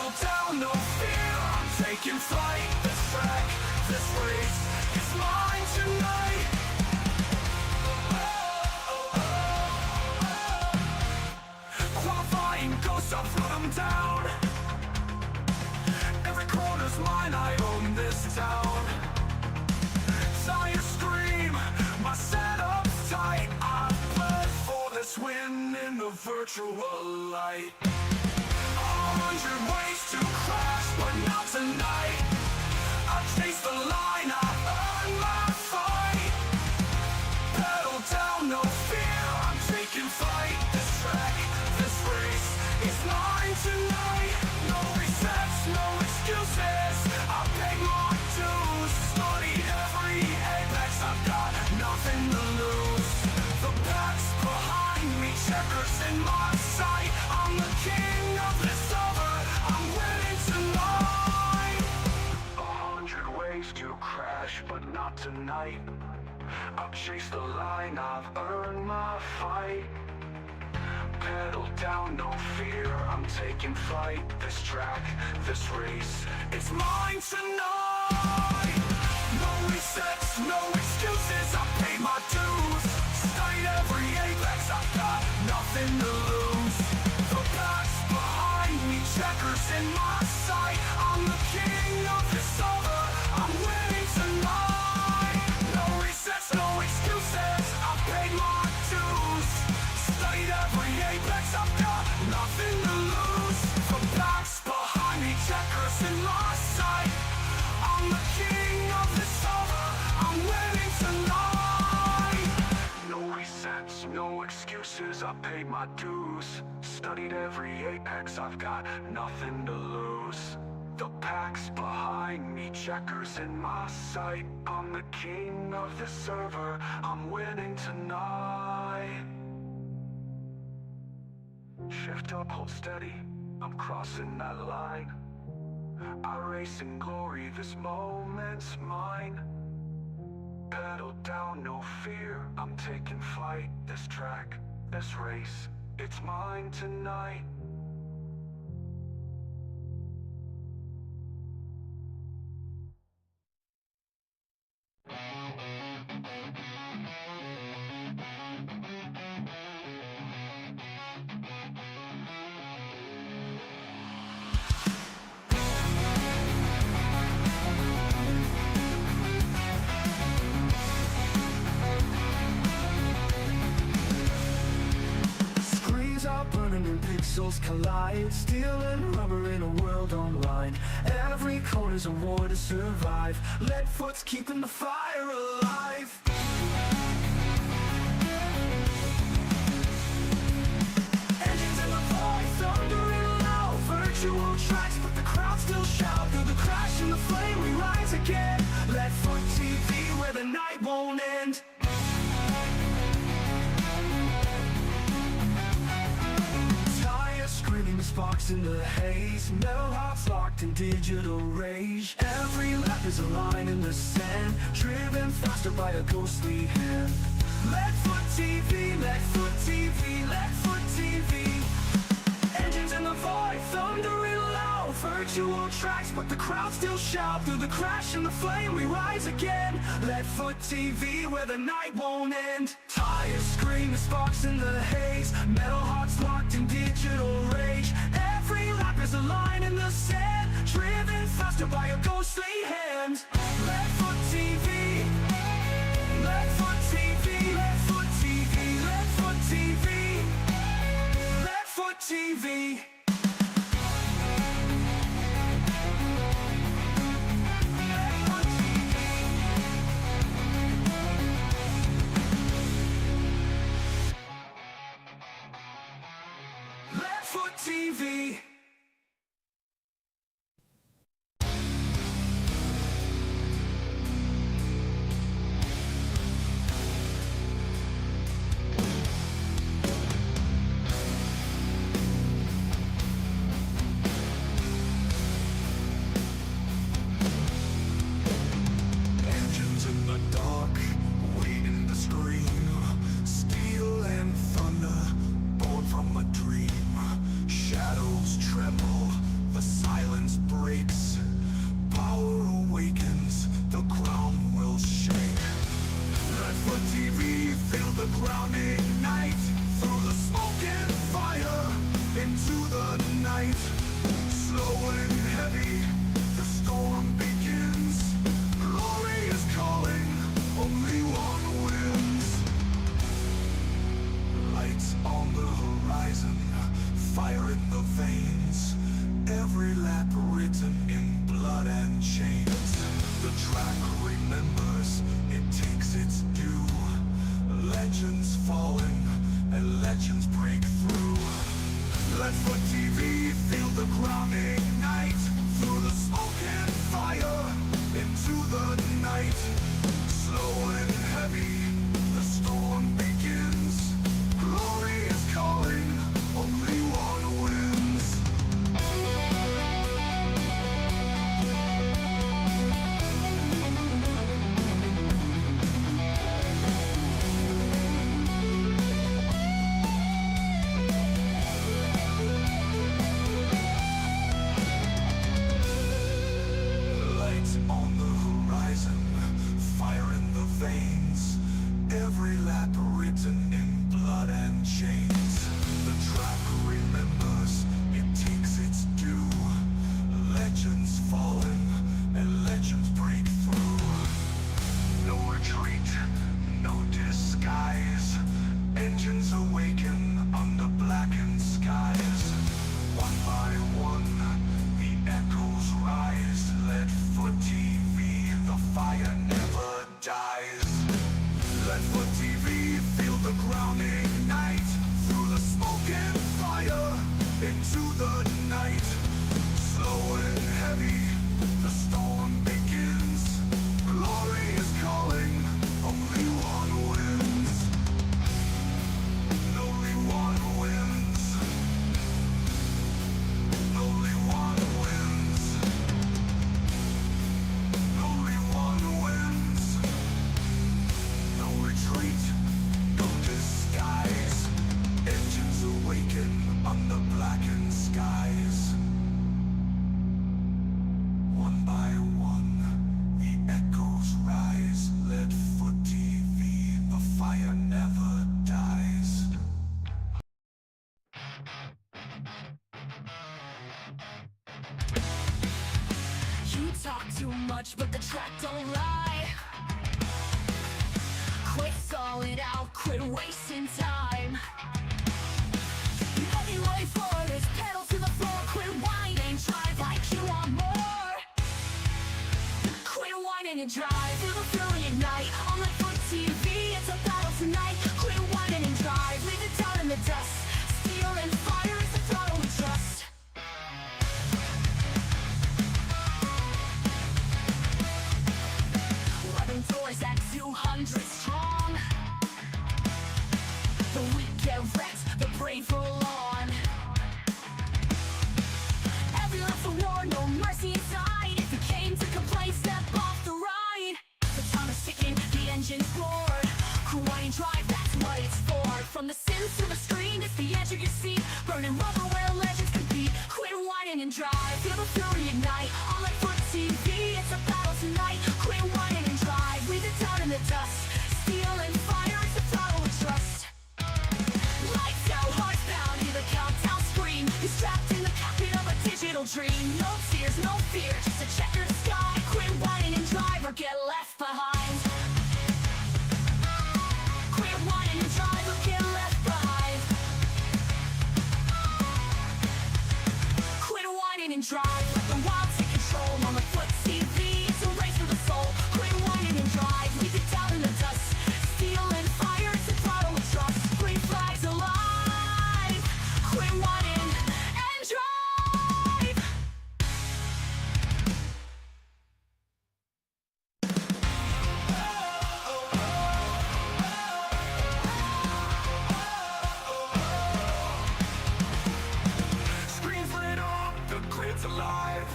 Pedal down, no fear, I'm taking flight. This track, this race, is mine tonight. Qualifying ghosts, I'll throw them down. Every corner's mine, I own this town. Sire scream, my setup's tight. I've bled for this win in the virtual light. 100 ways to crash, but not tonight. I chase the line, I earn my fight. Pedal down, no fear, I'm taking flight. This track, this race, is mine tonight. No resets, no excuses, I pay my dues. Studied every apex, I've got nothing to lose. The pack's behind me, checkers in my sight. I'm the king of this over, I'm winning tonight. 100 ways to crash, but not tonight. I've chased the line, I've earned my fight. Pedal down, no fear, I'm taking flight. This track, this race, it's mine tonight. No resets, no excuses, I pay my dues. Studied every apex, I've got nothing to lose. The pack's behind me, checkers in my sight. I'm the king of this over, I'm winning tonight. No resets, no excuses, I paid my dues. Studied every apex, I've got nothing to lose. The pack's behind me, checkers in my sight. I'm the king of this over, I'm winning tonight. No resets, no excuses, I paid my dues. Studied every apex, I've got nothing to lose. The pack's behind me, checkers in my sight. I'm the king of the server, I'm winning tonight. Shift up, hold steady, I'm crossing that line. iRacing glory, this moment's mine. Pedal down, no fear, I'm taking flight. This track, this race, it's mine tonight. Burning and pixels collide. Steel and rubber in a world online. Every corner's a war to survive. Leadfoot's keeping the fire alive. Engines in the void, thundering loud. Virtual tracks, but the crowd still shout. Through the crash and the flame we rise again. Leadfoot TV, where the night won't end. Screaming sparks in the haze. Metal hearts locked in digital rage. Every lap is a line in the sand, driven faster by a ghostly hand. Leadfoot TV, Leadfoot TV, Leadfoot TV. Engines in the void, thundering loud. Virtual tracks, but the crowd still shout. Through the crash and the flame we rise again. Leadfoot TV, where the night won't end. Tires scream, the sparks in the haze. Metal hearts locked in digital rage. Every lap is a line in the sand, driven faster by a ghostly hand. Leadfoot TV, Leadfoot TV, Leadfoot TV, Leadfoot TV, Leadfoot TV. Leadfoot TV. You talk too much, but the track don't lie. Quit stalling out, quit wasting time. The only way forward is pedal to the floor. Quit whining, drive like you want more. Quit whining and drive, feel the thrill ignite. On the foot TV, it's a battle tonight. Quit whining and drive, leave it down in the dust. Steel and fire is the throttle we trust. 11 doors at 200 strong. The weak get wrecked, the brave roll on. Every lap's a war, no mercy inside. If you came to complain, step off the ride. The time is ticking, the engine's roared. Crew whine drive, that's what it's for. From the sims to the screen, it's the edge of your seat. Burning rubber where legends compete. Quit whining and drive, feel the fury ignite. On the foot TV, it's a battle tonight. Quit whining and drive, leave it down in the dust. Steel and fire, it's the throttle we trust. Lights out, hearts pound, hear the countdown scream. He's trapped in the cockpit of a digital dream. No tears, no fear, just a checkered sky. Quit whining and drive or get left behind. Quit whining and drive or get left behind. Quit whining and drive, let the wild take control. On the foot TV, it's a race for the soul. Quit whining and drive, leave it down in the dust. Steel and fire, it's the throttle we trust. Green flags alive. Quit whining and drive. Screens lit up, the glit's alive.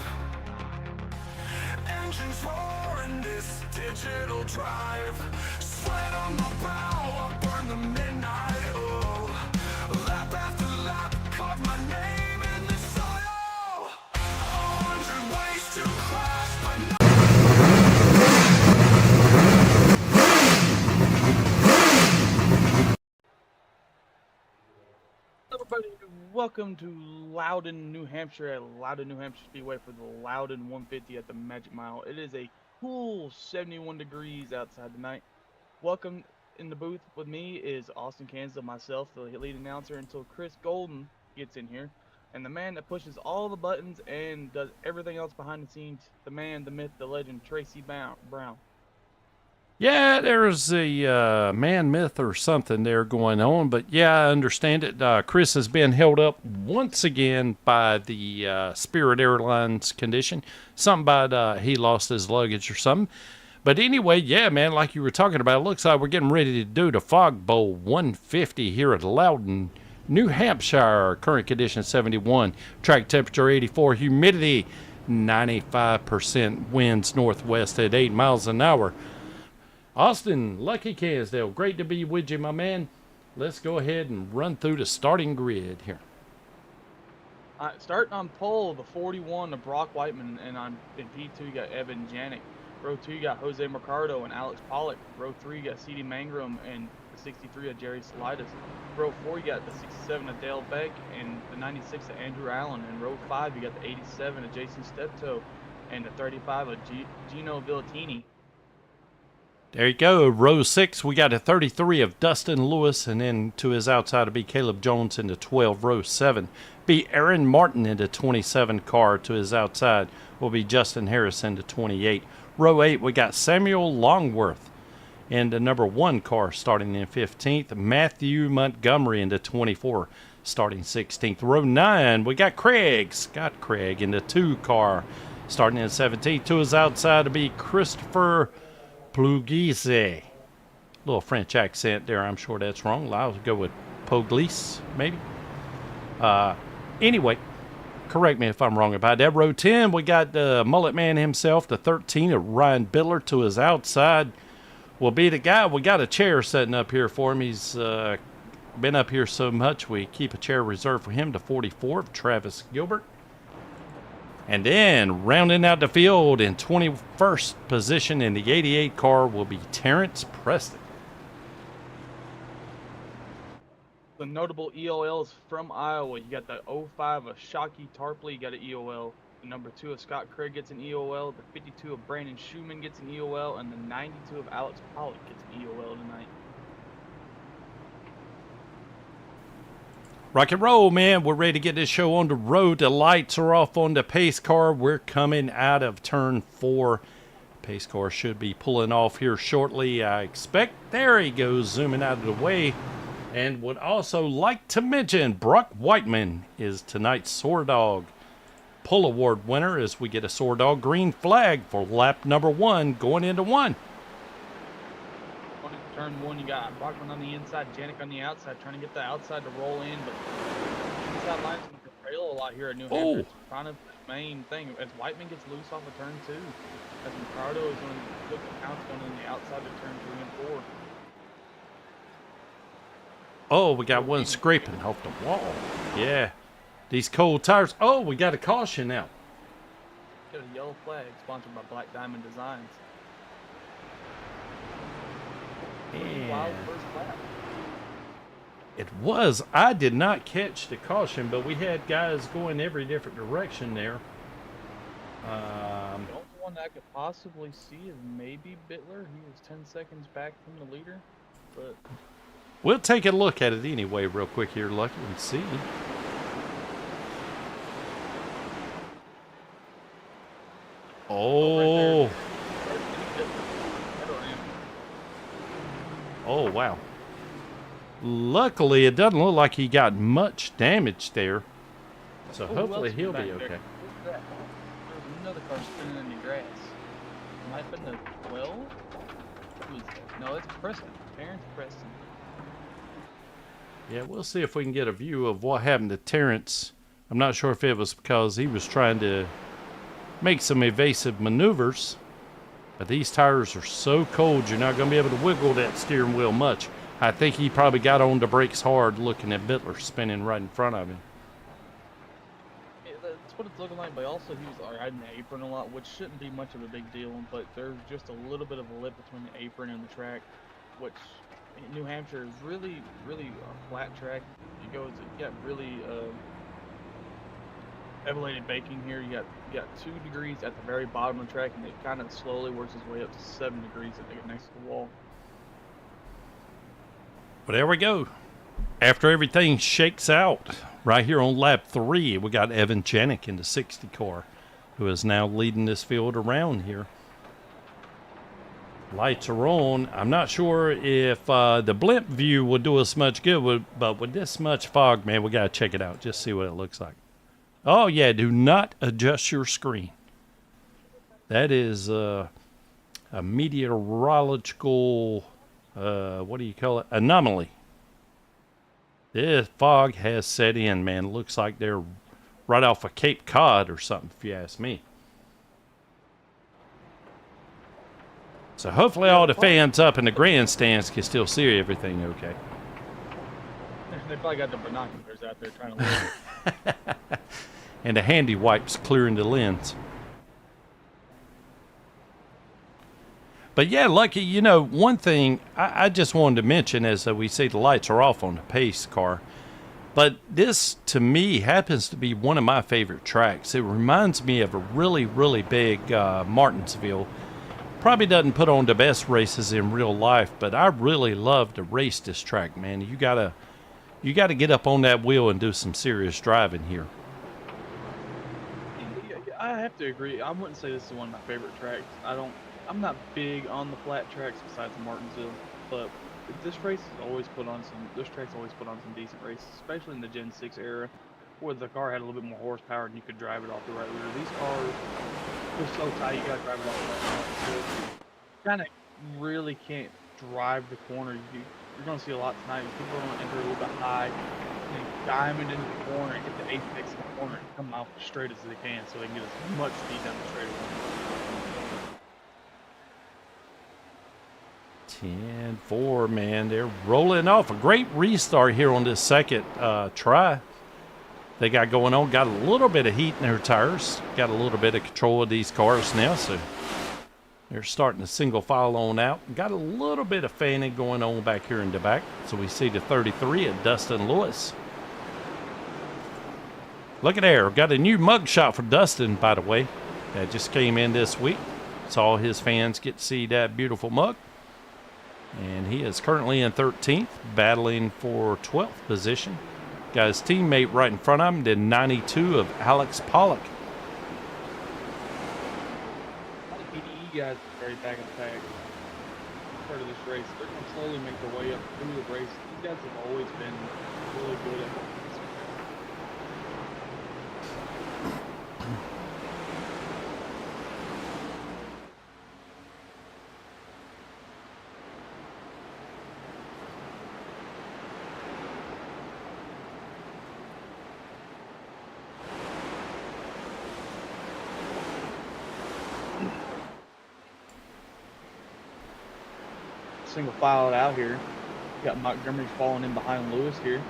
Engines roaring this digital drive. Sweat on my brow, I burn the midnight oil. Lap after lap, carve my name in the soil. 100 ways to crash, but no. Everybody, welcome to Loudon, New Hampshire at Loudon, New Hampshire Speedway for the Loudon 150 at the Magic Mile. It is a cool 71 degrees outside tonight. Welcome in the booth with me is Austin Kansas, myself, the lead announcer, until Chris Golden gets in here. And the man that pushes all the buttons and does everything else behind the scenes, the man, the myth, the legend, Tracy Brown. Yeah, there's a man myth or something there going on, but yeah, I understand it. Chris has been held up once again by the Spirit Airlines condition. Something about he lost his luggage or something. But anyway, yeah, man, like you were talking about, it looks like we're getting ready to do the Fog Bowl 150 here at Loudon, New Hampshire. Current condition 71, track temperature 84, humidity 95%, winds northwest at 8 miles an hour. Austin, Lucky Cansdale, great to be with you, my man. Let's go ahead and run through the starting grid here. Starting on pole, the 41, the Brock Whiteman, and in P2 you got Evan Janik. Row 2 you got Jose Mercado and Alex Pollock. Row 3 you got C.D. Mangrum and the 63 of Jerry Salidas. Row 4 you got the 67 of Dale Beck and the 96 of Andrew Allen. And row 5 you got the 87 of Jason Steptoe and the 35 of Gino Villatini. There you go. Row 6, we got a 33 of Dustin Lewis, and then to his outside will be Caleb Jones in the 12. Row 7 be Aaron Martin in the 27 car. To his outside will be Justin Harris in the 28. Row 8, we got Samuel Longworth in the number 1 car starting in 15th. Matthew Montgomery in the 24 starting 16th. Row 9, we got Scott Craig in the 2 car starting in 17th. To his outside will be Christopher Pugliese. Little French accent there. I'm sure that's wrong. I'll go with Pugliese, maybe. Anyway, correct me if I'm wrong about that. Row 10, we got the Mullet Man himself, the 13 of Ryan Biller. To his outside will be the guy. We got a chair setting up here for him. He's been up here so much, we keep a chair reserved for him, the 44 of Travis Gilbert. And then rounding out the field in 21st position in the 88 car will be Terrence Preston. The notable EOLs from Iowa, you got the 05 of Shockey Tarpley, you got an EOL. The number 2 of Scott Craig gets an EOL. The 52 of Brandon Schumann gets an EOL. And the 92 of Alex Pollock gets an EOL tonight. Rock and roll, man. We're ready to get this show on the road. The lights are off on the pace car. We're coming out of turn 4. Pace car should be pulling off here shortly, I expect. There he goes, zooming out of the way. And would also like to mention Brock Whiteman is tonight's SoarDogg Pull Award winner as we get a SoarDogg green flag for lap number 1 going into 1. Turn 1, you got Brockman on the inside, Janik on the outside, trying to get the outside to roll in, but inside line's going to trail a lot here at New Hampshire. It's kind of the main thing. As Whiteman gets loose off of turn 2, as Ricardo is going to look at counts going on the outside of turn 3 and 4. Oh, we got one scraping off the wall. Yeah. These cold tires. Oh, we got a caution now. Got a yellow flag sponsored by Black Diamond Designs. Wild first lap. It was. I did not catch the caution, but we had guys going every different direction there. The only one I could possibly see is maybe Bittler. He was 10 seconds back from the leader, but we'll take a look at it anyway real quick here, Lucky, and see. Oh. Oh, wow. Luckily, it doesn't look like he got much damage there. So hopefully he'll be okay. There's another car spinning in the grass. Might have been the 12? No, it's Preston. Terrence Preston. Yeah, we'll see if we can get a view of what happened to Terrence. I'm not sure if it was because he was trying to make some evasive maneuvers. But these tires are so cold, you're not going to be able to wiggle that steering wheel much. I think he probably got on the brakes hard looking at Bittler spinning right in front of him. Yeah, that's what it's looking like, but also he was riding the apron a lot, which shouldn't be much of a big deal, but there's just a little bit of a lip between the apron and the track, which New Hampshire is really, really a flat track. It got really elevated baking here. You got 2 degrees at the very bottom of the track, and it kind of slowly works its way up to 7 degrees at the next to the wall. But there we go. After everything shakes out, right here on lap 3, we got Evan Janik in the 60 car, who is now leading this field around here. Lights are on. I'm not sure if the blimp view will do us much good, but with this much fog, man, we got to check it out. Just see what it looks like. Oh, yeah, do not adjust your screen. That is a meteorological, what do you call it? Anomaly. This fog has set in, man. Looks like they're right off of Cape Cod or something, if you ask me. So hopefully all the fans up in the grandstands can still see everything okay. They probably got the binoculars out there trying to look. And the handy wipes clearing the lens. But yeah, Lucky, you know, one thing I just wanted to mention is that we see the lights are off on the pace car. But this, to me, happens to be one of my favorite tracks. It reminds me of a really, really big Martinsville. Probably doesn't put on the best races in real life, but I really love to race this track, man. You gotta get up on that wheel and do some serious driving here. I have to agree. I wouldn't say this is one of my favorite tracks. I'm not big on the flat tracks besides Martinsville, but this track's always put on some decent races, especially in the Gen 6 era, where the car had a little bit more horsepower and you could drive it off the right rear. These cars are so tight, you gotta drive it off the right rear. You kind of really can't drive the corner. You're gonna see a lot tonight. People are gonna enter a little bit high, and diamond into the corner, and hit the apex in the corner, and come out as straight as they can, so they can get as much speed down the straightaway. 10-4, man. They're rolling off. A great restart here on this second try. They got going on. Got a little bit of heat in their tires. Got a little bit of control of these cars now, so they're starting to single file on out. Got a little bit of fanning going on back here in the back. So we see the 33 at Dustin Lewis. Look at there. Got a new mug shot for Dustin, by the way. That just came in this week. Saw his fans get to see that beautiful mug. And he is currently in 13th, battling for 12th position. Got his teammate right in front of him, did 92 of Alex Pollock. A lot of BDE guys are very back in the pack. Part of this race, they're going to slowly make their way up through the race. These guys have always been really good at this. Single file it out here. Got Montgomery falling in behind Lewis here.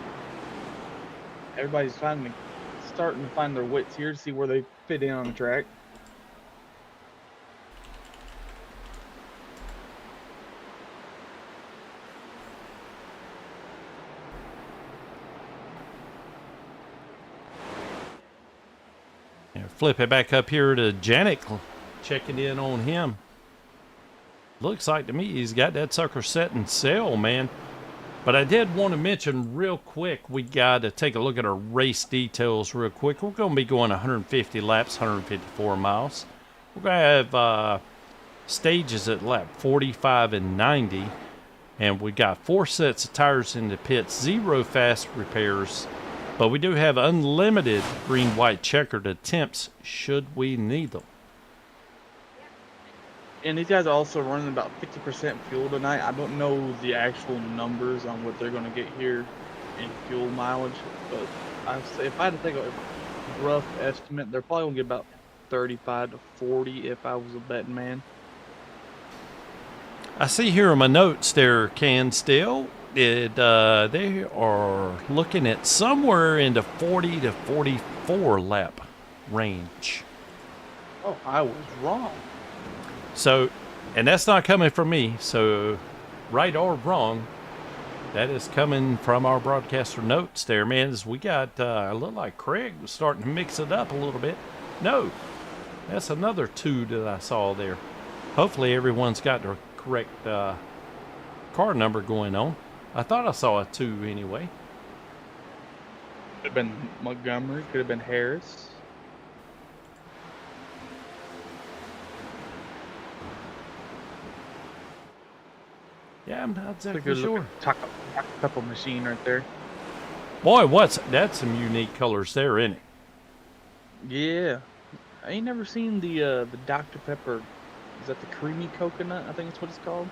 Everybody's starting to find their wits here to see where they fit in on the track. And flip it back up here to Janik, checking in on him. Looks like to me he's got that sucker set in sail, man. But I did want to mention real quick, we got to take a look at our race details real quick. We're going to be going 150 laps, 154 miles. We're going to have stages at lap 45 and 90. And we got 4 sets of tires in the pits, 0 fast repairs. But we do have unlimited green-white checkered attempts should we need them. And these guys are also running about 50% fuel tonight. I don't know the actual numbers on what they're going to get here in fuel mileage, but I'd say if I had to take a rough estimate, they're probably going to get about 35 to 40 if I was a betting man. I see here in my notes there, Can still. They are looking at somewhere in the 40 to 44 lap range. Oh, I was wrong. So, and that's not coming from me. So, right or wrong, that is coming from our broadcaster notes there, man. As we got a little like Craig was starting to mix it up a little bit. No, that's another 2 that I saw there. Hopefully, everyone's got the correct car number going on. I thought I saw a 2 anyway. Could have been Montgomery, could have been Harris. Yeah, I'm not exactly sure. Taco machine right there. Boy, that's some unique colors there, isn't it? Yeah. I ain't never seen the Dr. Pepper. Is that the creamy coconut? I think that's what it's called.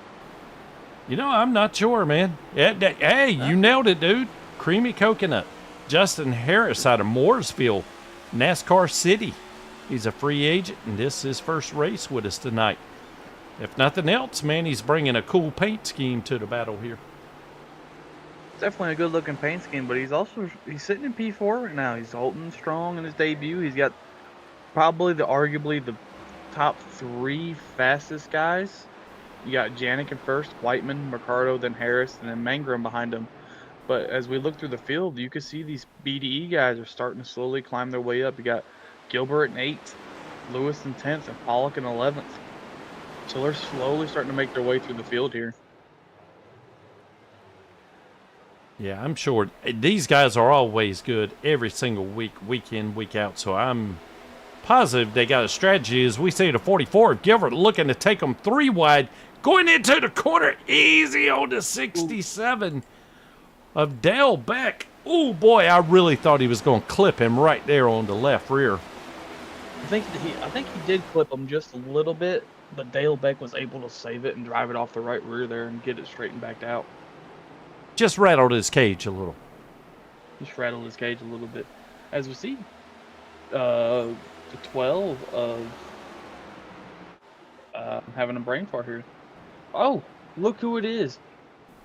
You know, I'm not sure, man. Hey, you nailed it, dude. Creamy coconut. Justin Harris out of Mooresville, NASCAR City. He's a free agent, and this is his first race with us tonight. If nothing else, man, he's bringing a cool paint scheme to the battle here. Definitely a good-looking paint scheme, but he's sitting in P4 right now. He's holding strong in his debut. He's got probably arguably the top 3 fastest guys. You got Janik in first, Whiteman, Mercado, then Harris, and then Mangrum behind him. But as we look through the field, you can see these BDE guys are starting to slowly climb their way up. You got Gilbert in 8th, Lewis in 10th, and Pollock in 11th. So they're slowly starting to make their way through the field here. Yeah, I'm sure these guys are always good every single week, week in, week out. So I'm positive they got a strategy. As we see the 44, Gilbert looking to take them 3 wide, going into the corner, easy on the 67 of Dale Beck. Oh boy, I really thought he was going to clip him right there on the left rear. I think he did clip him just a little bit, but Dale Beck was able to save it and drive it off the right rear there and get it straightened back out. Just rattled his cage a little. Just rattled his cage a little bit. As we see, the 12 of having a brain fart here. Oh, look who it is.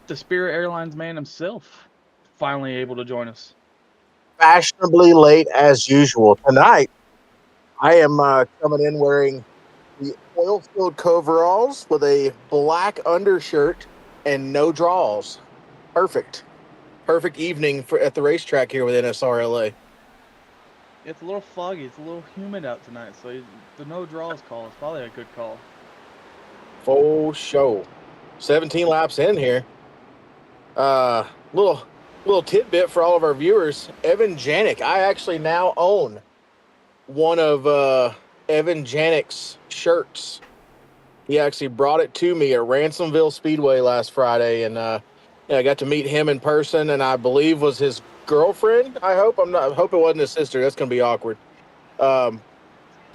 The Spirit Airlines man himself, finally able to join us. Fashionably late as usual. Tonight, I am coming in wearing the oil-filled coveralls with a black undershirt and no draws. Perfect evening at the racetrack here with NSRLA. It's a little foggy. It's a little humid out tonight, so the no draws call is probably a good call. Full show. 17 laps in here. Little tidbit for all of our viewers. Evan Janik. I actually now own one of Evan Janik's shirts. He actually brought it to me at Ransomville Speedway last Friday, and I got to meet him in person, and I believe was his girlfriend. I hope it wasn't his sister. That's gonna be awkward. But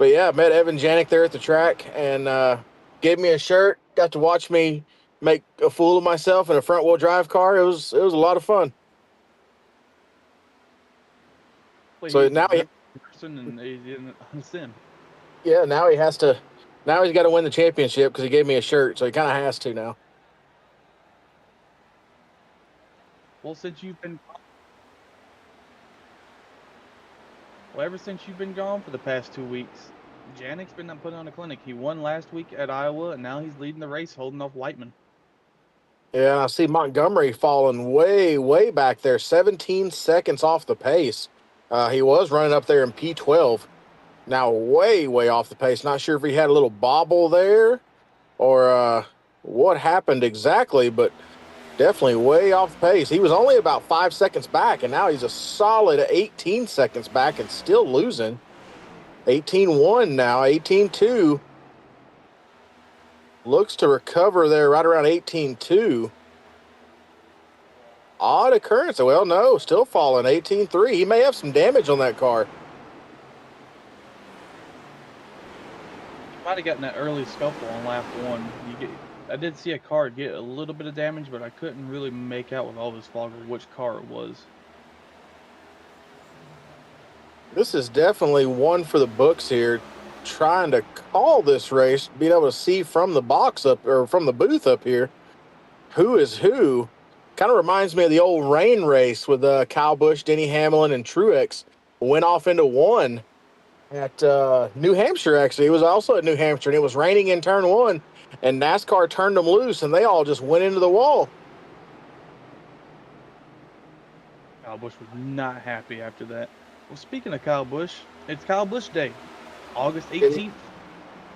yeah, I met Evan Janik there at the track, and gave me a shirt. Got to watch me make a fool of myself in a front wheel drive car. It was a lot of fun. Well, So he's now a good person and he's in a sim. Yeah, now he's got to win the championship because he gave me a shirt, so he kind of has to now. Well, ever since you've been gone for the past 2 weeks, Janik's been putting on a clinic. He won last week at Iowa, and now he's leading the race, holding off Whiteman. Yeah, I see Montgomery falling way, way back there, 17 seconds off the pace. He was running up there in P12. Now way, way off the pace. Not sure if he had a little bobble there or what happened exactly, but definitely way off pace. He was only about 5 seconds back, and now he's a solid 18 seconds back and still losing. 18-1 now, 18-2. Looks to recover there right around 18-2. Odd occurrence. Well, no, still falling, 18-3. He may have some damage on that car. Might have gotten that early scuffle on lap 1. I did see a car get a little bit of damage, but I couldn't really make out with all this fog which car it was. This is definitely one for the books here. Trying to call this race, being able to see from the box up or from the booth up here who is who. Kind of reminds me of the old rain race with Kyle Busch, Denny Hamlin, and Truex. Went off into one at New Hampshire, actually. It was also at New Hampshire, and it was raining in turn 1, and NASCAR turned them loose, and they all just went into the wall. Kyle Busch was not happy after that. Well, speaking of Kyle Busch, it's Kyle Busch Day, August 18th.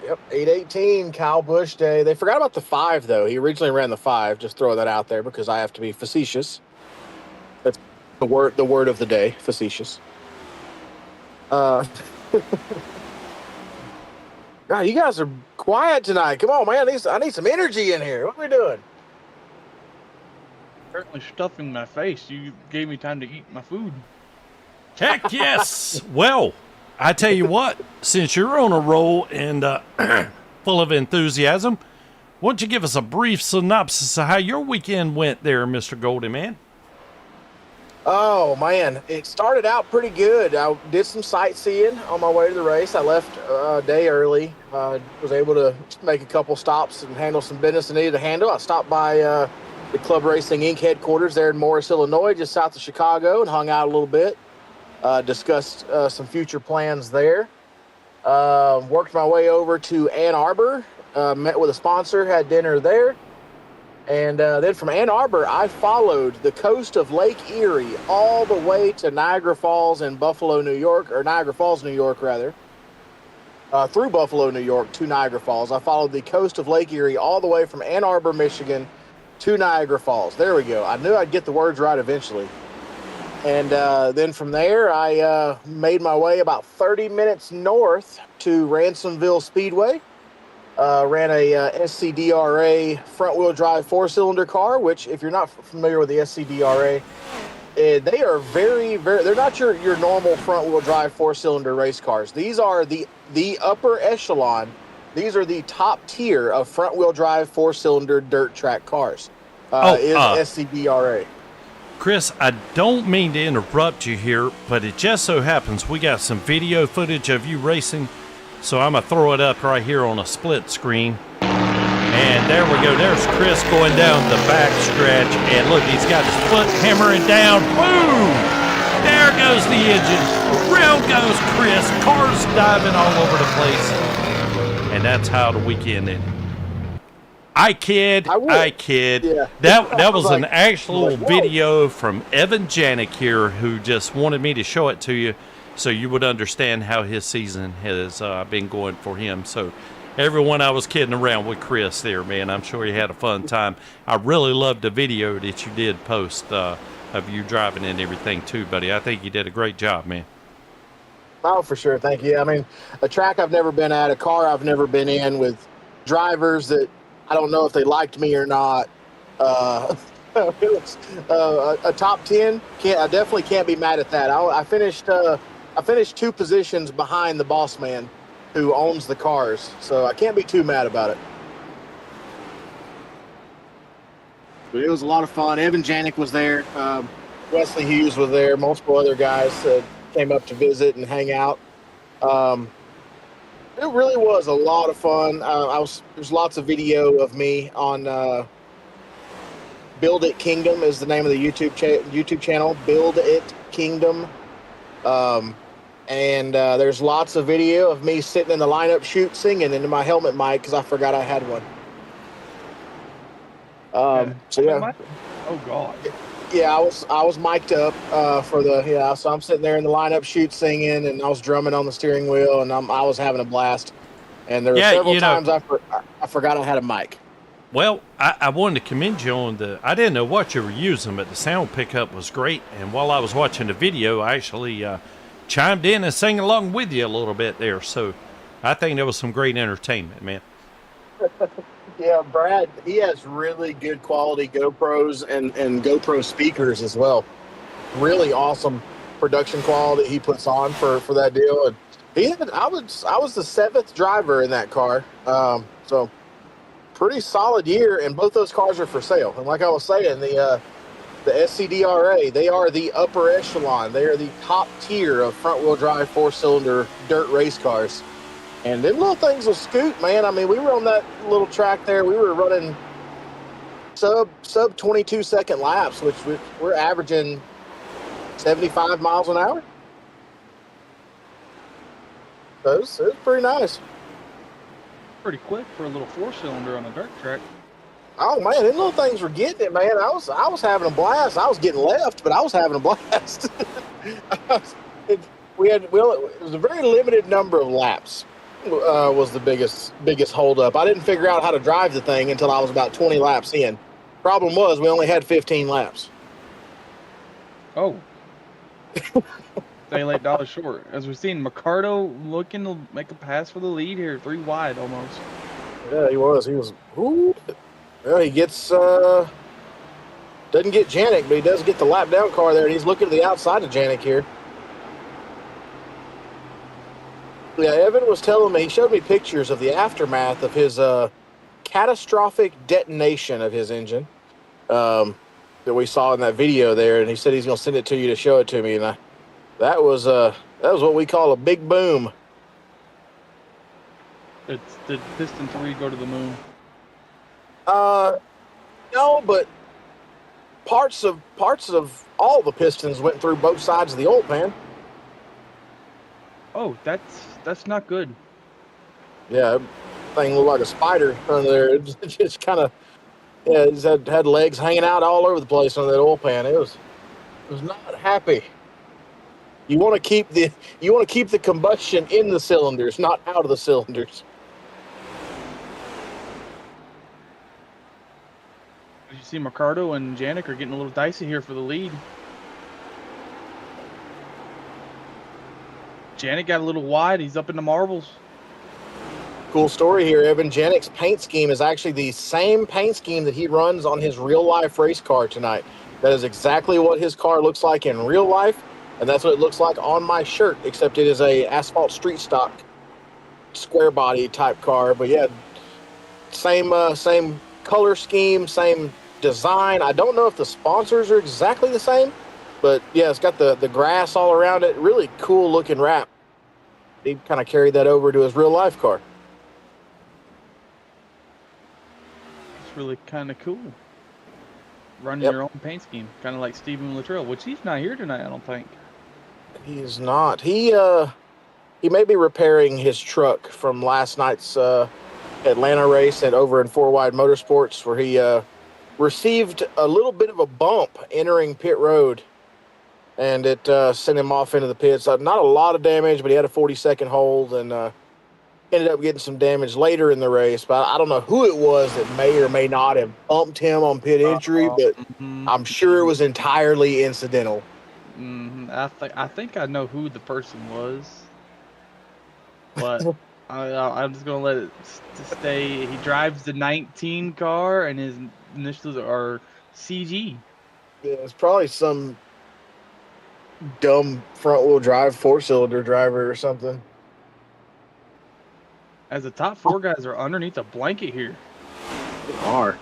Yep, 8/18, Kyle Busch Day. They forgot about the 5, though. He originally ran the 5. Just throw that out there because I have to be facetious. That's the word of the day, facetious. God, you guys are quiet tonight. Come on, man. I need some energy in here. What are we doing? Certainly stuffing my face. You gave me time to eat my food. Heck yes. Well, I tell you what, since you're on a roll and full of enthusiasm, why don't you give us a brief synopsis of how your weekend went there, Mr. Goldie Man? Oh, man. It started out pretty good. I did some sightseeing on my way to the race. I left a day early. Was able to make a couple stops and handle some business I needed to handle. I stopped by the Club Racing Inc. headquarters there in Morris, Illinois, just south of Chicago, and hung out a little bit. Discussed some future plans there. Worked my way over to Ann Arbor, met with a sponsor, had dinner there. And then from Ann Arbor, I followed the coast of Lake Erie all the way to Niagara Falls in Buffalo, New York, or Niagara Falls, New York, rather. Through Buffalo, New York to Niagara Falls. I followed the coast of Lake Erie all the way from Ann Arbor, Michigan to Niagara Falls. There we go. I knew I'd get the words right eventually. And then from there, I made my way about 30 minutes north to Ransomville Speedway. Ran a SCDRA front-wheel drive 4-cylinder car, which, if you're not familiar with the SCDRA, they are very, very, they're not your normal front-wheel drive 4-cylinder race cars. These are the upper echelon. These are the top tier of front-wheel drive 4-cylinder dirt track cars. SCDRA. Chris, I don't mean to interrupt you here, but it just so happens we got some video footage of you racing, so I'm going to throw it up right here on a split screen. And there we go. There's Chris going down the back stretch, and look, he's got his foot hammering down. Boom! There goes the engine. Round goes Chris. Cars diving all over the place. And that's how the weekend ended. I kid. Yeah. That was like, an actual like, video from Evan Janik here, who just wanted me to show it to you. so you would understand how his season has been going for him. So everyone, I was kidding around with Chris there, man. I'm sure he had a fun time. I really loved the video that you did post of you driving and everything too, buddy. I think you did a great job, man. Oh, for sure. Thank you. I mean, a track I've never been at, a car I've never been in, with drivers that I don't know if they liked me or not. It was a top 10. I definitely can't be mad at that. I finished 2 positions behind the boss man who owns the cars, so I can't be too mad about it. But it was a lot of fun. Evan Janik was there. Wesley Hughes was there. Multiple other guys came up to visit and hang out. It really was a lot of fun. There's lots of video of me on Build It Kingdom is the name of the YouTube channel. Build It Kingdom. And there's lots of video of me sitting in the lineup chute singing into my helmet mic because I forgot I had one. So yeah. Oh God. Yeah, I was mic'd up so I'm sitting there in the lineup chute singing, and I was drumming on the steering wheel, and I was having a blast. And there were several times I forgot I had a mic. Well, I wanted to commend you on I didn't know what you were using, but the sound pickup was great. And while I was watching the video, I actually chimed in and sang along with you a little bit there. So I think there was some great entertainment, man. Yeah, Brad, he has really good quality GoPros and GoPro speakers as well. Really awesome production quality he puts on for that deal. And I was the 7th driver in that car. So pretty solid year, and both those cars are for sale. And like I was saying, the SCDRA, they are the upper echelon. They are the top tier of front-wheel drive 4-cylinder dirt race cars. And them little things will scoot, man. I mean, we were on that little track there. We were running sub 22-second laps, which we're averaging 75 miles an hour. So it was pretty nice. Pretty quick for a little 4-cylinder on a dirt track. Oh man, them little things were getting it, man. I was having a blast. I was getting left, but I was having a blast. It was a very limited number of laps. Was the biggest holdup. I didn't figure out how to drive the thing until I was about 20 laps in. Problem was, we only had 15 laps. Oh. Staying $8 short. As we've seen, Mercado looking to make a pass for the lead here, 3 wide almost. Yeah, he was. Ooh. Well, he gets doesn't get Janik, but he does get the lap down car there, and he's looking to the outside of Janik here. Yeah, Evan was telling me, he showed me pictures of the aftermath of his catastrophic detonation of his engine that we saw in that video there, and he said he's going to send it to you to show it to me, and that was what we call a big boom. Did piston 3 go to the moon? No, but parts of all the pistons went through both sides of the oil pan. Oh, that's not good. Yeah, thing looked like a spider under there. It just kind of, yeah, it just had legs hanging out all over the place on that oil pan. It was not happy. You want to keep the combustion in the cylinders, not out of the cylinders. You see, Mercado and Janik are getting a little dicey here for the lead. Janik got a little wide. He's up in the marbles. Cool story here. Evan Janik's paint scheme is actually the same paint scheme that he runs on his real-life race car tonight. That is exactly what his car looks like in real life, and that's what it looks like on my shirt, except it is a asphalt street stock square body type car. But yeah, same color scheme, same design. I don't know if the sponsors are exactly the same, but yeah, it's got the grass all around it. Really cool looking wrap. He kind of carried that over to his real life car. It's really kind of cool. Running your own paint scheme, kind of like Stephen Luttrell, which he's not here tonight, I don't think. He is not. He may be repairing his truck from last night's Atlanta race and over in 4 Wide Motorsports, where he received a little bit of a bump entering pit road and it sent him off into the pits. Not a lot of damage, but he had a 40-second hold and ended up getting some damage later in the race. But I don't know who it was that may or may not have bumped him on pit entry, but I'm sure it was entirely incidental. I think I know who the person was, but I'm just gonna let it stay. He drives the 19 car, and his initials are CG. Yeah, it's probably some dumb front-wheel drive four-cylinder driver or something. As the top 4 guys are underneath a blanket here. They are.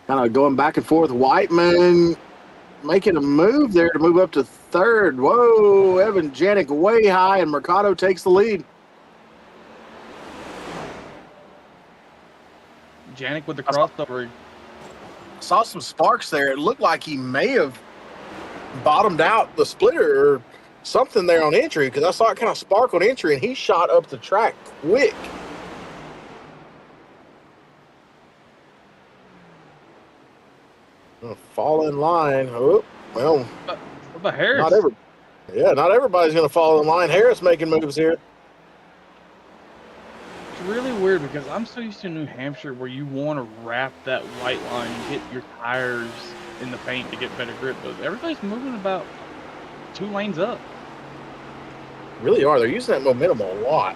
Kind of going back and forth. Whiteman making a move there to move up to third. Whoa, Evan Janik way high, and Mercado takes the lead. Janik with the crossover. Saw some sparks there. It looked like he may have bottomed out the splitter or something there on entry, because I saw it kind of spark on entry, and he shot up the track quick. Fall in line. Oh, well, What about Harris? Not everybody's going to fall in line. Harris making moves here. It's really weird because I'm so used to New Hampshire where you want to wrap that white line and hit your tires in the paint to get better grip, but everybody's moving about 2 lanes up. Really are. They're using that momentum a lot,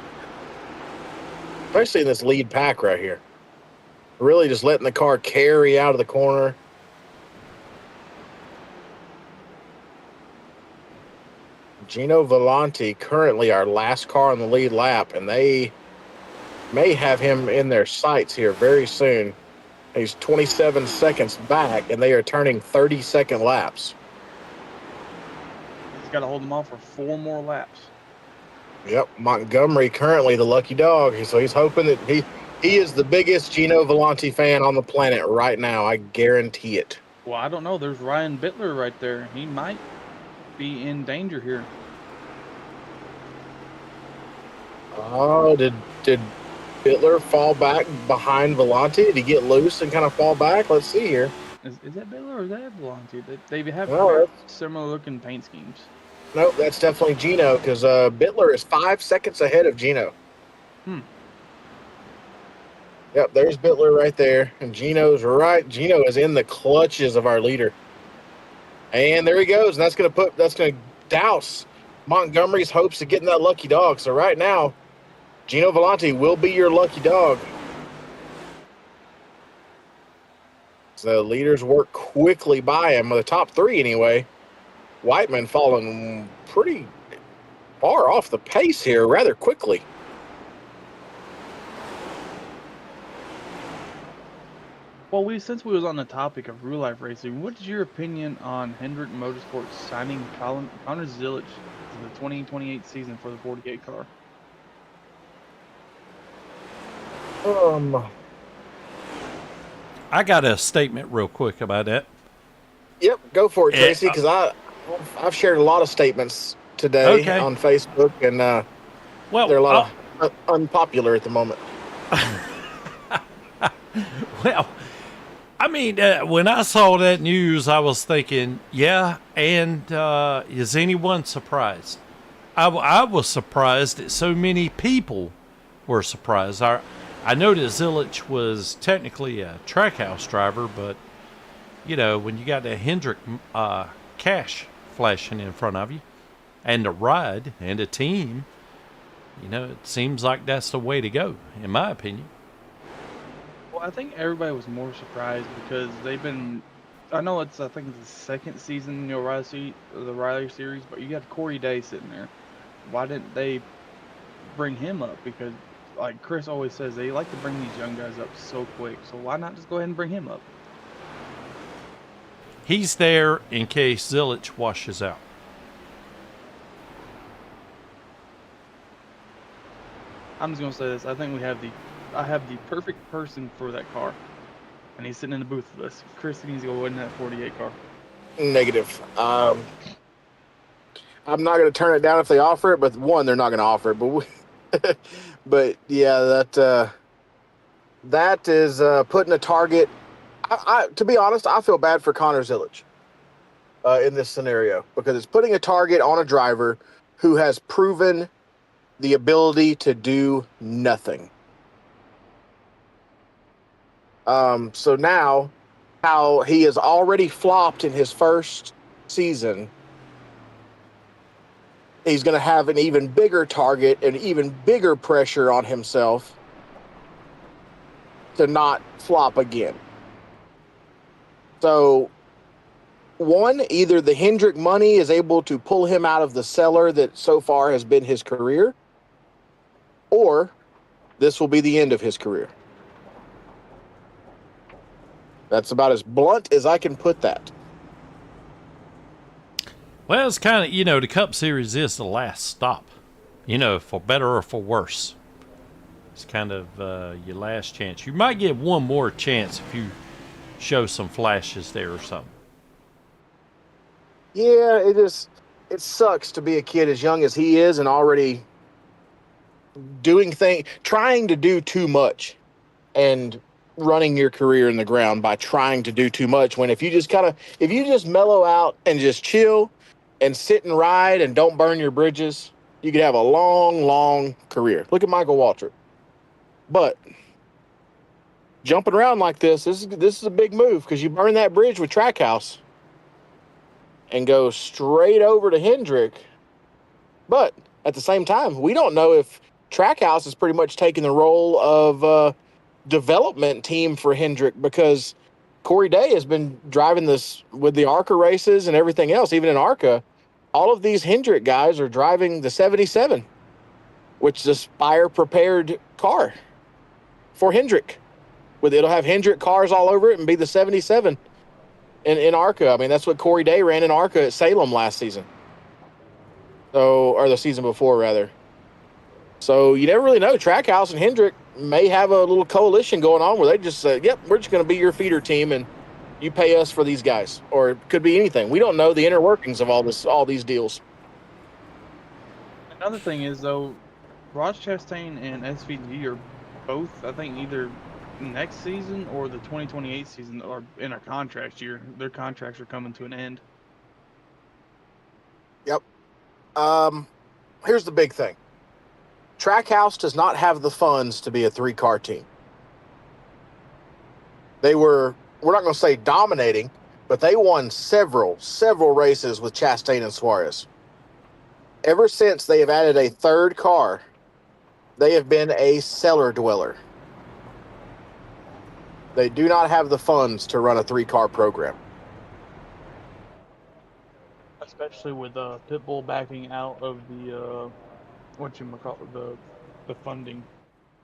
especially in this lead pack right here. Really just letting the car carry out of the corner. Gino Volante currently our last car on the lead lap, and they may have him in their sights here very soon. He's 27 seconds back, and they are turning 30-second laps. He's got to hold them off for 4 more laps. Yep, Montgomery currently the lucky dog, so he's hoping that he is the biggest Gino Volante fan on the planet right now. I guarantee it. Well, I don't know. There's Ryan Bittler right there. He might be in danger here. Oh, did Bittler fall back behind Volante? Did he get loose and kind of fall back? Let's see here. Is that Bittler or is that Volante? They have No, similar looking paint schemes. Nope, that's definitely Gino, because Bittler is 5 seconds ahead of Gino. Yep, there's Bittler right there, and Gino's right. Gino is in the clutches of our leader, and there he goes. And that's gonna douse Montgomery's hopes of getting that lucky dog. So right now, Gino Volante will be your lucky dog. So the leaders work quickly by him, the top 3 anyway. Whiteman falling pretty far off the pace here rather quickly. Well, since we was on the topic of real life racing, what is your opinion on Hendrick Motorsports signing Connor Zilic to the 2028 season for the 48 car? I got a statement real quick about that. Yep, go for it, Tracy, because I've shared a lot of statements today on Facebook, and they're a lot of unpopular at the moment. Well, I mean, when I saw that news, I was thinking, yeah, and is anyone surprised? I was surprised that so many people were surprised. I know that Zilic was technically a trackhouse driver, but, you know, when you got the Hendrick cash flashing in front of you, and a ride, and a team, you know, it seems like that's the way to go, in my opinion. Well, I think everybody was more surprised because they've been. I know I think it's the 2nd season in the Riley series, but you got Corey Day sitting there. Why didn't they bring him up? Because, like Chris always says, they like to bring these young guys up so quick. So why not just go ahead and bring him up? He's there in case Zilic washes out. I'm just gonna say this. I think I have the perfect person for that car, and he's sitting in the booth with us. Chris needs to go win that 48 car. Negative. I'm not going to turn it down if they offer it, but one, they're not going to offer it. But yeah, that is putting a target. To be honest, I feel bad for Connor Zilic. in this scenario because it's putting a target on a driver who has proven the ability to do nothing. So now, how he has already flopped in his first season, he's going to have an even bigger target and even bigger pressure on himself to not flop again. So, one, either the Hendrick money is able to pull him out of the cellar that so far has been his career, or this will be the end of his career. That's about as blunt as I can put that. Well, it's kind of, the Cup Series is the last stop, for better or for worse. It's kind of your last chance. You might get one more chance if you show some flashes there or something. Yeah, it sucks to be a kid as young as he is and already trying to do too much and running your career in the ground by trying to do too much, when if you just mellow out and just chill and sit and ride and don't burn your bridges, you could have a long career. Look at Michael Waltrip. But jumping around like this is a big move, because you burn that bridge with Trackhouse and go straight over to Hendrick. But at the same time, we don't know if Trackhouse is pretty much taking the role of development team for Hendrick, because Corey Day has been driving this with the ARCA races and everything else. Even in ARCA, all of these Hendrick guys are driving the 77, which is a Spire prepared car for Hendrick. It'll have Hendrick cars all over it and be the 77 in ARCA. I mean, that's what Corey Day ran in ARCA at Salem last season. Or the season before, rather. So you never really know. Trackhouse and Hendrick may have a little coalition going on where they just say, yep, we're just going to be your feeder team and you pay us for these guys. Or it could be anything. We don't know the inner workings of all these deals. Another thing is, though, Ross Chastain and SVG are both, I think, either next season or the 2028 season are in a contract year. Their contracts are coming to an end. Yep. Here's the big thing. Trackhouse does not have the funds to be a 3-car team. We're not going to say dominating, but they won several races with Chastain and Suarez. Ever since they have added a 3rd car, they have been a cellar dweller. They do not have the funds to run a 3-car program. Especially with Pitbull backing out of the the funding.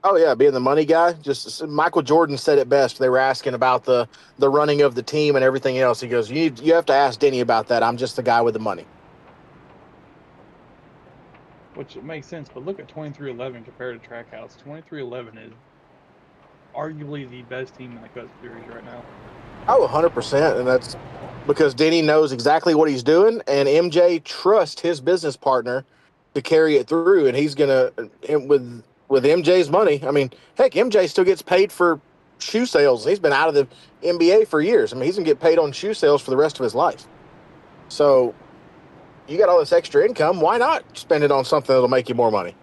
Oh yeah, being the money guy. Just Michael Jordan said it best. They were asking about the running of the team and everything else. He goes, you have to ask Denny about that. I'm just the guy with the money. Which it makes sense, but look at 2311 compared to Trackhouse. 2311 is arguably the best team in the Cup Series right now. Oh, 100%, and that's because Denny knows exactly what he's doing, and MJ trusts his business partner to carry it through, and he's gonna with MJ's money. I mean, heck, MJ still gets paid for shoe sales. He's been out of the NBA for years. I mean, he's gonna get paid on shoe sales for the rest of his life. So you got all this extra income. Why not spend it on something that'll make you more money?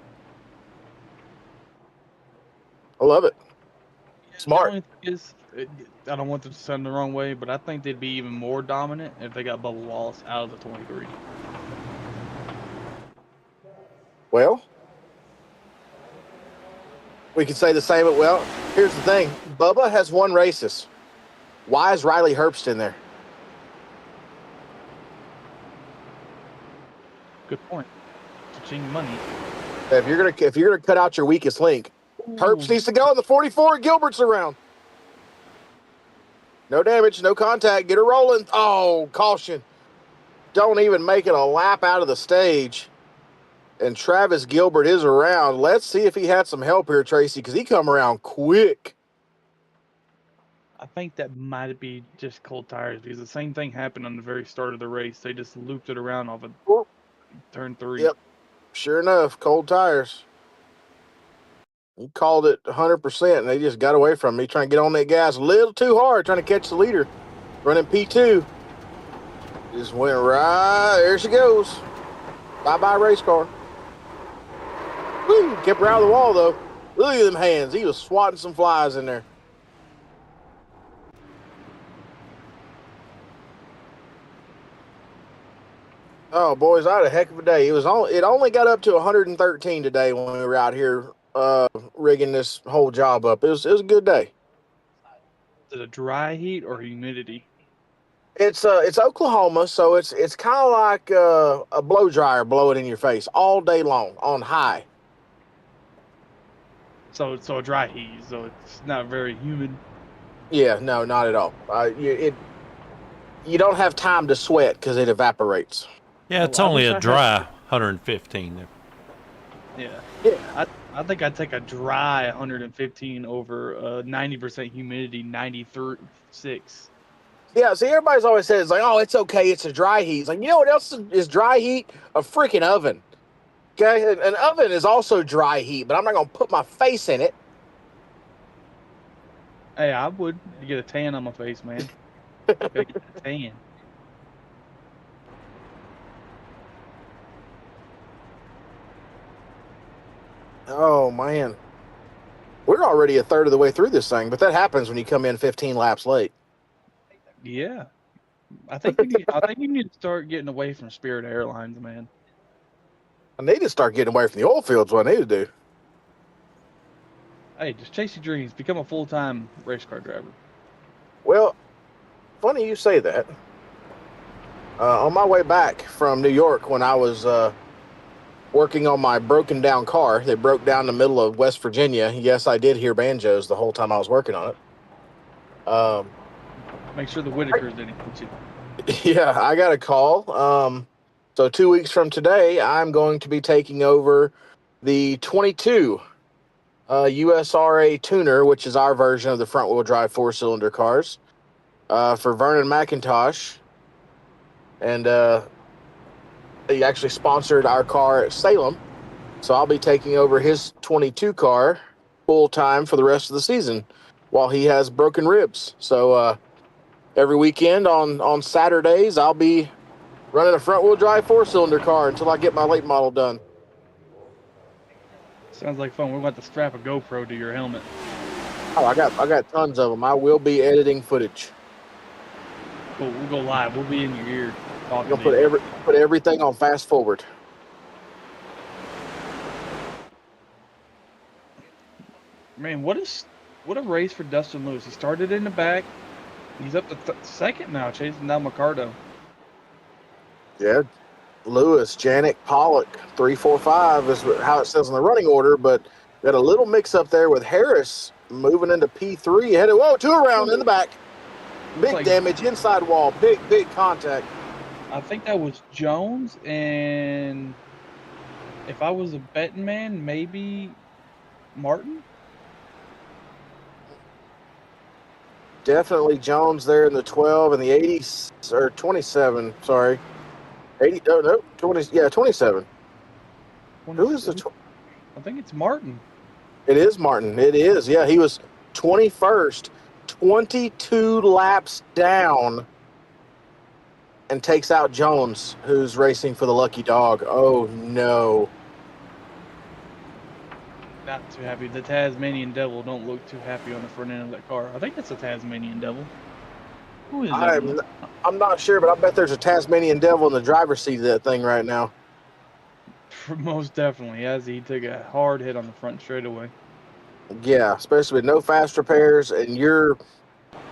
I love it. Smart. The only thing is, I don't want this to sound the wrong way, but I think they'd be even more dominant if they got Bubba Wallace out of the 23. Well, we could say the same. Well, here's the thing. Bubba has won races. Why is Riley Herbst in there? Good point. Ching money. If you're gonna cut out your weakest link, Herbst needs to go in the 44. Gilbert's around. No damage, no contact. Get her rolling. Oh, caution. Don't even make it a lap out of the stage. And Travis Gilbert is around. Let's see if he had some help here, Tracy, because he come around quick. I think that might be just cold tires, because the same thing happened on the very start of the race. They just looped it around off of turn 3. Yep. Sure enough, cold tires. He called it 100%, and they just got away from me, trying to get on that gas a little too hard, trying to catch the leader, running P2. Just went right. There she goes. Bye-bye race car. Woo, kept her out of the wall, though. Look at them hands. He was swatting some flies in there. Oh, boys, I had a heck of a day. It only got up to 113 today when we were out here rigging this whole job up. It was a good day. Is it a dry heat or humidity? It's Oklahoma, so it's kind of like a blow dryer blowing in your face all day long on high. So a dry heat, so it's not very humid. Yeah, no, not at all. You don't have time to sweat because it evaporates. Yeah, it's I only wish a I had- dry 115. Yeah. Yeah, I think I'd take a dry 115 over 90% humidity 96. yeah. See, everybody's always says like, "Oh, it's okay, it's a dry heat." It's like, you know what else is dry heat? A freaking oven. Okay, an oven is also dry heat, but I'm not gonna put my face in it. Hey, I would get a tan on my face, man. Gotta get a tan. Oh man, we're already a third of the way through this thing, but that happens when you come in 15 laps late. Yeah. I think you need to start getting away from Spirit Airlines, man. I need to start getting away from the oil fields. What I need to do. Hey, just chase your dreams. Become a full-time race car driver. Well, funny you say that. On my way back from New York, when I was working on my broken down car that broke down in the middle of West Virginia, yes, I did hear banjos the whole time I was working on it. Make sure the Whitakers didn't hit you. Yeah, I got a call. So 2 weeks from today, I'm going to be taking over the 22 USRA tuner, which is our version of the front wheel drive 4-cylinder cars, for Vernon McIntosh. And he actually sponsored our car at Salem. So I'll be taking over his 22 car full time for the rest of the season while he has broken ribs. So every weekend on Saturdays, I'll be running a front wheel drive 4-cylinder car until I get my late model done. Sounds like fun. We're going to strap a GoPro to your helmet. Oh, I got tons of them. I will be editing footage. Cool. We'll go live. We'll be in your ear I'm talking gonna to you. put everything on fast forward. Man, what a race for Dustin Lewis. He started in the back. He's up to second now, chasing down Mercado. Yeah, Lewis, Janik, Pollock, 3, 4, 5 is how it says in the running order, but got a little mix up there with Harris moving into P3. Headed two around in the back. Big like- damage inside wall. Big contact. I think that was Jones, and if I was a betting man, maybe Martin. Definitely Jones there in the 12 and the 80s or 27. Sorry, 80. Oh no, 20. Yeah, 27. Who is the? I think it's Martin. It is Martin. It is. Yeah, he was 21st, 22 laps down, and takes out Jones, who's racing for the lucky dog. Oh no. Not too happy. The Tasmanian Devil don't look too happy on the front end of that car. I think it's a Tasmanian Devil. Who is it? I'm not sure, but I bet there's a Tasmanian Devil in the driver's seat of that thing right now. Most definitely, as he took a hard hit on the front straightaway. Yeah, especially with no fast repairs, and you're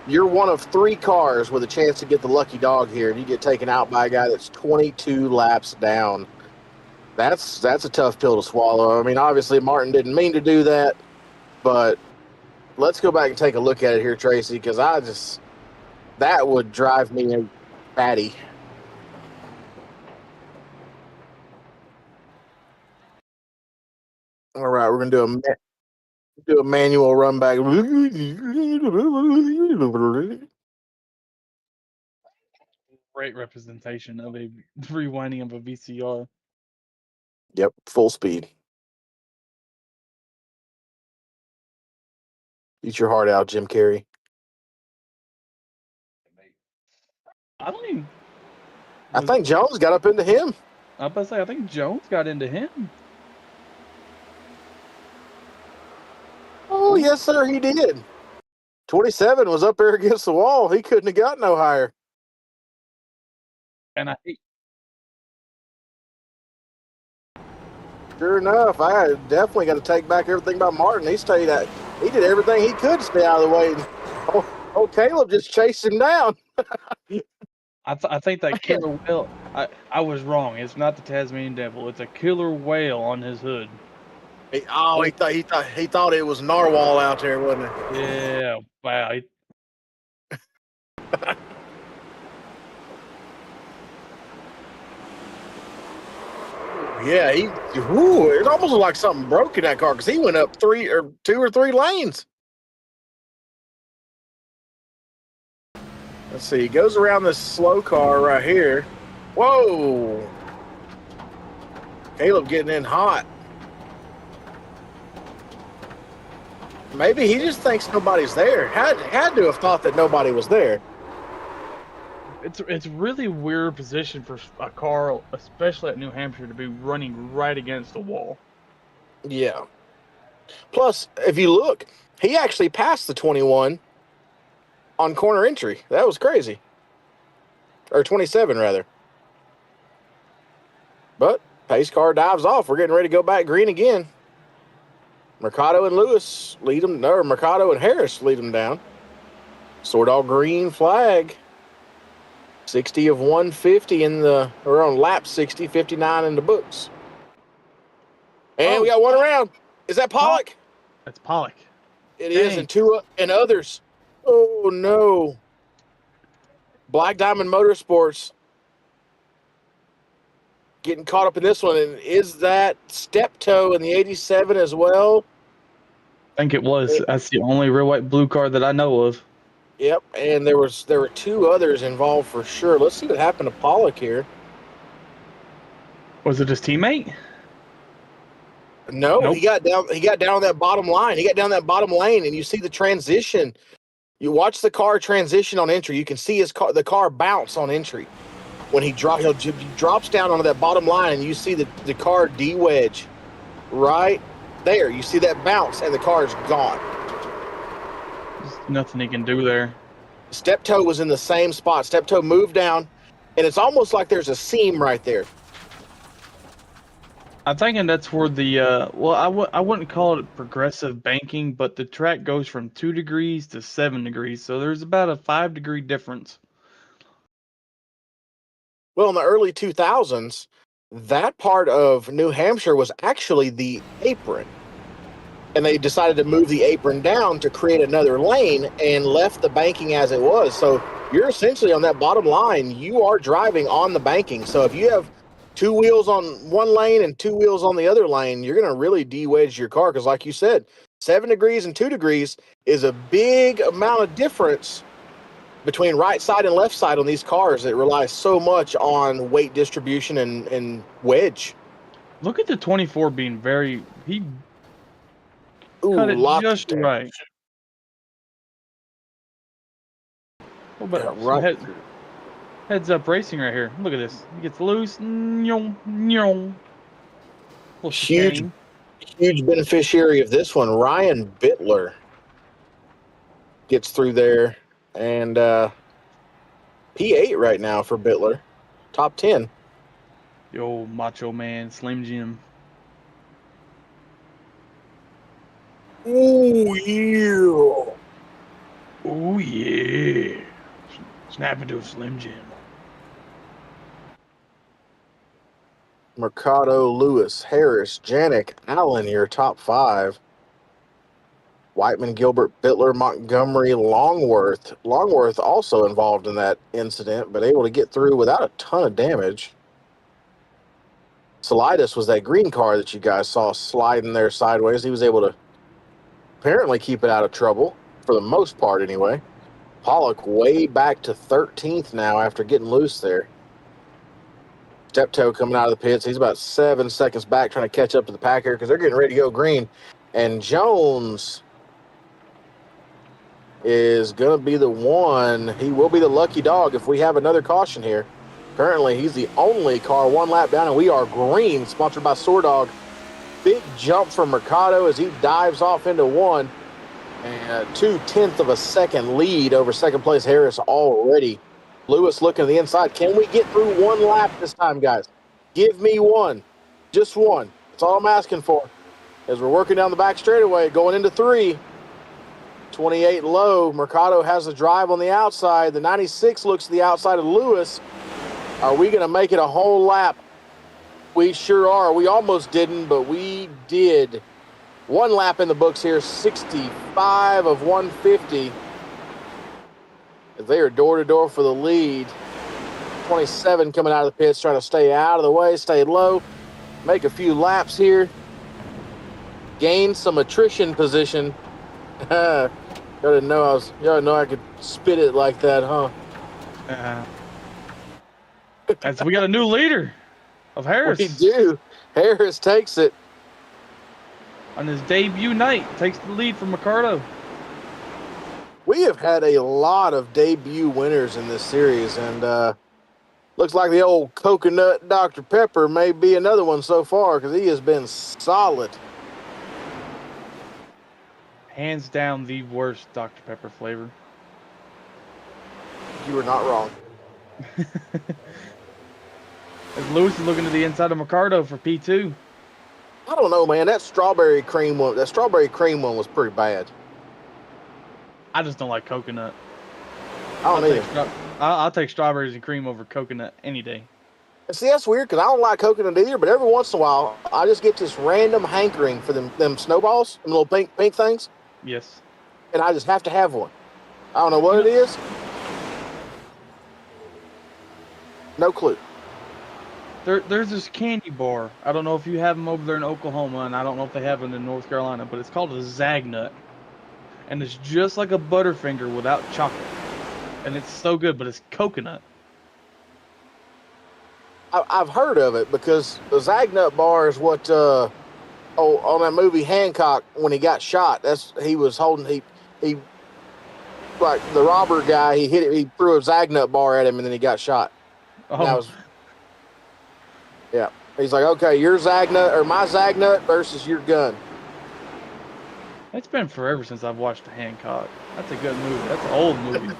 one of 3 cars with a chance to get the lucky dog here, and you get taken out by a guy that's 22 laps down. That's a tough pill to swallow. I mean, obviously Martin didn't mean to do that, but let's go back and take a look at it here, Tracy, because that would drive me batty. All right, we're gonna do a manual run back. Great representation of a rewinding of a VCR. Yep, full speed. Eat your heart out, Jim Carrey. I don't even. I think Jones got up into him. I was about to say, I think Jones got into him. Oh, yes, sir, he did. 27 was up there against the wall. He couldn't have got no higher. And I think Sure enough, I definitely got to take back everything about Martin. He stayed out. He did everything he could to stay out of the way. And, Caleb just chased him down. I think that killer whale. I was wrong. It's not the Tasmanian devil. It's a killer whale on his hood. He thought it was narwhal out there, wasn't it? Yeah, wow. Yeah, it almost looked like something broke in that car because he went up 2 or 3 lanes. Let's see. He goes around this slow car right here. Whoa! Caleb getting in hot. Maybe he just thinks nobody's there. Had to have thought that nobody was there. It's really weird position for a car, especially at New Hampshire, to be running right against the wall. Yeah. Plus, if you look, he actually passed the 21 on corner entry. That was crazy. Or 27, rather. But pace car dives off. We're getting ready to go back green again. Mercado and Lewis lead them. No, Mercado and Harris lead them down. SoarDogg green flag. 60 of 150 we're on lap 60, 59 in the books. And we got one around. Is that Pollock? That's Pollock. It is, and 2 and others. Oh, no. Black Diamond Motorsports getting caught up in this one. And is that Steptoe in the 87 as well? I think it was. That's the only real white blue car that I know of. Yep, and there were 2 others involved for sure. Let's see what happened to Pollock here. Was it his teammate? No, Nope. He got down on that bottom line. He got down that bottom lane, and you see the transition. You watch the car transition on entry. You can see the car bounce on entry. When he drops down onto that bottom line, and you see the car de-wedge right there. You see that bounce, and the car is gone. There's nothing he can do there. Steptoe was in the same spot. Steptoe moved down, and it's almost like there's a seam right there. I'm thinking that's where the I wouldn't call it progressive banking, but the track goes from 2 degrees to 7 degrees, so there's about a 5-degree difference. Well, in the early 2000s, that part of New Hampshire was actually the apron. And they decided to move the apron down to create another lane and left the banking as it was. So you're essentially on that bottom line. You are driving on the banking. So if you have 2 wheels on one lane and 2 wheels on the other lane, you're going to really de-wedge your car. Because like you said, 7 degrees and 2 degrees is a big amount of difference between right side and left side on these cars. It relies so much on weight distribution and wedge. Look at the 24 being he Ooh, cut it lots just of right. What about right. heads up racing right here? Look at this. He gets loose. Huge beneficiary of this one. Ryan Bittler gets through there, and P8 right now for Bittler. Top 10. Yo, Macho Man, Slim Jim. Ooh, yeah. Oh yeah. Snap into a Slim Jim. Mercado, Lewis, Harris, Janik, Allen, your top 5. Whiteman, Gilbert, Bittler, Montgomery, Longworth. Longworth also involved in that incident, but able to get through without a ton of damage. Salidas was that green car that you guys saw sliding there sideways. He was able to apparently keep it out of trouble, for the most part anyway. Pollock way back to 13th now after getting loose there. Steptoe coming out of the pits. He's about 7 seconds back trying to catch up to the pack here because they're getting ready to go green. And Jones is going to be the one. He will be the lucky dog if we have another caution here. Currently, he's the only car one lap down, and we are green, sponsored by SoarDogg. Big jump from Mercado as he dives off into one. And 0.2 of a second lead over second place Harris already. Lewis looking to the inside. Can we get through one lap this time, guys? Give me one. Just one. That's all I'm asking for. As we're working down the back straightaway, going into 3. 28 low. Mercado has the drive on the outside. The 96 looks to the outside of Lewis. Are we going to make it a whole lap? We sure are. We almost didn't, but we did. One lap in the books here, 65 of 150. They are door-to-door for the lead. 27 coming out of the pits, trying to stay out of the way, stay low, make a few laps here, gain some attrition position. Y'all didn't know I could spit it like that, huh? We got a new leader of Harris. We do. Harris takes it. On his debut night, takes the lead from Mercado. We have had a lot of debut winners in this series, and looks like the old coconut Dr. Pepper may be another one so far because he has been solid. Hands down the worst Dr. Pepper flavor. You were not wrong. As Lewis is looking to the inside of Mercado for P2. I don't know, man. That strawberry cream one was pretty bad. I just don't like coconut. I don't either. I'll take strawberries and cream over coconut any day. And see, that's weird because I don't like coconut either, but every once in a while, I just get this random hankering for them snowballs, them little pink things, Yes. and I just have to have one. I don't know what it is. No clue. There's this candy bar. I don't know if you have them over there in Oklahoma, and I don't know if they have them in North Carolina, but it's called a Zagnut. And it's just like a Butterfinger without chocolate. And it's so good, but it's coconut. I've heard of it because the Zagnut bar is what, on that movie Hancock, when he got shot, he like the robber guy, he threw a Zagnut bar at him and then he got shot. Oh. Yeah. He's like, okay, your Zagnut or my Zagnut versus your gun. It's been forever since I've watched the Hancock. That's a good movie. That's an old movie.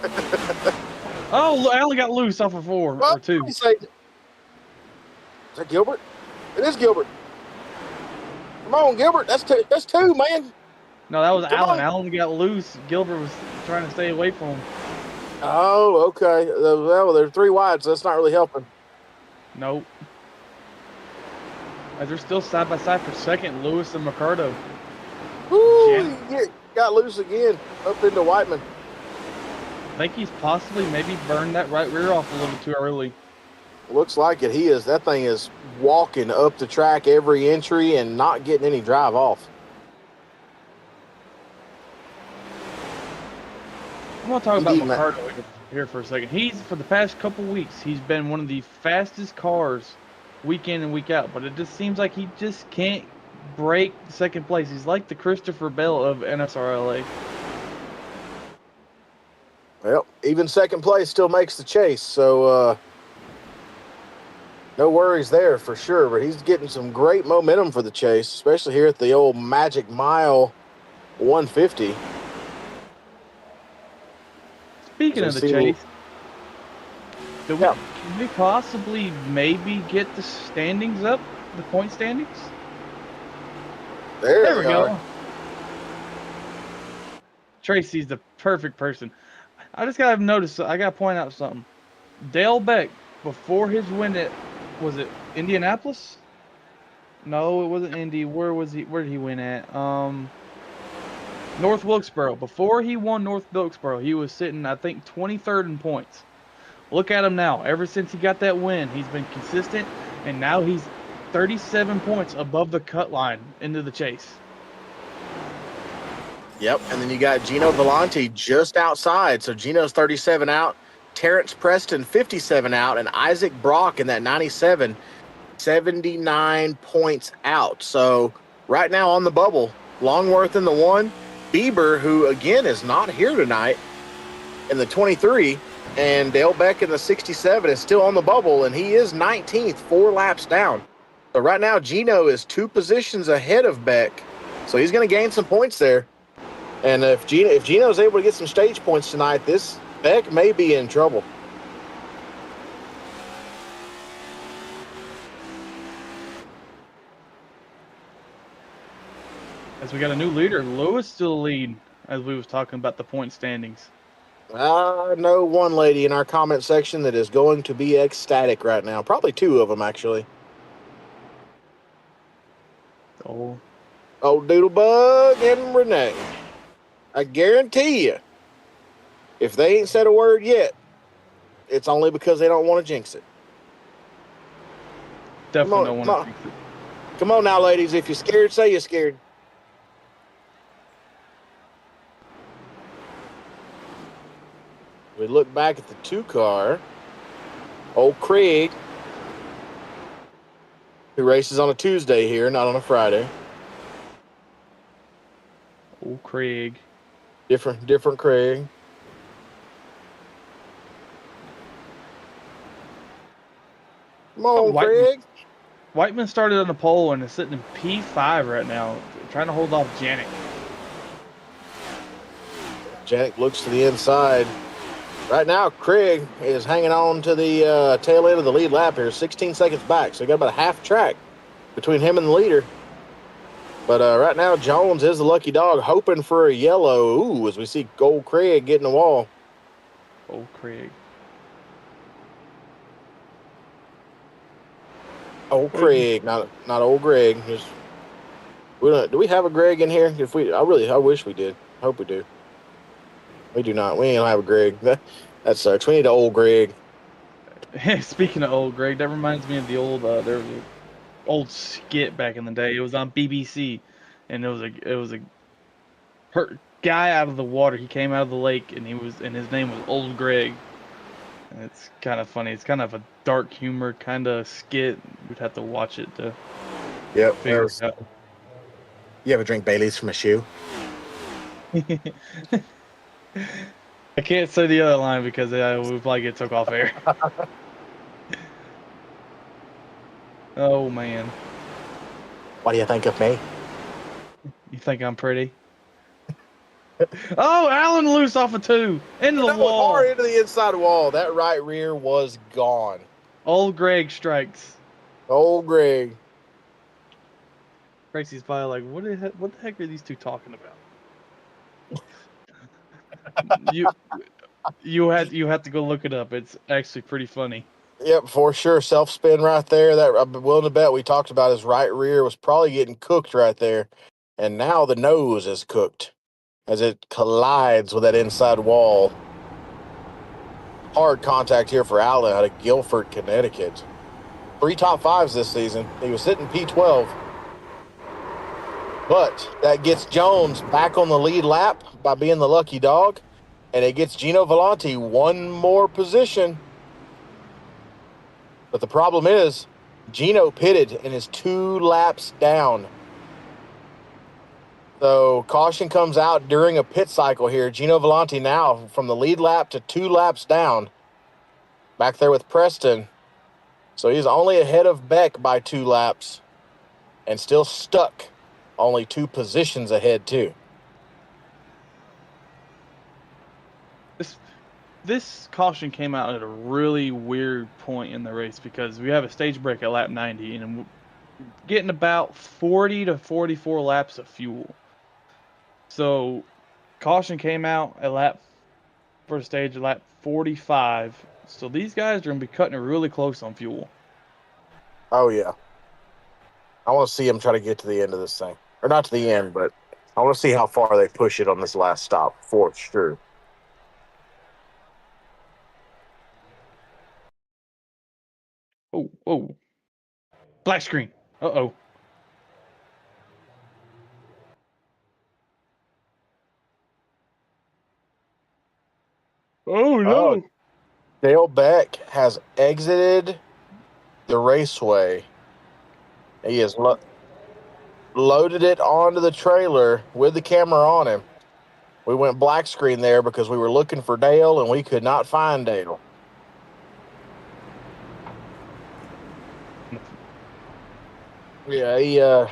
Oh, I only got loose off of 4 or 2. Is that Gilbert? It is Gilbert. Come on, Gilbert. That's two, man. No, that was Come Allen. on. Allen got loose. Gilbert was trying to stay away from him. Oh, okay. Well, they're 3 wide, so that's not really helping. Nope. As they're still side by side for second, Lewis and Mercado. Woo! He got loose again up into Whiteman. I think he's possibly maybe burned that right rear off a little too early. Looks like it. That thing is walking up the track every entry and not getting any drive off. I'm going to talk about Indeed, Mercado here for a second. For the past couple weeks, he's been one of the fastest cars week in and week out, but it just seems like he just can't break second place. He's like the Christopher Bell of NSRLA. Well, even second place still makes the chase, so no worries there for sure. But he's getting some great momentum for the chase, especially here at the old Magic Mile 150. Speaking of the chase, can we possibly maybe get the standings up, the point standings? There we go. Tracy's the perfect person. I just gotta notice. I gotta point out something. Dale Beck, before his win was it Indianapolis? No, it wasn't Indy. Where did he win at? North Wilkesboro. Before he won North Wilkesboro, he was sitting, I think, 23rd in points. Look at him now. Ever since he got that win, he's been consistent, and now he's 37 points above the cut line into the chase. Yep, and then you got Gino Volante just outside. So Gino's 37 out, Terrence Preston 57 out, and Isaac Brock in that 97, 79 points out. So right now on the bubble, Longworth in the 1, Bieber, who again is not here tonight, in the 23, and Dale Beck in the 67 is still on the bubble, and he is 19th, 4 laps down. So right now, Gino is 2 positions ahead of Beck, so he's going to gain some points there. And if Gino's able to get some stage points tonight, this Beck may be in trouble. As we got a new leader, Lewis still lead, as we was talking about the point standings. I know one lady in our comment section that is going to be ecstatic right now. Probably 2 of them, actually. Oh, Old Doodlebug and Renee. I guarantee you, if they ain't said a word yet, it's only because they don't want to jinx it. definitely on, don't come want on. to. Come on now, ladies. If you're scared, say you're scared. We look back at the 2 car. Old Craig, who races on a Tuesday here, not on a Friday. Oh, Craig. Different Craig. Come on, Craig. Whiteman started on the pole and is sitting in P5 right now, trying to hold off Janik. Janik looks to the inside. Right now, Craig is hanging on to the tail end of the lead lap here, 16 seconds back. So you got about a half track between him and the leader. But right now, Jones is the lucky dog, hoping for a yellow. Ooh, as we see Gold Craig getting the wall. Oh, Craig. Old Craig, not old Greg. Do we have a Greg in here? I wish we did. I hope we do. We do not. We ain't have a Greg. That sucks. We need an old Greg. Speaking of old Greg, that reminds me of the old there was an old skit back in the day. It was on BBC, and it was a guy out of the water. He came out of the lake, and his name was Old Greg. And it's kind of funny. It's kind of a dark humor kind of skit. We'd have to watch it to figure it out. You ever drink Bailey's from a shoe? I can't say the other line because we probably get took off air. Oh man, What do you think of me? you think I'm pretty? Oh, Allen loose off of 2 into the wall. Far into the inside wall. That right rear was gone. Old Greg strikes. Old Greg. Gracie's probably like, what the heck are these 2 talking about? you have to go look it up. It's actually pretty funny. Yep, for sure. Self spin right there. That I'm willing to bet we talked about his right rear was probably getting cooked right there. And now the nose is cooked as it collides with that inside wall. Hard contact here for Allen out of Guilford, Connecticut. 3 top 5s this season. He was sitting P12. But that gets Jones back on the lead lap by being the lucky dog. And it gets Gino Volante 1 more position. But the problem is, Gino pitted and is 2 laps down. So caution comes out during a pit cycle here. Gino Volante now from the lead lap to 2 laps down. Back there with Preston. So he's only ahead of Beck by 2 laps and still stuck. Only 2 positions ahead too. This caution came out at a really weird point in the race because we have a stage break at lap 90 and we're getting about 40 to 44 laps of fuel. So caution came out at first stage at lap 45. So these guys are going to be cutting it really close on fuel. Oh, yeah. I want to see him try to get to the end of this thing. Or not to the end, but I want to see how far they push it on this last stop, for sure. Oh. Black screen. Uh-oh. Oh, no. Dale Beck has exited the raceway. He has loaded it onto the trailer with the camera on him, We went black screen there because we were looking for Dale and we could not find Dale. Yeah,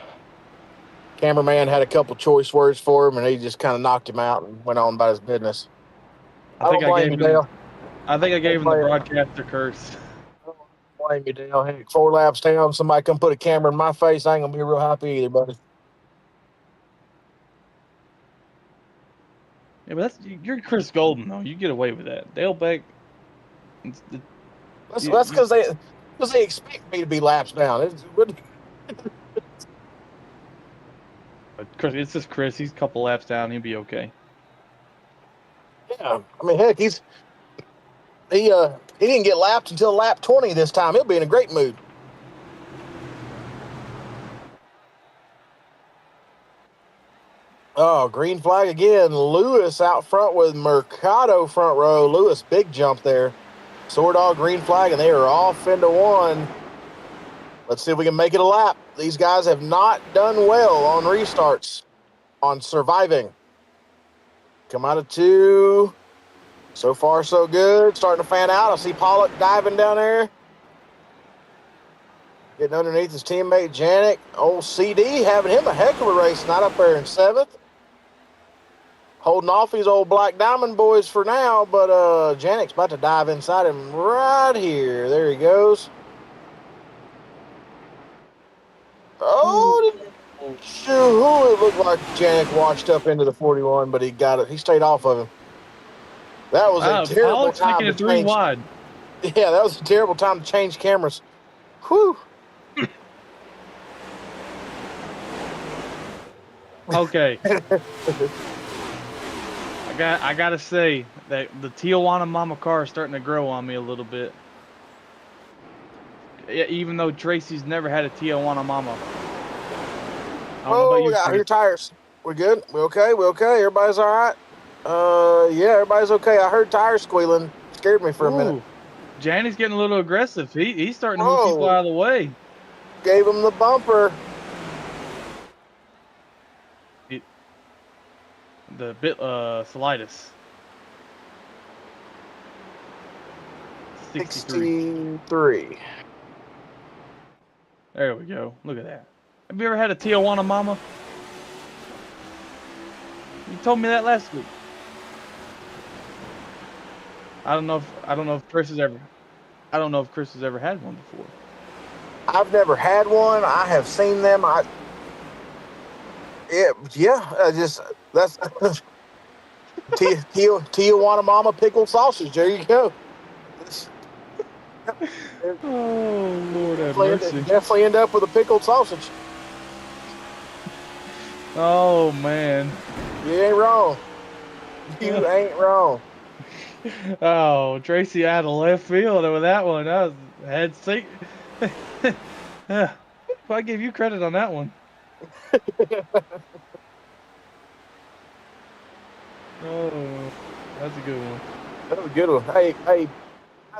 cameraman had a couple choice words for him, and he just kind of knocked him out and went on about his business. I don't blame you, Dale. I think I gave him the broadcaster curse. I don't blame you, Dale. Hey, 4 laps down, somebody come put a camera in my face, I ain't gonna be real happy either, buddy. Yeah, but you're Chris Golden though. You get away with that. Dale Beck. That's because they expect me to be laps down. Chris, it's just Chris. He's a couple laps down. He'll be okay. Yeah, I mean, heck, he didn't get lapped until lap 20 this time. He'll be in a great mood. Oh, green flag again. Lewis out front with Mercado front row. Lewis, big jump there. SoarDogg, green flag, and they are off into one. Let's see if we can make it a lap. These guys have not done well on restarts, on surviving. Come out of 2. So far, so good. Starting to fan out. I see Pollock diving down there. Getting underneath his teammate, Janik. Old CD having him a heck of a race. Not up there in 7th. Holding off these old Black Diamond boys for now, but Janik's about to dive inside him right here. There he goes. Oh, shoot. It looked like Janik washed up into the 41, but he got it. He stayed off of him. That was a terrible Pollock's time making to it 3 change. wide. Yeah, that was a terrible time to change cameras. Whew. Okay. I gotta say that the Tijuana Mama car is starting to grow on me a little bit. Even though Tracy's never had a Tijuana Mama. Oh, we got your tires. We good? We okay? We okay? Everybody's all right? Yeah, everybody's okay. I heard tires squealing. Scared me for a minute. Janik's getting a little aggressive. He's starting to move people out of the way. Gave him the bumper. The bit Solitis. 63. There we go. Look at that. Have you ever had a Tijuana Mama? You told me that last week. I don't know if Chris has ever had one before. I've never had one. I have seen them. That's Tijuana Mama pickled sausage. There you go. Oh, Lord have mercy. Definitely end up with a pickled sausage. Oh, man. You ain't wrong. You ain't wrong. Oh, Tracy out of left field with that one. That was head seat. I give you credit on that one. Oh, that's a good one. That was a good one. Hey,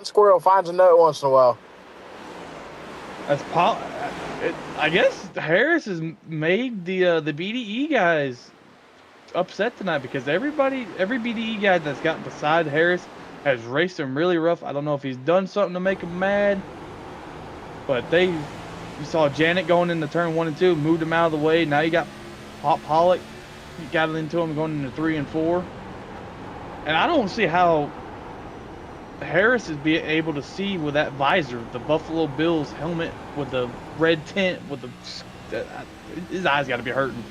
Squirrel finds a note once in a while. That's I guess Harris has made the BDE guys upset tonight because every BDE guy that's gotten beside Harris has raced him really rough. I don't know if he's done something to make him mad, but you saw Janik going into turn 1 and 2, moved him out of the way. Now you got Pollock. You got into him going into 3 and 4. And I don't see how Harris is being able to see with that visor, the Buffalo Bills helmet with the red tint, with his eyes got to be hurting.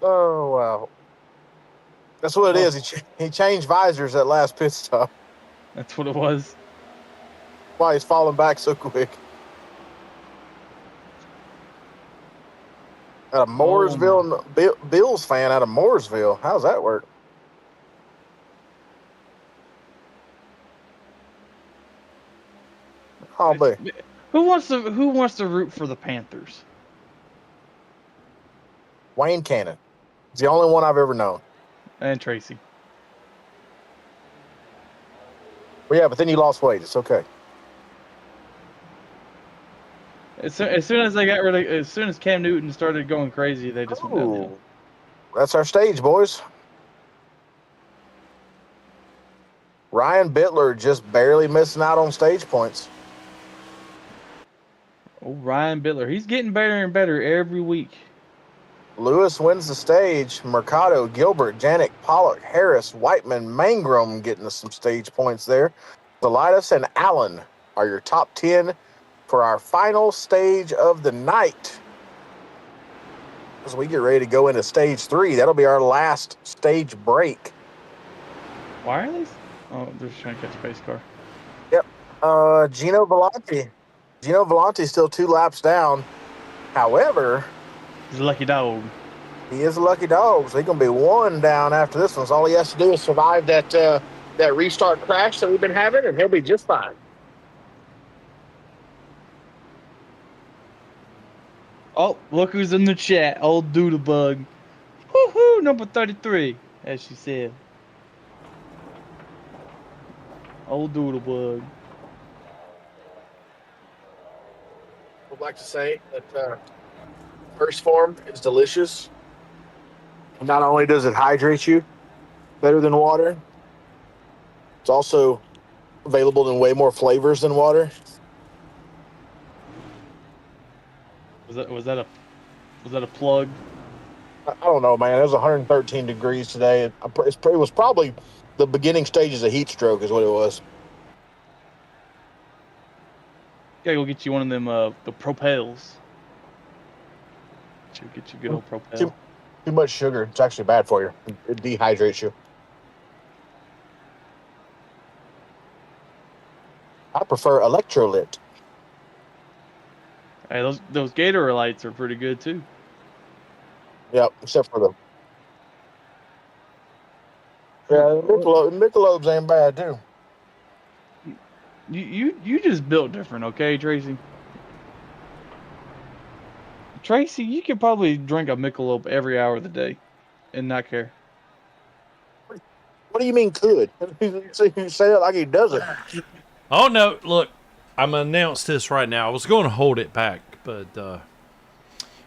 Oh, wow. That's what it is. He changed visors at last pit stop. That's what it was. Why he's falling back so quick. Out of Mooresville, Bills fan out of Mooresville. How's that work? Oh, boy. Who wants to root for the Panthers? Wayne Cannon. He's the only one I've ever known. And Tracy. Well, yeah, but then you lost weight. It's okay. As soon as they got rid of, as soon as Cam Newton started going crazy, they just went downhill. Ooh, that's our stage, boys. Ryan Bittler just barely missing out on stage points. Oh, Ryan Bittler, he's getting better and better every week. Lewis wins the stage. Mercado, Gilbert, Janik, Pollock, Harris, Whiteman, Mangrum getting us some stage points there. Delitus and Allen are your top 10 for our final stage of the night. As we get ready to go into stage 3, that'll be our last stage break. Why are they? Oh, they're just trying to catch a pace car. Gino Volante. Gino Volante's still 2 laps down. However, He's a lucky dog. he is a lucky dog, so he's going to be 1 down after this one. So all he has to do is survive that restart crash that we've been having, and he'll be just fine. Oh, look who's in the chat. Old Doodlebug. Woohoo, number 33, as she said. Old Doodlebug. I'd like to say that first form is delicious. Not only does it hydrate you better than water, it's also available in way more flavors than water. Was that a plug? I don't know, man. It was 113 degrees today. It was probably the beginning stages of heat stroke is what it was. Gotta go get you one of them the propels. Get you good old propel. Too much sugar. It's actually bad for you. It dehydrates you. I prefer electrolyte. Hey, those Gator lights are pretty good too. Yep, except for the Michelob's ain't bad too. You just built different, okay, Tracy? Tracy, you could probably drink a Michelob every hour of the day and not care. What do you mean could? You say it like he doesn't. Oh no! Look, I'm gonna announce this right now. I was going to hold it back, but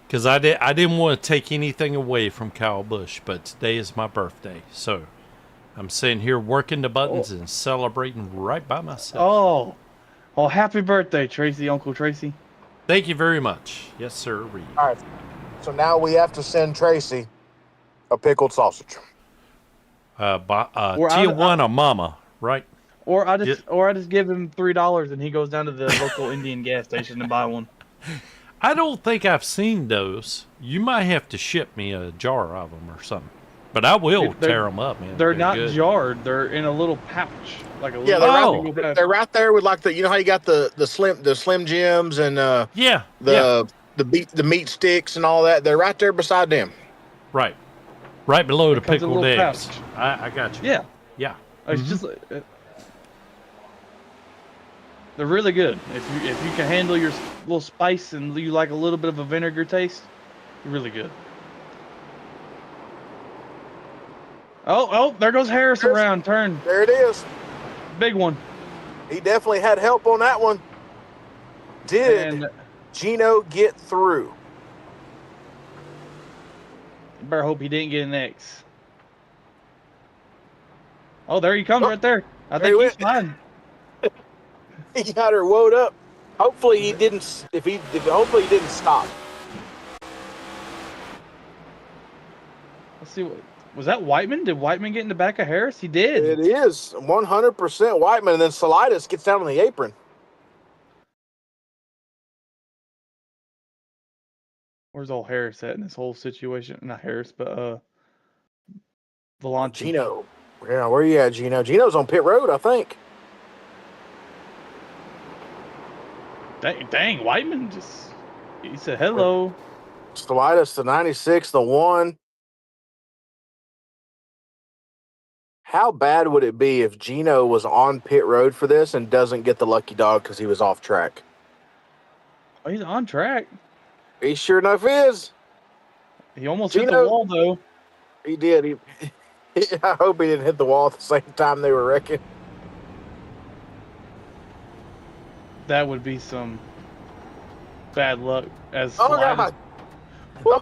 because I didn't want to take anything away from Kyle Busch, but today is my birthday, so I'm sitting here working the buttons and celebrating right by myself. Oh, happy birthday, Tracy, Uncle Tracy. Thank you very much. Yes, sir. All right. So now we have to send Tracy a pickled sausage. Tijuana Mama, right? Or I just give him $3 and he goes down to the local Indian gas station and buy one. I don't think I've seen those. You might have to ship me a jar of them or something. But I will tear them up, man. They're not good. jarred. They're in a little pouch, like a Yeah, little. they're right there with like you know how you got the Slim Jims and the meat sticks and all that. They're right there beside them. Right below the pickled eggs. Pouch. I got you. Yeah. It's just they're really good. If you can handle your little spice and you like a little bit of a vinegar taste, you're really good. Oh, there goes Harris around turn. There it is. Big one. He definitely had help on that one. Did Gino get through? You better hope he didn't get an X. Oh, there he comes right there. I think he's fine. He got her woed up. Hopefully he didn't. Hopefully he didn't stop. Let's see what. Was that Whiteman? Did Whiteman get in the back of Harris? He did. It is 100% Whiteman, and then Salidas gets down on the apron. Where's old Harris at in this whole situation? Not Harris, but Volante. Gino. Yeah, where you at, Gino? Gino's on pit road, I think. Dang, Whiteman he said hello. Salidas, the 96, the 1. How bad would it be if Gino was on pit road for this and doesn't get the lucky dog because he was off track? Oh, he's on track. He sure enough is. He almost hit the wall, though. He did. I hope he didn't hit the wall at the same time they were wrecking. That would be some bad luck as Oh slide God! Oh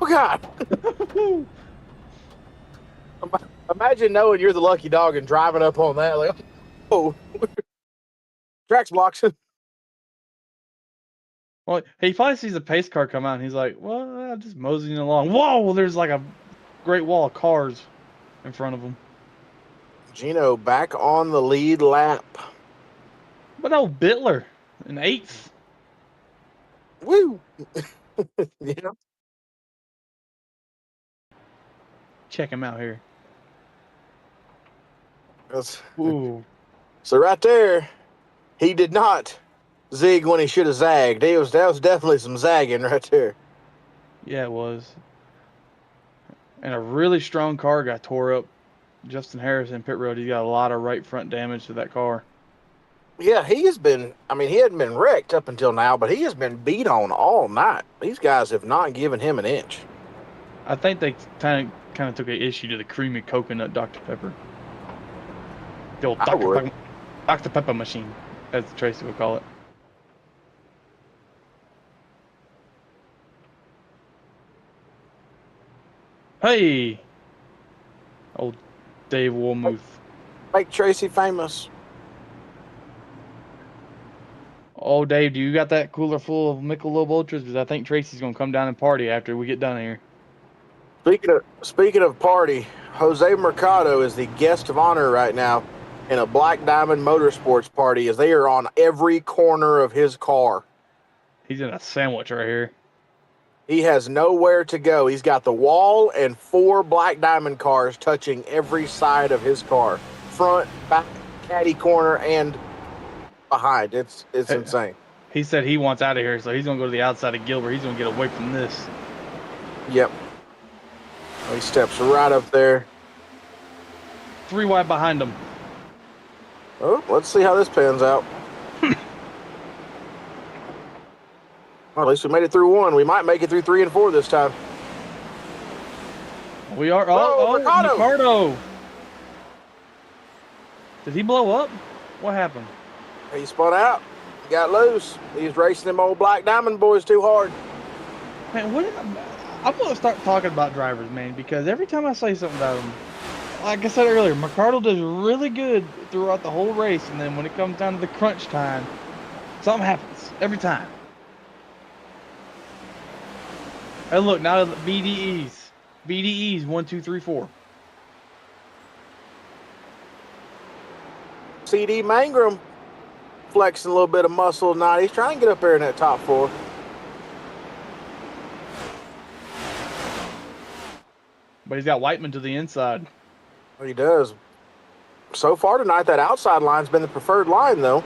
God! Imagine knowing you're the lucky dog and driving up on that. Like, oh, tracks blocks. Well, he probably sees a pace car come out, and he's like, "Well, I'm just moseying along." Whoa! There's like a great wall of cars in front of him. Gino back on the lead lap. But no, Bittler in 8th. Woo! Yeah. Check him out here. That's- Ooh. So right there, he did not zig when he should have zagged. That was definitely some zagging right there. Yeah, it was. And a really strong car got tore up. Justin Harrison, pit road. He got a lot of right front damage to that car. Yeah, he has been. I mean, he hadn't been wrecked up until now, but he has been beat on all night. These guys have not given him an inch. I think they kind of took an issue to the creamy coconut Dr. Pepper. The old I would. Dr. Pepper machine, as Tracy would call it. Hey! Old Dave Woolmuth. Make Tracy famous. Oh, Dave, do you got that cooler full of Michelob Ultras? Because I think Tracy's going to come down and party after we get done here. Speaking of party, Jose Mercado is the guest of honor right now in a Black Diamond Motorsports party, as they are on every corner of his car. He's in a sandwich right here. He has nowhere to go. He's got the wall and 4 Black Diamond cars touching every side of his car. Front, back, caddy corner, and behind. It's insane. He said he wants out of here, so he's going to go to the outside of Gilbert. He's going to get away from this. Yep. He steps right up there. 3 wide behind him. Oh, let's see how this pans out. Well, at least we made it through 1. We might make it through 3 and 4 this time. We are. Whoa, Ricardo. Did he blow up? What happened? He spun out. He got loose. He's racing them old Black Diamond boys too hard. Man, I'm going to start talking about drivers, man, because every time I say something about them, like I said earlier, Ricardo does really good throughout the whole race, and then when it comes down to the crunch time, something happens every time. Hey, look, now the BDEs. BDEs, 1, 2, 3, 4. CD Mangrum flexing a little bit of muscle tonight. He's trying to get up there in that top 4. But he's got Whiteman to the inside. He does. So far tonight, that outside line's been the preferred line, though.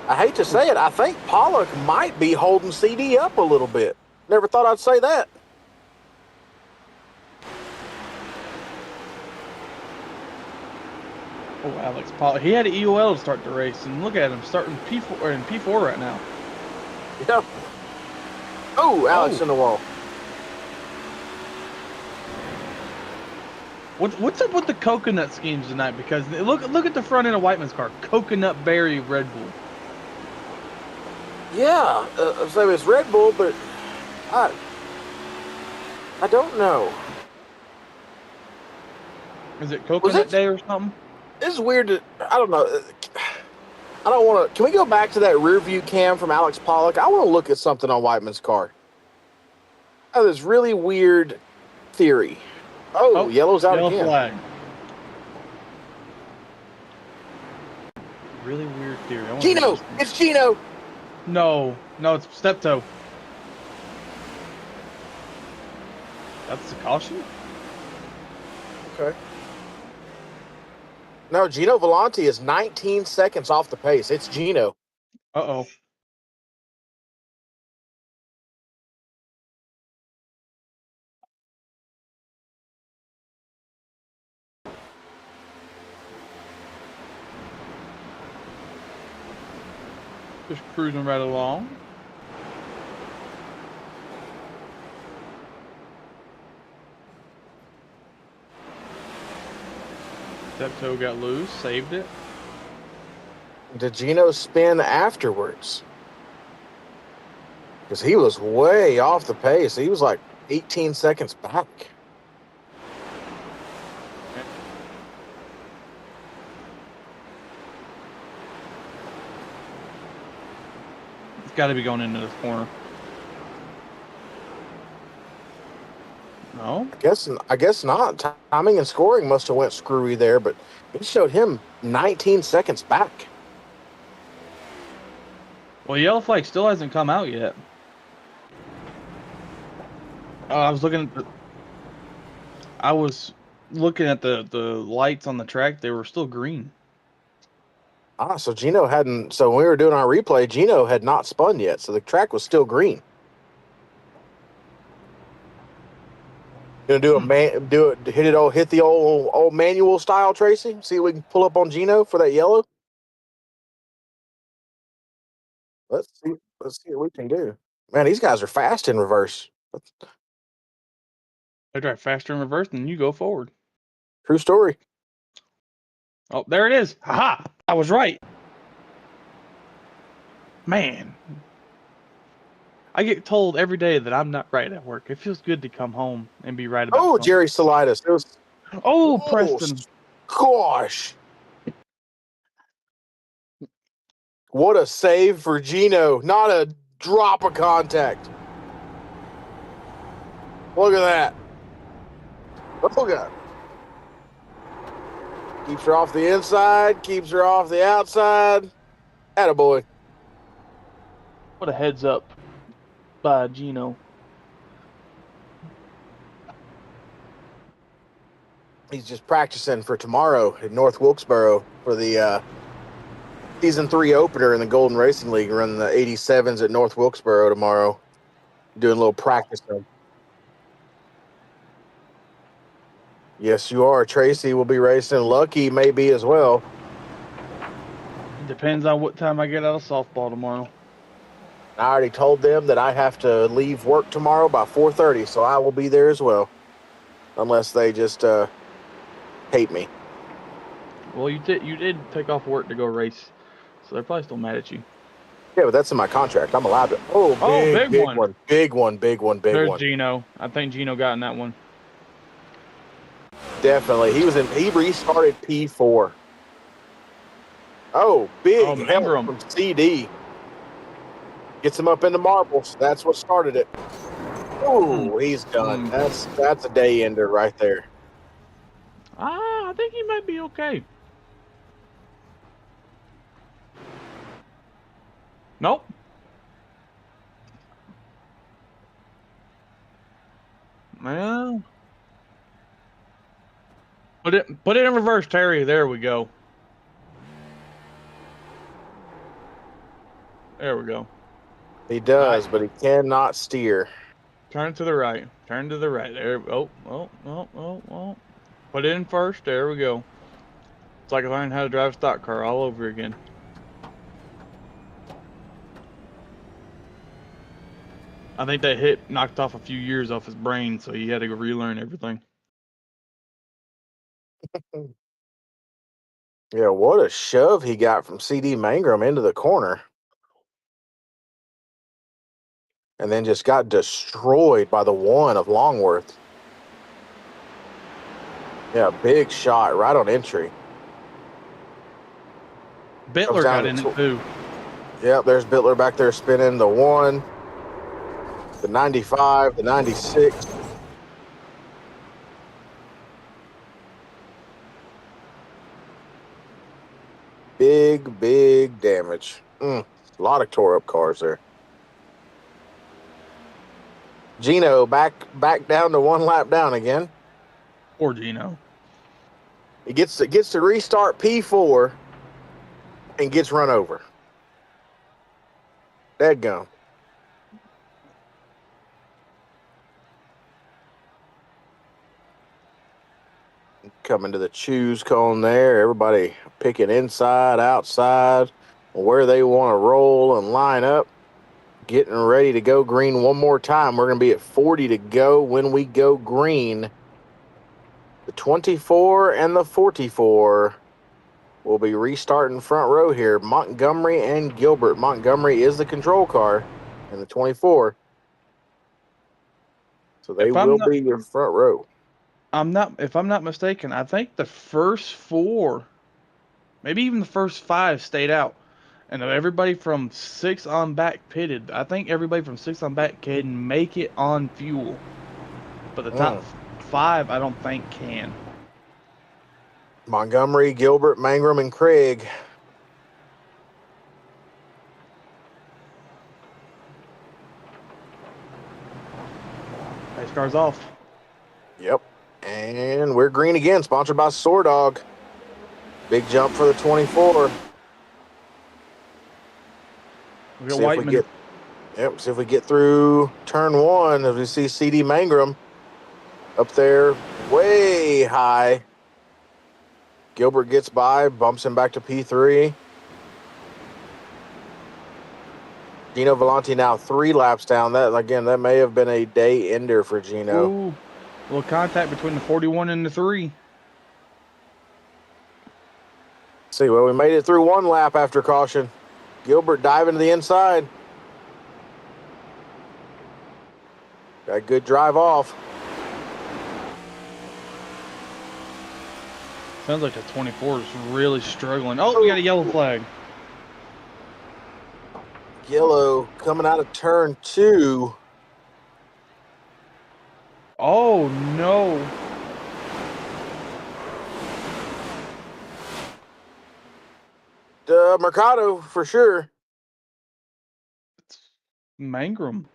I hate to say it, I think Pollock might be holding CD up a little bit. Never thought I'd say that. Oh, Alex Pollock. He had an EOL to start the race, and look at him starting P4 or in P4 right now. Yeah. Oh, Alex in the wall. What's up with the coconut schemes tonight? Because look at the front end of Whiteman's car, coconut berry Red Bull. Yeah, so it's Red Bull, but I don't know. Is it coconut day or something? This is weird. I don't know. I don't want to. Can we go back to that rear view cam from Alex Pollock? I want to look at something on Whiteman's car. Oh, this really weird theory. Oh, yellow's out yellow again. Flag. Really weird theory. Gino! It's Gino! No, it's Steptoe. That's a caution? Okay. No, Gino Volante is 19 seconds off the pace. It's Gino. Uh-oh. Just cruising right along. Steptoe got loose, saved it. Did Gino spin afterwards? Because he was way off the pace. He was like 18 seconds back. It's got to be going into this corner. No? I guess not. Timing and scoring must have went screwy there, but it showed him 19 seconds back. Well, yellow flag still hasn't come out yet. I was looking at the lights on the track. They were still green. So Gino hadn't. So when we were doing our replay, Gino had not spun yet, so the track was still green. Gonna do hit the old manual style, Tracy. See if we can pull up on Gino for that yellow. Let's see what we can do. Man, these guys are fast in reverse. They drive faster in reverse than you go forward. True story. Oh, there it is. Haha! I was right. Man. I get told every day that I'm not right at work. It feels good to come home and be right about something. Jerry Salidas. It was. Oh, Preston. Gosh. What a save for Gino. Not a drop of contact. Look at that. Look at that. Keeps her off the inside. Keeps her off the outside. Attaboy. What a heads up by Gino. He's just practicing for tomorrow in North Wilkesboro for the Season 3 opener in the Golden Racing League, running the 87s at North Wilkesboro tomorrow. Doing a little practicing. Yes, you are. Tracy will be racing. Lucky may be as well. It depends on what time I get out of softball tomorrow. I already told them that I have to leave work tomorrow by 4:30, so I will be there as well. Unless they just hate me. Well, you did take off work to go race, so they're probably still mad at you. Yeah, but that's in my contract. I'm allowed to. Big one. Big one. There's Gino. I think Gino got in that one. Definitely. He restarted P4. Oh, big help from CD. Gets him up into marbles. That's what started it. Oh, he's done. That's a day ender right there. I think he might be okay. Nope. Well, put it in reverse, Terry. There we go. There we go. He does, but he cannot steer. Turn to the right. Turn to the right. There. Oh. Put it in first. There we go. It's like learning how to drive a stock car all over again. I think that hit knocked off a few years off his brain, so he had to relearn everything. Yeah, what a shove he got from CD Mangrum into the corner. And then just got destroyed by the one of Longworth. Yeah, big shot right on entry. Bittler got in it too. Yep, there's Bittler back there spinning the 1, the 95, the 96. Big damage. A lot of tore up cars there. Gino back down to 1 lap down again. Poor Gino. He gets to restart P4 and gets run over. Dadgum. Coming to the choose cone there. Everybody picking inside, outside, where they want to roll and line up. Getting ready to go green one more time. We're going to be at 40 to go when we go green. The 24 and the 44 will be restarting front row here. Montgomery and Gilbert. Montgomery is the control car. and the 24. So they If I'm will not, be your front row. if I'm not mistaken, I think the first 4, maybe even the first 5 stayed out. And everybody from 6 on back pitted. I think everybody from 6 on back can make it on fuel. But the top 5, I don't think can. Montgomery, Gilbert, Mangrum, and Craig. Pace car's off. Yep. And we're green again, sponsored by SoarDogg. Big jump for the 24. We got See if we Whiteman. see if we get through turn 1. As we see CD Mangrum up there way high. Gilbert gets by, bumps him back to P3. Gino Volante now 3 laps down. That may have been a day ender for Gino. Ooh, a little contact between the 41 and the 3. See, well, we made it through 1 lap after caution. Gilbert diving to the inside. Got a good drive off. Sounds like the 24 is really struggling. Oh, we got a yellow flag. Yellow coming out of turn 2. Oh, no. Mercado for sure. It's Mangrum.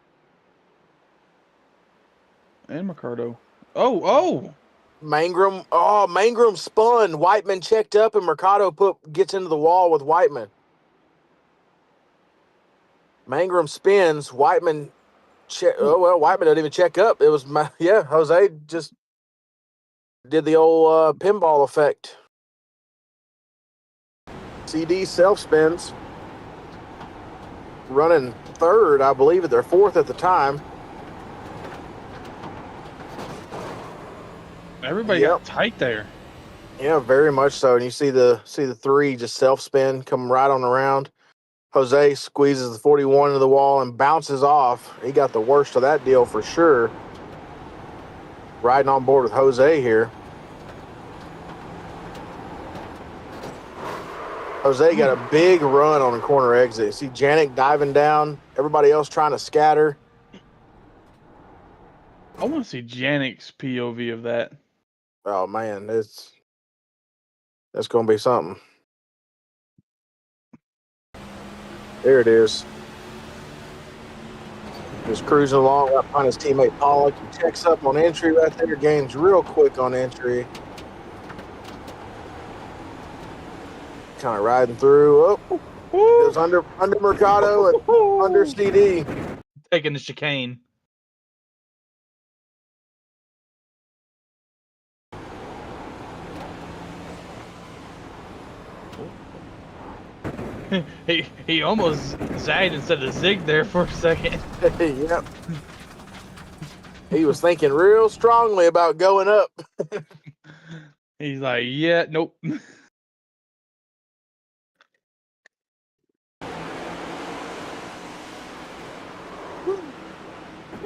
And Mercado. Oh. Mangrum spun. Whiteman checked up, and Mercado gets into the wall with Whiteman. Mangrum spins. Whiteman Whiteman didn't even check up. It was Jose just did the old pinball effect. CD self spins. Running 3rd, I believe. They're 4th at the time. Everybody got tight there. Yeah, very much so. And you see the 3 just self spin, come right on around. Jose squeezes the 41 into the wall and bounces off. He got the worst of that deal for sure. Riding on board with Jose here. Jose got a big run on the corner exit. See Janik diving down. Everybody else trying to scatter. I want to see Janik's POV of that. Oh, man. That's going to be something. There it is. Just cruising along right behind his teammate Pollock. He checks up on entry right there. Gains real quick on entry. Kind of riding through. Oh, goes under Mercado and under CD. Taking the chicane. he almost zagged instead of zigged there for a second. Yep. He was thinking real strongly about going up. He's like, yeah, nope.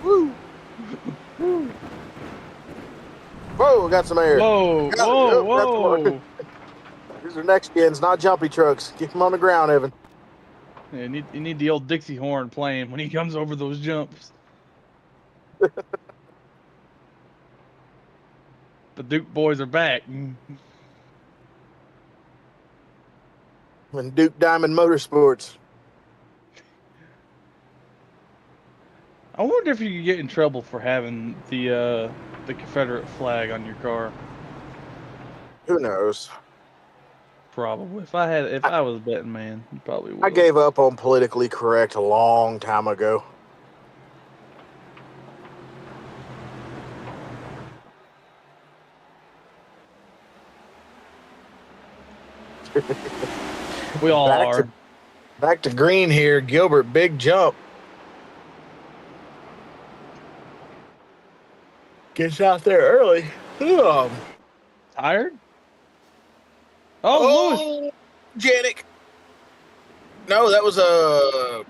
Woo. Whoa, got some air. Whoa. These are next gens, not jumpy trucks. Keep them on the ground, Evan. Yeah, you need the old Dixie horn playing when he comes over those jumps. The Duke boys are back. And Duke Diamond Motorsports. I wonder if you could get in trouble for having the Confederate flag on your car. Who knows? Probably. If I was a betting man, you probably would. I gave up on politically correct a long time ago. We all are. Back to green here. Gilbert, big jump. Gets out there early. Tired? Oh, Lewis. Janik. No, that was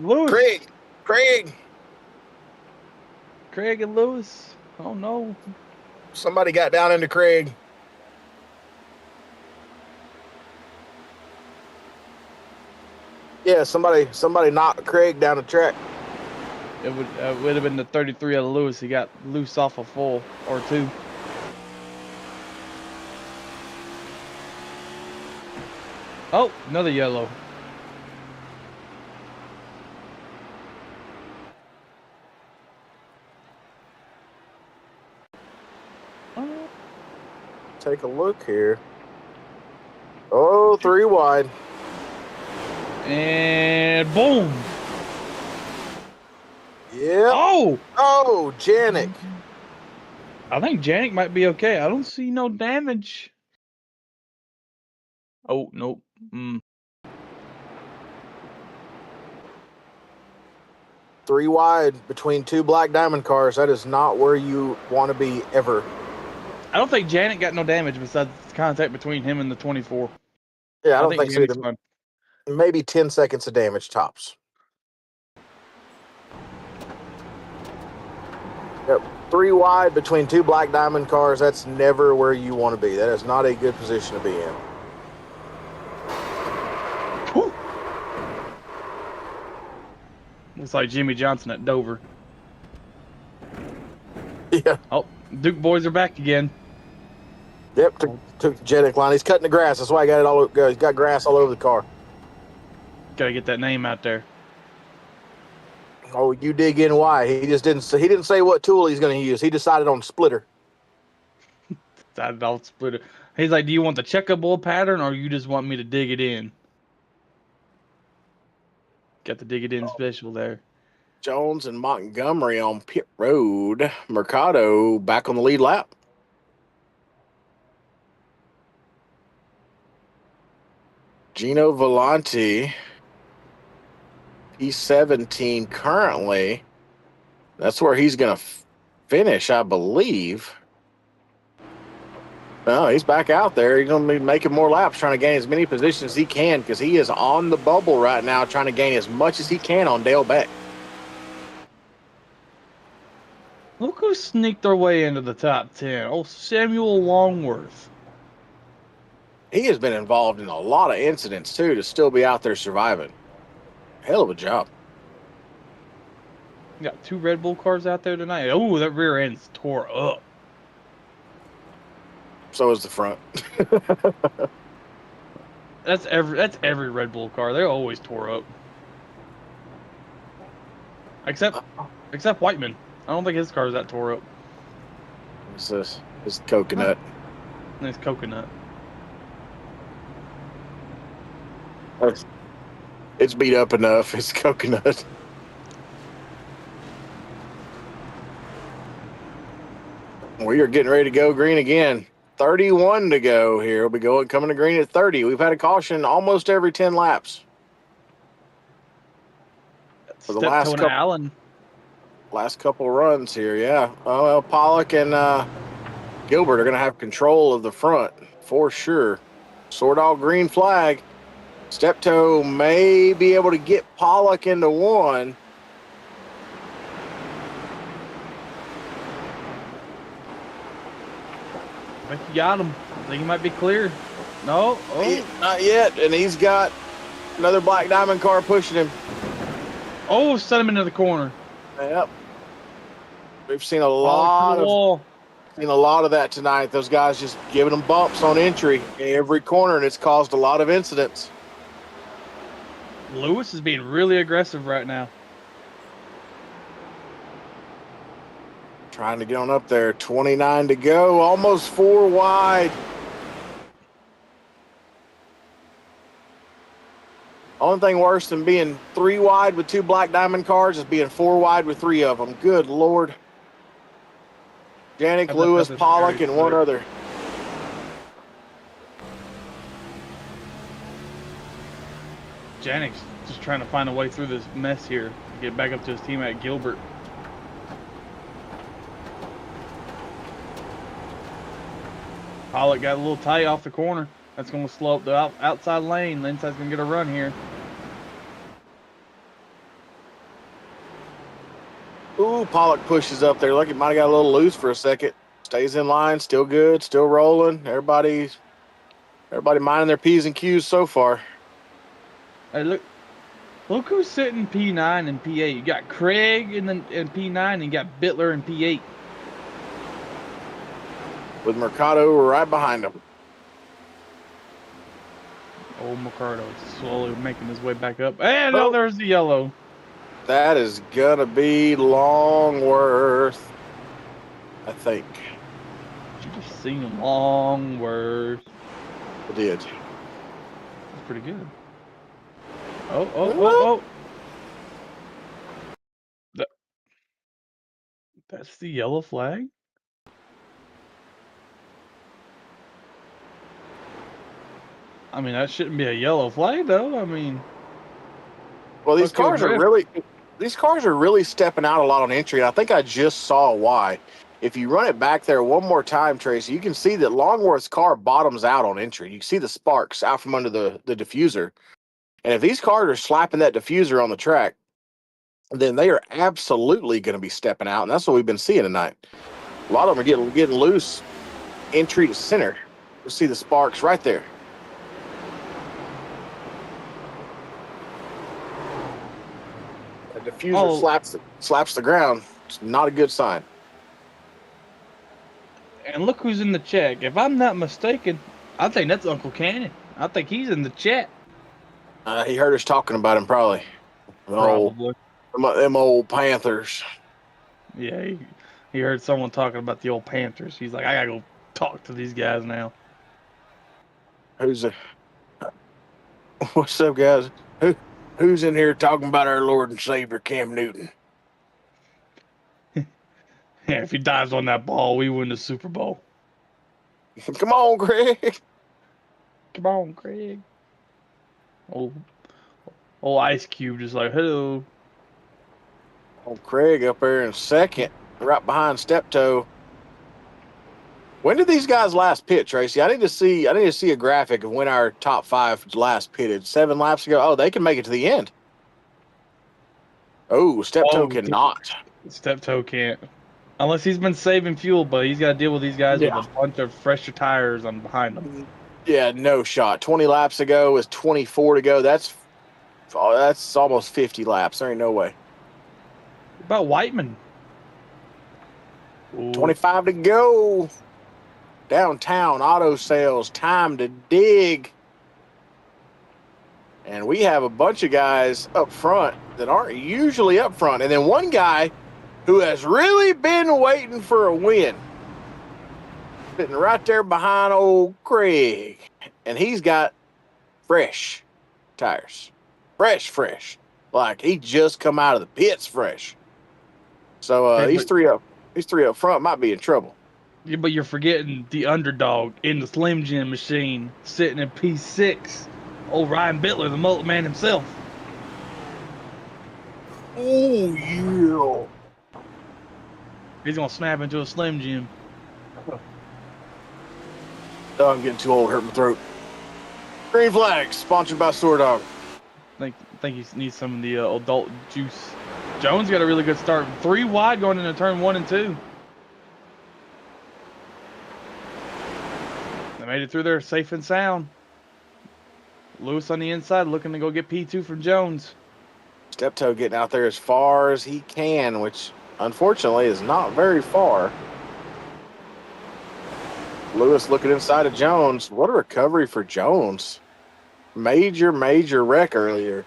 Lewis. Craig. Craig and Lewis. Oh no. Somebody got down into Craig. Yeah, somebody knocked Craig down the track. It would have been the 33 of Lewis. He got loose off a full or two. Oh, another yellow. Take a look here. Oh, 3 wide. And boom. Yeah. Oh, Oh, Janik. I think Janik might be okay. I don't see no damage. Oh, nope. 3 wide between 2 black diamond cars. That is not where you want to be ever. I don't think Janik got no damage besides contact between him and the 24. Yeah, I don't think so Janik's either. fine. Maybe 10 seconds of damage tops. Yep. 3 wide between 2 black diamond cars. That's never where you want to be. That is not a good position to be in. Whew. Looks like Jimmy Johnson at Dover. Yeah. Oh, Duke boys are back again. Yep. Took the Janik line. He's cutting the grass. That's why he got it all. He's got grass all over the car. Gotta get that name out there. Oh, you dig in why? He just didn't. He didn't say what tool he's going to use. He decided on splitter. I'll split it. He's like, do you want the checkerboard pattern or you just want me to dig it in? Got the dig it in special there. Jones and Montgomery on pit road. Mercado back on the lead lap. Gino Volante, P17 currently. That's where he's going to finish, I believe. No, he's back out there. He's going to be making more laps, trying to gain as many positions as he can because he is on the bubble right now, trying to gain as much as he can on Dale Beck. Look who sneaked their way into the top 10. Oh, Samuel Longworth. He has been involved in a lot of incidents, too, to still be out there surviving. Hell of a job. You got 2 Red Bull cars out there tonight. Oh, that rear end's tore up. So is the front. That's every Red Bull car. They're always tore up. Except Whiteman. I don't think his car's that tore up. What's this? It's coconut. Nice coconut. It's beat up enough. It's coconut. We are getting ready to go green again. 31 to go here. We'll be coming to green at 30. We've had a caution almost every 10 laps. For the last couple runs here, yeah. Well, Pollock and Gilbert are going to have control of the front for sure. SoarDogg green flag. Steptoe may be able to get Pollock into one. I think you got him. I think he might be clear. No. Oh. Not yet, and he's got another black diamond car pushing him. Oh, set him into the corner. Yep. We've seen a lot of that tonight. Those guys just giving them bumps on entry every corner, and it's caused a lot of incidents. Lewis is being really aggressive right now. Trying to get on up there. 29 to go. Almost 4 wide. Only thing worse than being 3 wide with 2 black diamond cars is being 4 wide with 3 of them. Good Lord. Janik, Lewis, Pollock, and one other. Janik's just trying to find a way through this mess here to get back up to his teammate Gilbert. Pollock got a little tight off the corner. That's going to slow up the outside lane. The inside's going to get a run here. Ooh, Ooh, Pollock pushes up there. Look, it might have got a little loose for a second. Stays in line, still good, still rolling. Everybody minding their P's and Q's so far. Hey, look who's sitting P9 and P8. You got Craig in P9, and you got Bittler in P8. With Mercado right behind him. Old Mercado slowly making his way back up. And oh, there's the yellow. That is gonna be Longworth, I think. You just seen Longworth. I did. That's pretty good. Oh. That's the yellow flag? I mean, that shouldn't be a yellow flag, though. I mean, well, these cars are really stepping out a lot on entry. I think I just saw why. If you run it back there one more time, Tracy, you can see that Longworth's car bottoms out on entry. You can see the sparks out from under the diffuser. And if these cars are slapping that diffuser on the track, then they are absolutely going to be stepping out. And that's what we've been seeing tonight. A lot of them are getting loose entry to center. You'll see the sparks right there. The diffuser slaps the ground. It's not a good sign. And look who's in the check. If I'm not mistaken, I think that's Uncle Cannon. I think he's in the chat. He heard us talking about him, probably. Probably. Them old Panthers. Yeah, he heard someone talking about the old Panthers. He's like, I gotta go talk to these guys now. What's up, guys? Who's in here talking about our Lord and Savior, Cam Newton? Yeah, if he dives on that ball, we win the Super Bowl. Come on, Greg. Come on, Craig. Old Ice Cube just like, hello. Old Craig up there in second, right behind Steptoe. When did these guys last pit, Tracy? I need to see a graphic of when our top 5 last pitted. 7 laps ago. Oh, they can make it to the end. Oh, Steptoe cannot. Steptoe can't. Unless he's been saving fuel, but he's got to deal with these guys with a bunch of fresher tires on behind them. Yeah, no shot. 20 laps ago is 24 to go. That's almost 50 laps. There ain't no way. What about Whiteman? Ooh. 25 to go. Downtown auto sales, time to dig. And we have a bunch of guys up front that aren't usually up front. And then one guy who has really been waiting for a win. Sitting right there behind old Craig. And he's got fresh tires. Fresh. Like he just come out of the pits fresh. So these three up front might be in trouble. Yeah, but you're forgetting the underdog in the Slim Jim machine sitting in P6. Old Ryan Bittler, the mullet man himself. Oh, yeah. He's going to snap into a Slim Jim. Oh, I'm getting too old to hurt my throat. Green flags, sponsored by SoarDogg. I think he needs some of the adult juice. Jones got a really good start. 3 wide going into turn 1 and 2. They made it through there safe and sound. Lewis on the inside looking to go get P2 from Jones. Steptoe getting out there as far as he can, which unfortunately is not very far. Lewis looking inside of Jones. What a recovery for Jones. Major wreck earlier.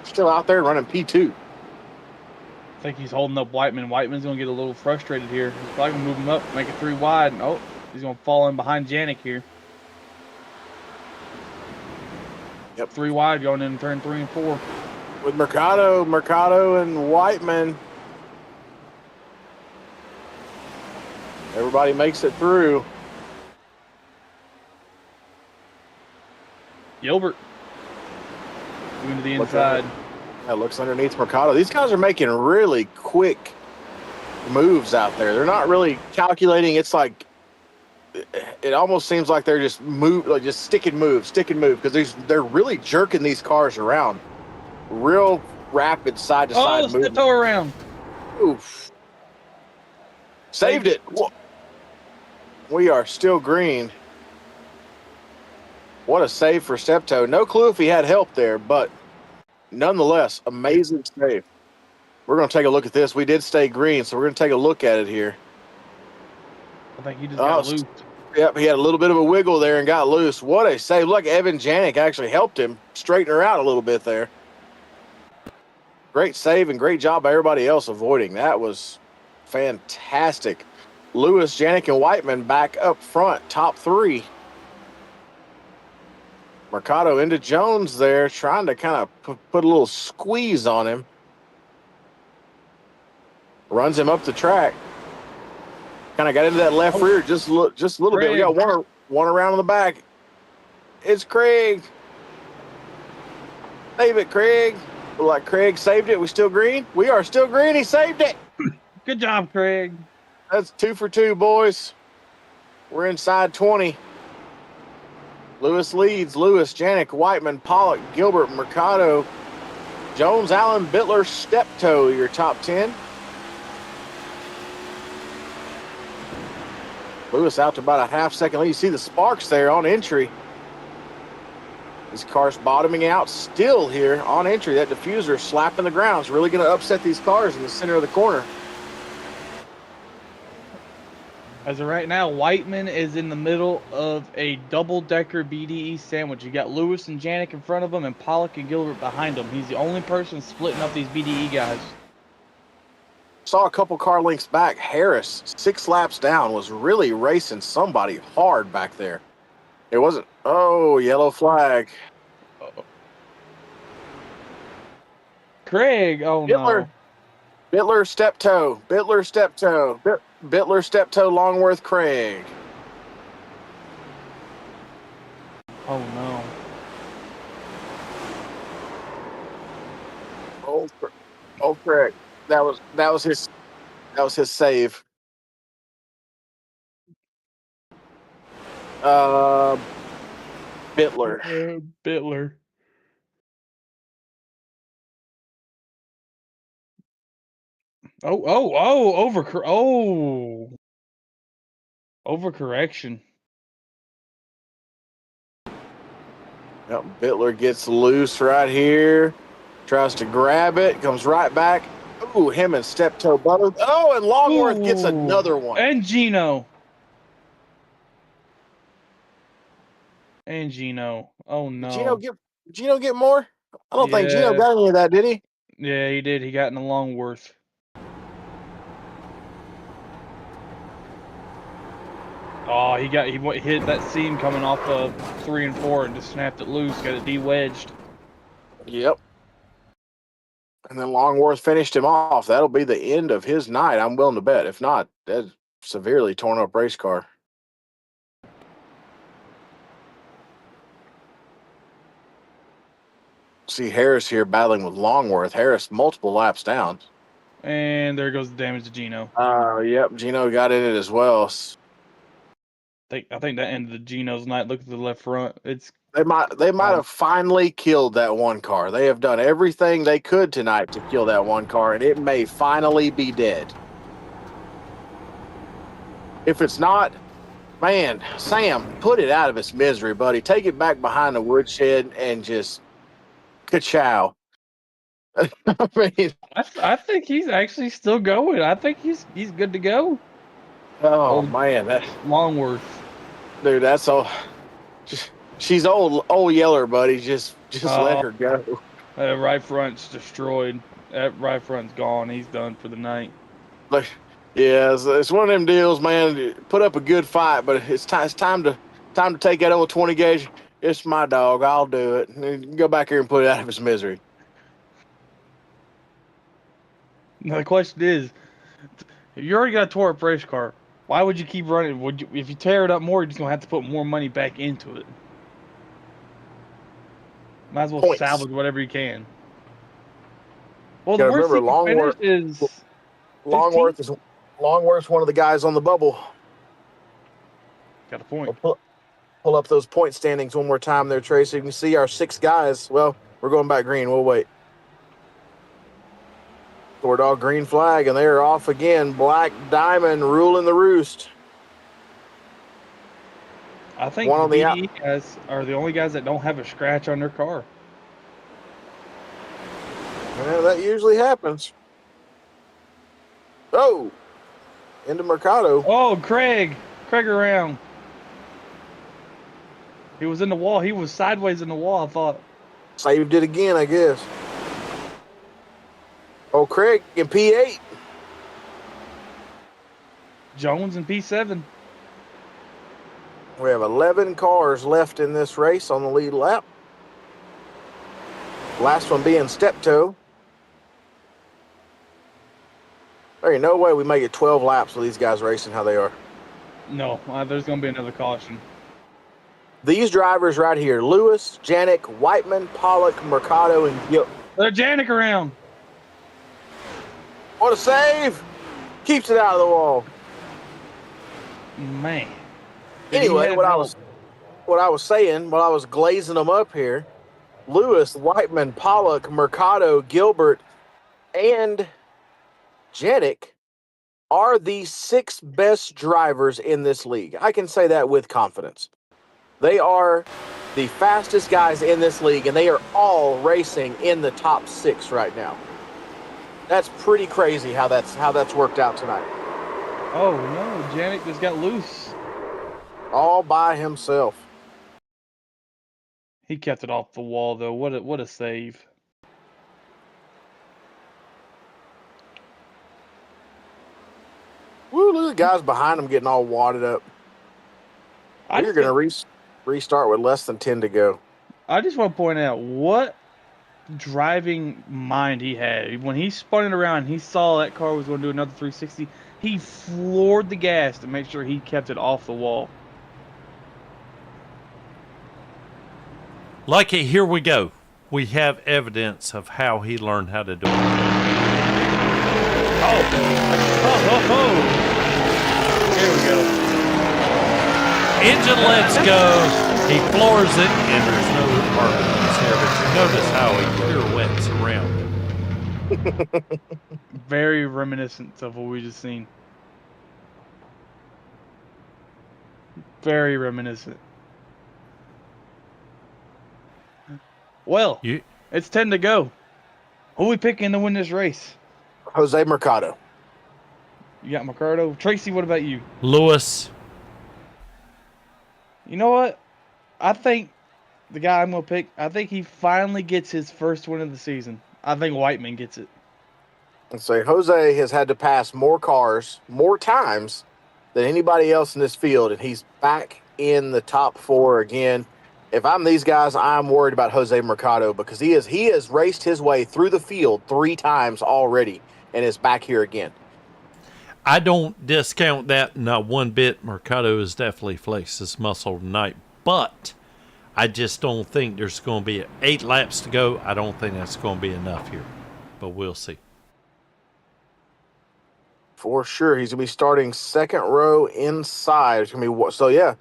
Still out there running P2. I think he's holding up Whiteman. Whiteman's going to get a little frustrated here. He's probably going to move him up, make it 3 wide. Oh, he's going to fall in behind Janik here. Yep. 3 wide going in turn 3 and 4. With Mercado and Whiteman. Everybody makes it through. Gilbert. Moving to the inside. That looks underneath Mercado. These guys are making really quick moves out there. They're not really calculating. It's like it almost seems like they're just stick and move, because they're really jerking these cars around real rapid side to Oh, side step movement. toe around. Oof. Saved it. We are still green. What a save for Steptoe. No clue if he had help there, but nonetheless, amazing save. We're going to take a look at this. We did stay green, so we're going to take a look at it here. I think he just got loose. Yep, he had a little bit of a wiggle there and got loose. What a save. Look, Evan Janik actually helped him straighten her out a little bit there. Great save and great job by everybody else avoiding. That was fantastic. Lewis, Janik, and Whiteman back up front, top three. Mercado into Jones there, trying to kind of put a little squeeze on him. Runs him up the track. Kind of got into that left rear just a little bit. We got one around in the back. It's Craig. Save it, Craig. Like Craig saved it. We still green? We are still green. He saved it. Good job, Craig. That's 2 for 2, boys. We're inside 20. Lewis leads. Lewis, Janik, Whiteman, Pollock, Gilbert, Mercado, Jones, Allen, Bittler, Steptoe, your top 10. Lewis out to about a half-second lead. You see the sparks there on entry. This car's bottoming out still here on entry. That diffuser slapping the ground. It's really going to upset these cars in the center of the corner. As of right now, Whiteman is in the middle of a double-decker BDE sandwich. You got Lewis and Janik in front of him and Pollock and Gilbert behind him. He's the only person splitting up these BDE guys. Saw a couple car lengths back. Harris, 6 laps down, was really racing somebody hard back there. It wasn't. Oh, yellow flag. Craig, oh Bittler. no. Bittler, Steptoe. Bittler, Steptoe. Bittler, Steptoe, Longworth, Craig. Oh no. Oh, Craig. That was his save. Bittler. Bittler. Overcorrection. Yep, Bittler gets loose right here. Tries to grab it. Comes right back. Ooh, him and Steptoe butter. Oh, and Longworth gets another one. And Gino. And Gino. Oh no. Did Gino get more? I don't think Gino Yeah. got any of that, did he? Yeah, he did. He got in the Longworth. Oh, he hit that seam coming off of 3 and 4 and just snapped it loose. Got it de-wedged. Yep. And then Longworth finished him off. That'll be the end of his night, I'm willing to bet. If not, that's severely torn up race car. See Harris here battling with Longworth. Harris multiple laps down. And there goes the damage to Gino. Yep, Gino got in it as well. I think that ended Gino's night. Look at the left front. They might have finally killed that one car. They have done everything they could tonight to kill that one car, and it may finally be dead. If it's not, man, Sam, put it out of its misery, buddy. Take it back behind the woodshed and just ka-chow. I mean, I think he's actually still going. I think he's good to go. oh man, that Longworth. dude, that's all. She's old Yeller, buddy. Just let her go. That right front's destroyed. That right front's gone. He's done for the night. Like, yeah, it's one of them deals, man. Put up a good fight, but it's time to take that old 20 gauge. It's my dog. I'll do it. And go back here and put it out of his misery. Now the question is, if you already got a tore up race car, why would you keep running? If you tear it up more, you're just gonna have to put more money back into it. Might as well Points. salvage whatever you can. Well, You the gotta worst he remember, can finish is Longworth's one of the guys on the bubble. got a point. Pull up those point standings one more time there, Tracy. You can see our 6 guys. Well, we're going back green. We'll wait. SoarDogg green flag, and they are off again. Black Diamond ruling the roost. I think One the on the BDE guys are the only guys that don't have a scratch on their car. Well, that usually happens. Oh, into Mercado. Oh, Craig around. He was in the wall. He was sideways in the wall, I thought. Saved it again, I guess. Oh, Craig in P8. Jones in P7. We have 11 cars left in this race on the lead lap. Last one being Steptoe. There ain't no way we make it 12 laps with these guys racing how they are. No, there's going to be another caution. These drivers right here, Lewis, Janik, Whiteman, Pollock, Mercado, and Gil. There's Janik around. What a save! Keeps it out of the wall. Man. Anyway, what I was saying, while I was glazing them up here, Lewis, Whiteman, Pollock, Mercado, Gilbert, and Janik are the 6 best drivers in this league. I can say that with confidence. They are the fastest guys in this league, and they are all racing in the top 6 right now. That's pretty crazy how that's worked out tonight. Oh no, Janik just got loose. All by himself. He kept it off the wall though. What a save. Woo, look at the guys behind him getting all wadded up. You're going to restart with less than 10 to go. I just want to point out what driving mind he had. When he spun it around, he saw that car was going to do another 360. He floored the gas to make sure he kept it off the wall. Lucky, here we go. We have evidence of how he learned how to do it. Oh. Here we go. Engine lets go. He floors it, and there's no arguments here. But you notice how he pirouettes around it. Very reminiscent of what we just seen. Very reminiscent. Well, it's 10 to go. Who we picking to win this race? Jose Mercado. You got Mercado. Tracy, what about you? Lewis. You know what? I think the guy I'm going to pick, I think he finally gets his first win of the season. I think Whiteman gets it. Let's say Jose has had to pass more cars, more times than anybody else in this field, and he's back in the top 4 again. If I'm these guys, I'm worried about Jose Mercado because he has raced his way through the field 3 times already and is back here again. I don't discount that not one bit. Mercado has definitely flexed his muscle tonight, but I just don't think there's going to be 8 laps to go. I don't think that's going to be enough here, but we'll see. For sure, he's going to be starting second row inside. It's going to be so yeah.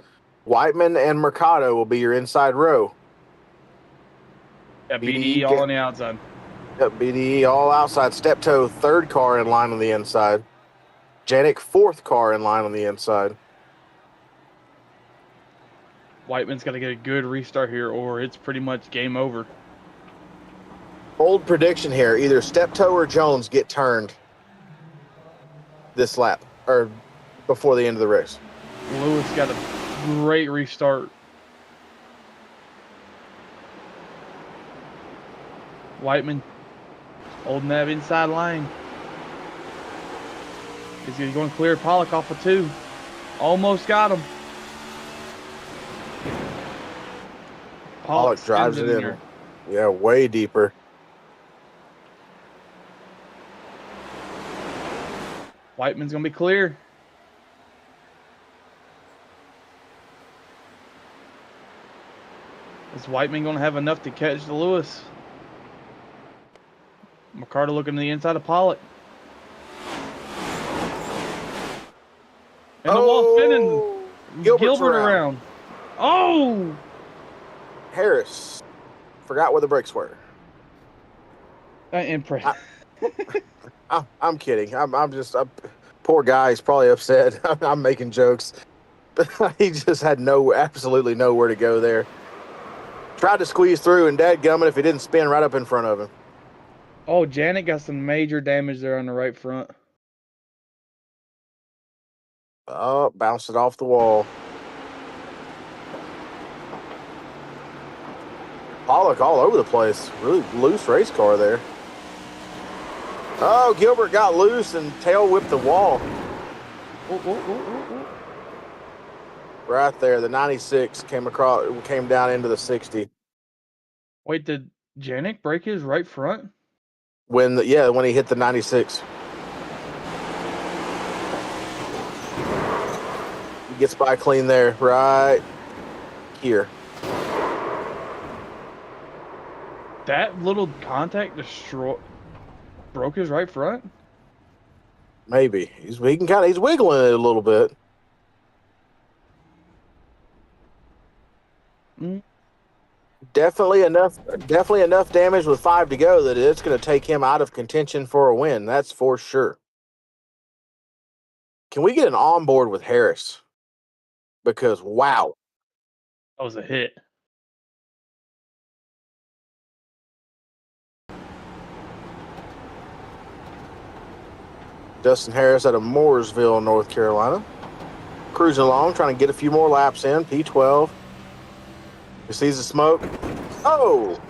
Whiteman and Mercado will be your inside row. Yeah, BDE all on the outside. Yep, BDE all outside. Steptoe, 3rd car in line on the inside. Janik, 4th car in line on the inside. Whiteman's got to get a good restart here or it's pretty much game over. Bold prediction here. Either Steptoe or Jones get turned this lap or before the end of the race. Lewis got a great restart. Whiteman holding that inside line. He's going to clear Pollock off of 2. Almost got him. Pollock drives it in. Yeah, way deeper. Whiteman's going to be clear. Is Whiteman going to have enough to catch the Lewis? Mercado looking to the inside of Pollock. And the wall spinning. Gilbert around. Oh! Harris forgot where the brakes were. Impressive. I'm kidding. I'm just poor guy. He's probably upset. I'm making jokes. He just had absolutely nowhere to go there. Tried to squeeze through, and dadgummit if he didn't spin right up in front of him. Oh, Janet got some major damage there on the right front. Oh, bounced it off the wall. Pollock all over the place. Really loose race car there. Oh, Gilbert got loose and tail whipped the wall. Oh. Right there, the 96 came down into the 60. Wait, did Janik break his right front? When he hit the 96. He gets by clean there, right here. That little contact broke his right front? Maybe. He's wiggling it a little bit. Mm. Definitely enough damage with 5 to go that it's going to take him out of contention for a win. That's for sure. Can we get an onboard with Harris? Because wow. That was a hit. Justin Harris out of Mooresville, North Carolina. Cruising along, trying to get a few more laps in. P12. He sees the smoke. Oh!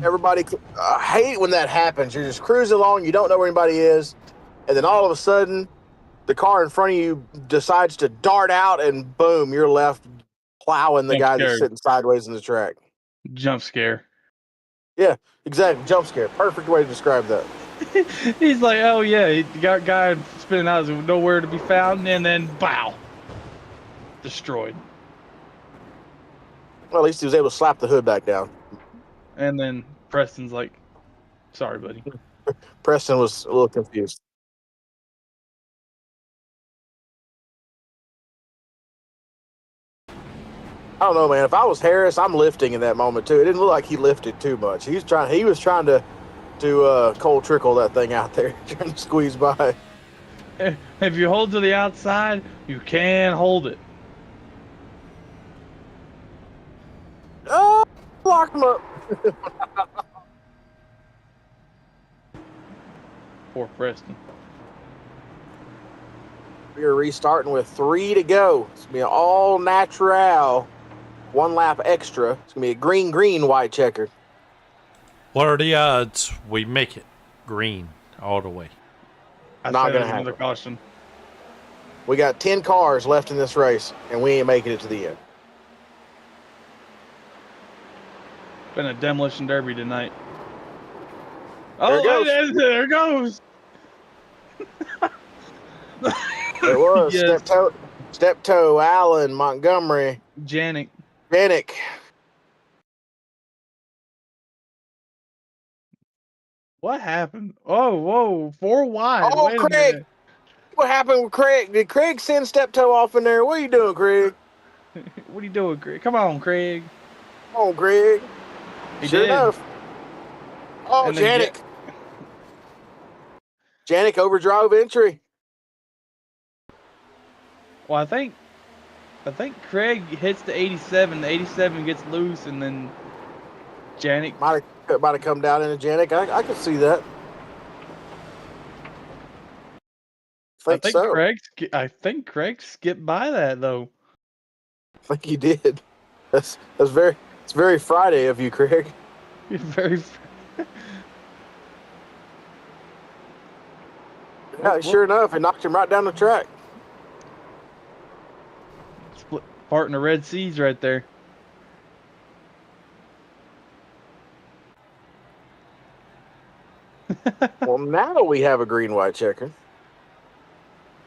Everybody, I hate when that happens. You're just cruising along, you don't know where anybody is, and then all of a sudden, the car in front of you decides to dart out, and boom, you're left plowing the guy that's sitting sideways in the track. Jump scare. Yeah, exactly. Jump scare. Perfect way to describe that. He's like, oh yeah, he got guy spinning out of nowhere to be found, and then bow, destroyed. Well, at least he was able to slap the hood back down. And then Preston's like, sorry, buddy. Preston was a little confused. I don't know, man. If I was Harris, I'm lifting in that moment too. It didn't look like he lifted too much. He was trying to cold trickle that thing out there, trying to squeeze by. If you hold to the outside, you can hold it. Oh, lock him up. Poor Preston. We are restarting with 3 to go. It's going to be an all natural, 1 lap extra. It's going to be a green, white checker. What are the odds we make it green all the way? Not going to happen. Another caution. We got 10 cars left in this race, and we ain't making it to the end. Been a demolition derby tonight. There There it goes. There was. Yes. Step toe, Allen, Montgomery, Janik. What happened? Oh, whoa, 4 wide. Oh, Wait a Craig. minute. What happened with Craig? Did Craig send step toe off in there? What are you doing, Craig? What are you doing, Craig? Come on, Craig. Come on, Craig. He Sure did. enough. Oh, And then Janik. Janik overdrove entry. Well, I think Craig hits the 87. The 87 gets loose, and then Janik. Might have come down into Janik. I could see that. I think Craig skipped by that though. I think he did. It's very Friday of you, Craig. Very. Yeah, sure enough, it knocked him right down the track. Split part in the Red Seas right there. Well, now we have a green-white checker.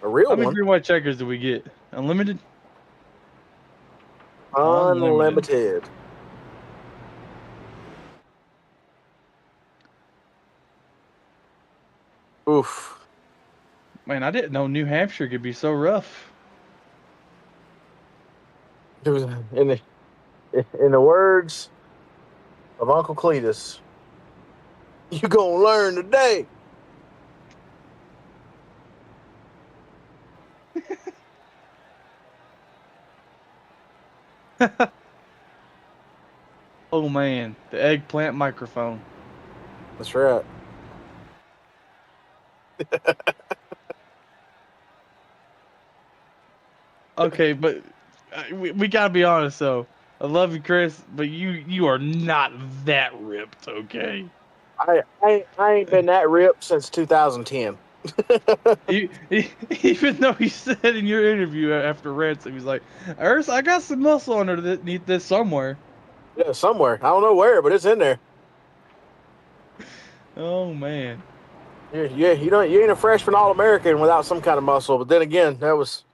A real How many one. green-white checkers do we get? Unlimited? Unlimited. Oof. Man, I didn't know New Hampshire could be so rough. It was in the words of Uncle Cletus, you gonna learn today. Oh man, the eggplant microphone. That's right. Okay, but we gotta be honest though. I love you, Chris, but you are not that ripped, okay? I ain't been that ripped since 2010. Even though he said in your interview after Ransom, he's like, I got some muscle underneath this somewhere. Yeah, somewhere. I don't know where, but it's in there. Oh man. Yeah, you ain't a freshman All-American without some kind of muscle. But then again, that was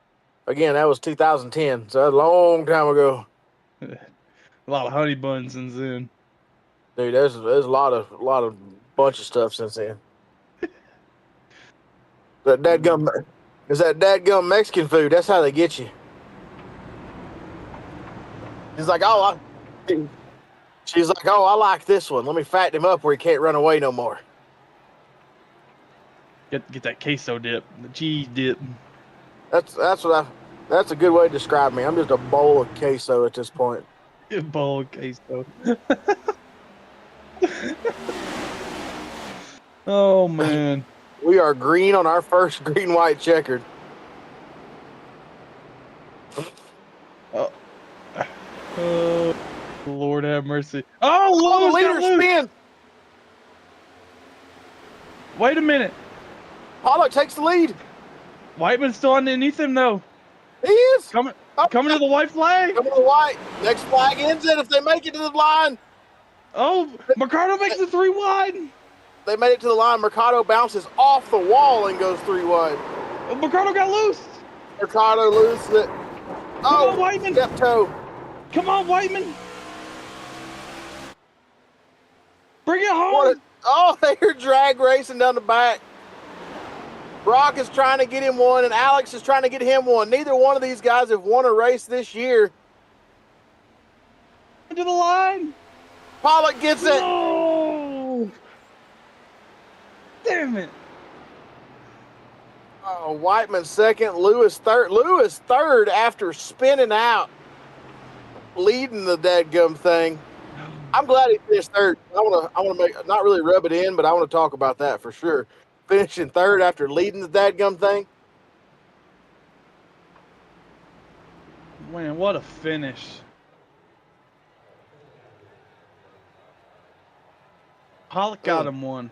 2010, so that's a long time ago. A lot of honey buns since then. Dude, there's a lot of bunch of stuff since then. That dadgum is that dadgum Mexican food. That's how they get you. He's like, she's like, oh, I like this one. Let me fatten him up where he can't run away no more. Get that queso dip, the cheese dip. That's a good way to describe me. I'm just a bowl of queso at this point. Bowl of queso. Oh man. We are green on our first green-white checkered. Oh, Lord have mercy. Oh, Oh, Lewis the got leader loose. spin. Wait a minute. Pollock takes the lead. Whiteman's still underneath him though. He is. Coming Oh, to the white flag. Coming to the white. Next flag ends it if they make it to the line. Oh, Mercado makes it 3 wide. They made it to the line. Mercado bounces off the wall and goes 3 wide. Mercado got loose. Mercado loses it. Come on, Whiteman. Step toe. Come on, Whiteman. Bring it What home. they're drag racing down the back. Brock is trying to get him one, and Alex is trying to get him one. Neither one of these guys have won a race this year. To the line. Pollock gets it. No. Damn it. Oh, Whiteman second, Lewis third. Lewis third after spinning out, leading the dadgum thing. I'm glad he finished third. I want to make not really rub it in, but I want to talk about that for sure. Finishing third after leading the dadgum thing. Man, what a finish. Pollock got him one.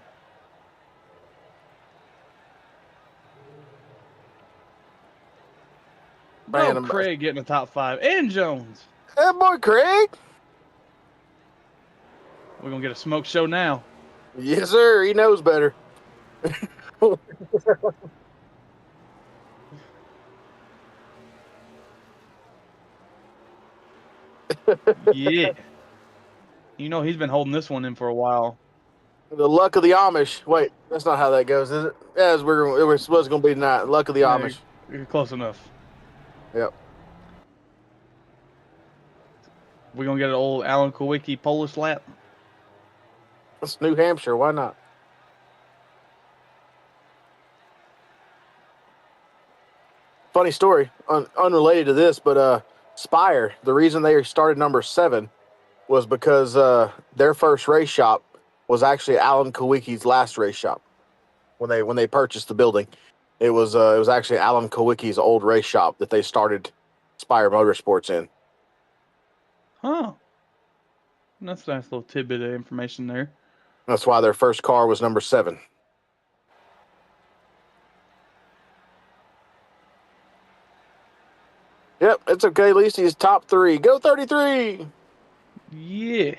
Man, Bro, Craig getting the top 5. And Jones. Hey, boy, Craig. We're going to get a smoke show now. Yes, sir. He knows better. Yeah. You know he's been holding this one in for a while. The luck of the Amish. Wait, that's not how that goes, is it? Yeah, it was supposed to be tonight. Luck of the Amish. You're close enough. Yep. We're going to get an old Alan Kowicki Polish lap. It's New Hampshire. Why not? Funny story, unrelated to this, but Spire, the reason they started number 7 was because their first race shop was actually Alan Kowicki's last race shop. When they purchased the building, it was actually Alan Kowicki's old race shop that they started Spire Motorsports in. Huh. That's a nice little tidbit of information there. That's why their first car was number 7. Yep, it's okay. At least he's top 3. Go 33. Yeah.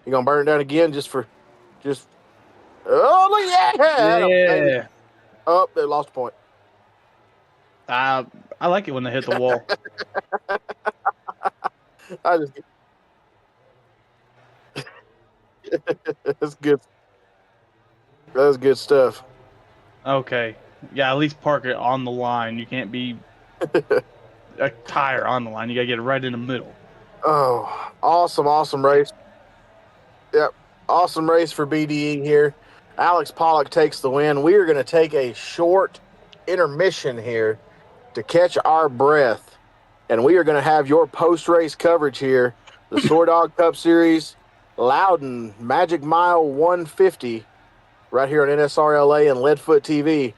You gonna burn it down again just. Oh, look, yeah. Yeah. Oh, they lost a point. I like it when they hit the wall. I just. That's good. That's good stuff. Okay. Yeah, at least park it on the line. You can't be a tire on the line. You got to get it right in the middle. Oh, awesome race. Yep, awesome race for BDE here. Alex Pollock takes the win. We are going to take a short intermission here, to catch our breath, and we are going to have your post-race coverage here. The SoarDogg Cup Series, Loudon Magic Mile 150, right here on NSRLA and Leadfoot TV.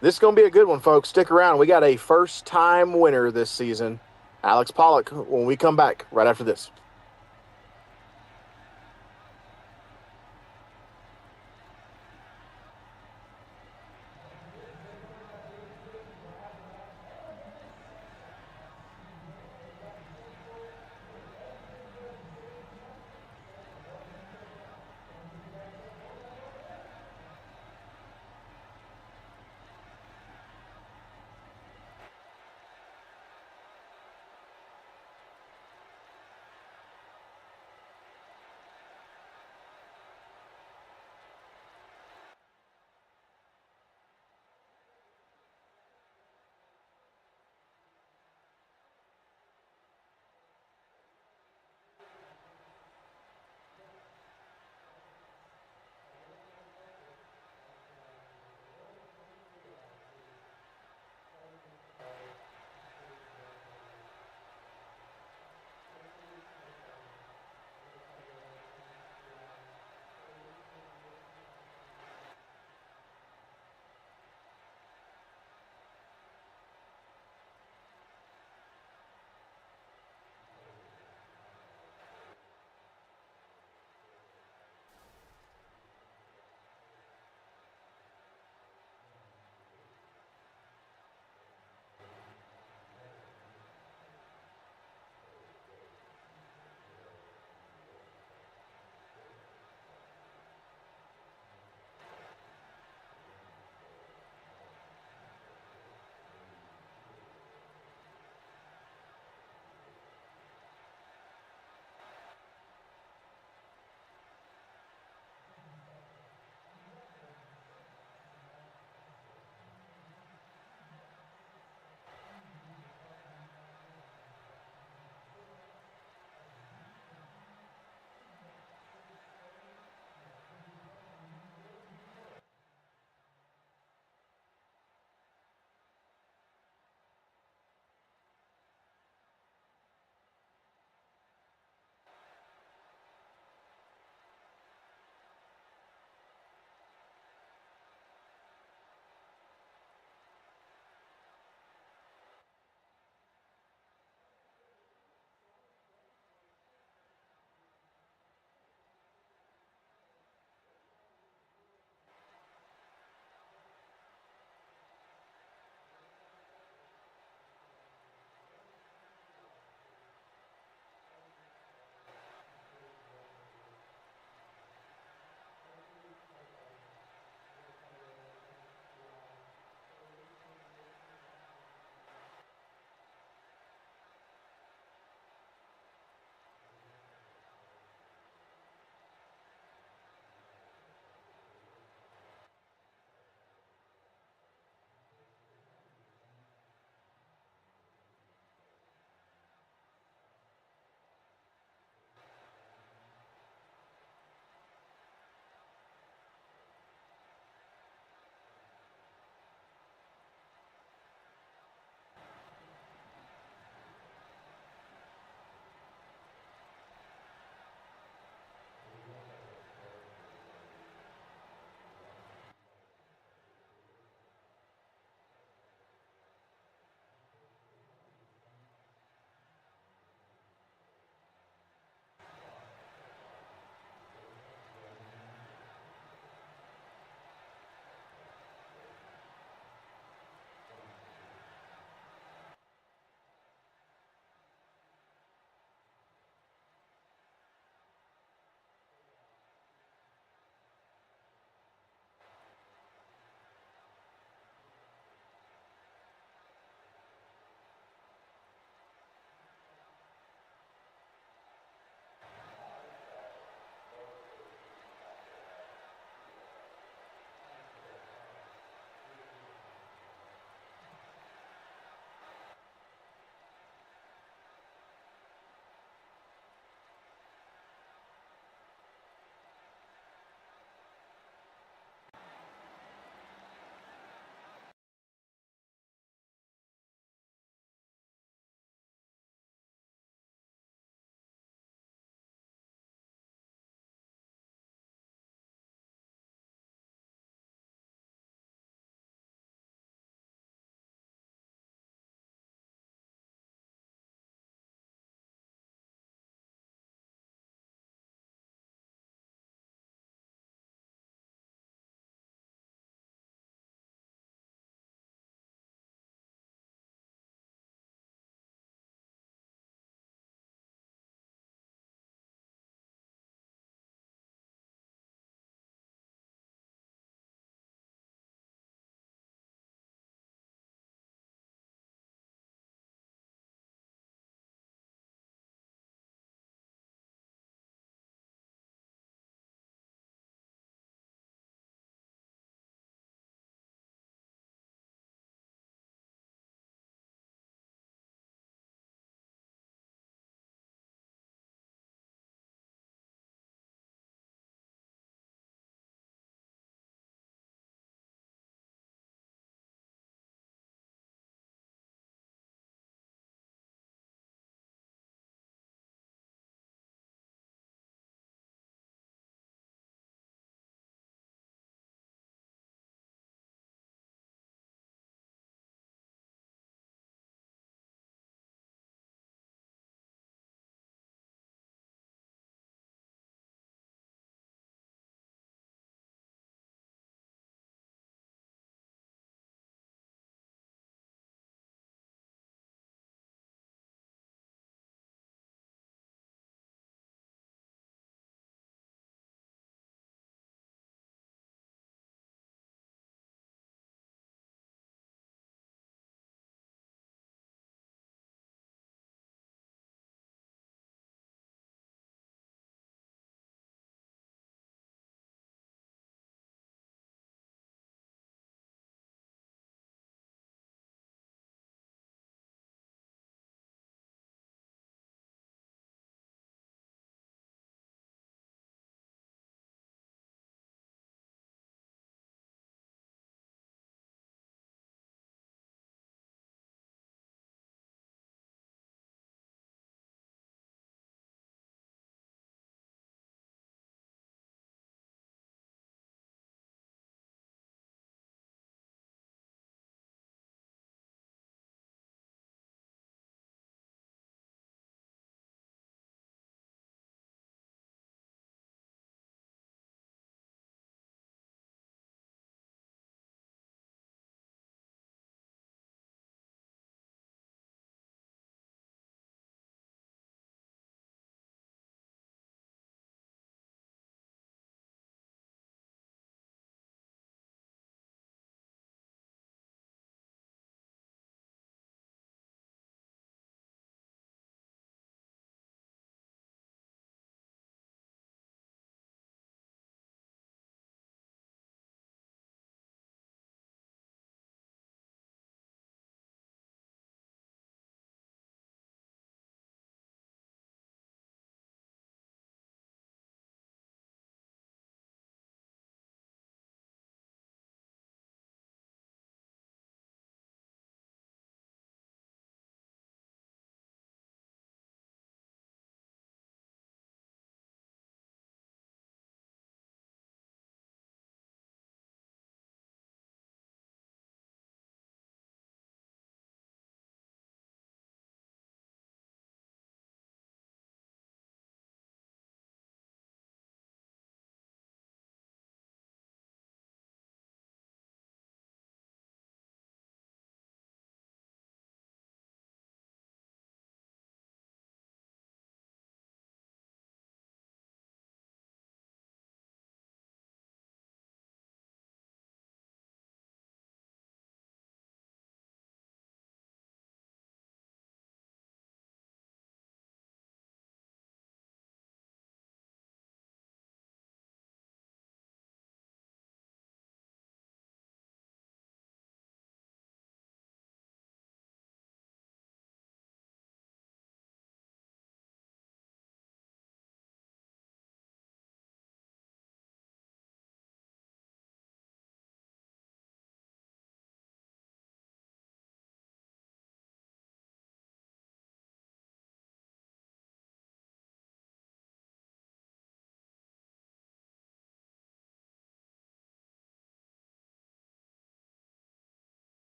This is going to be a good one, folks. Stick around. We got a first-time winner this season, Alex Pollock, when we come back right after this.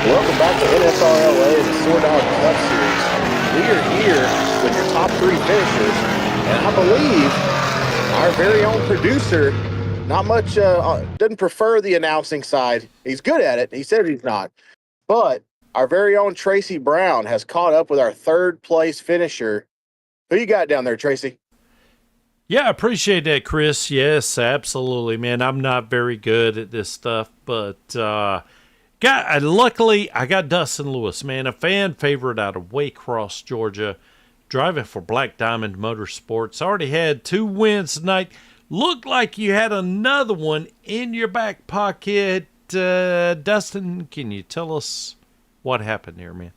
Welcome back to NSRLA and the SoarDogg Cup Series. We are here with your top 3 finishers, and I believe our very own producer not much doesn't prefer the announcing side. He's good at it. He says he's not, but our very own Tracy Brown has caught up with our 3rd place finisher. Who you got down there, Tracy? Yeah, I appreciate that, Chris. Yes, absolutely, man. I'm not very good at this stuff, but luckily I got Dustin Lewis, man, a fan favorite out of Waycross, Georgia, driving for Black Diamond Motorsports. Already had 2 wins tonight. Looked like you had another one in your back pocket. Dustin, can you tell us what happened there, man?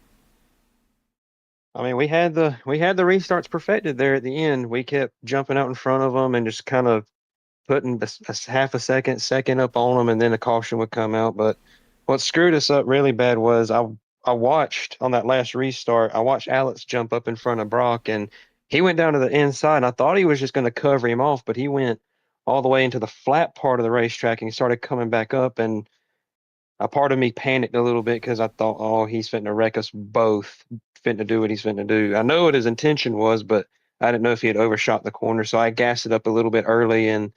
I mean, we had the restarts perfected there at the end. We kept jumping out in front of them and just kind of putting a half a second up on them, and then a caution would come out. But what screwed us up really bad was I watched on that last restart. I watched Alex jump up in front of Brock, and he went down to the inside. And I thought he was just going to cover him off, but he went all the way into the flat part of the racetrack, and he started coming back up. And a part of me panicked a little bit because I thought, oh, he's fitting to wreck us both, fitting to do what he's fitting to do. I know what his intention was, but I didn't know if he had overshot the corner, so I gassed it up a little bit early, and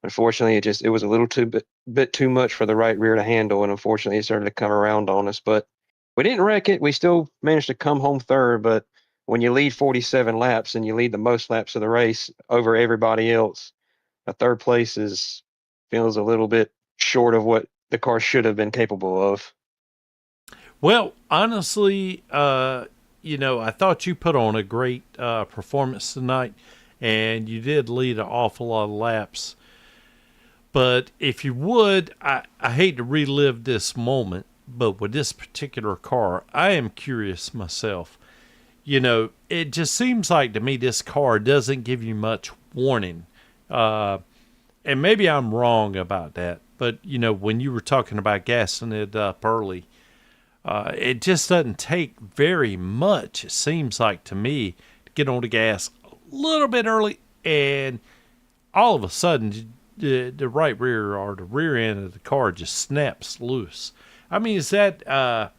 unfortunately it was a little bit too much for the right rear to handle, and unfortunately it started to come around on us. But we didn't wreck it. We still managed to come home 3rd, but when you lead 47 laps and you lead the most laps of the race over everybody else, a 3rd place feels a little bit short of what the car should have been capable of. Well, honestly, I thought you put on a great performance tonight, and you did lead an awful lot of laps. But if you would, I hate to relive this moment, but with this particular car, I am curious myself. It just seems like to me this car doesn't give you much warning. And maybe I'm wrong about that. But, when you were talking about gassing it up early, it just doesn't take very much, it seems like to me, to get on the gas a little bit early, and all of a sudden, the right rear or the rear end of the car just snaps loose. I mean, is that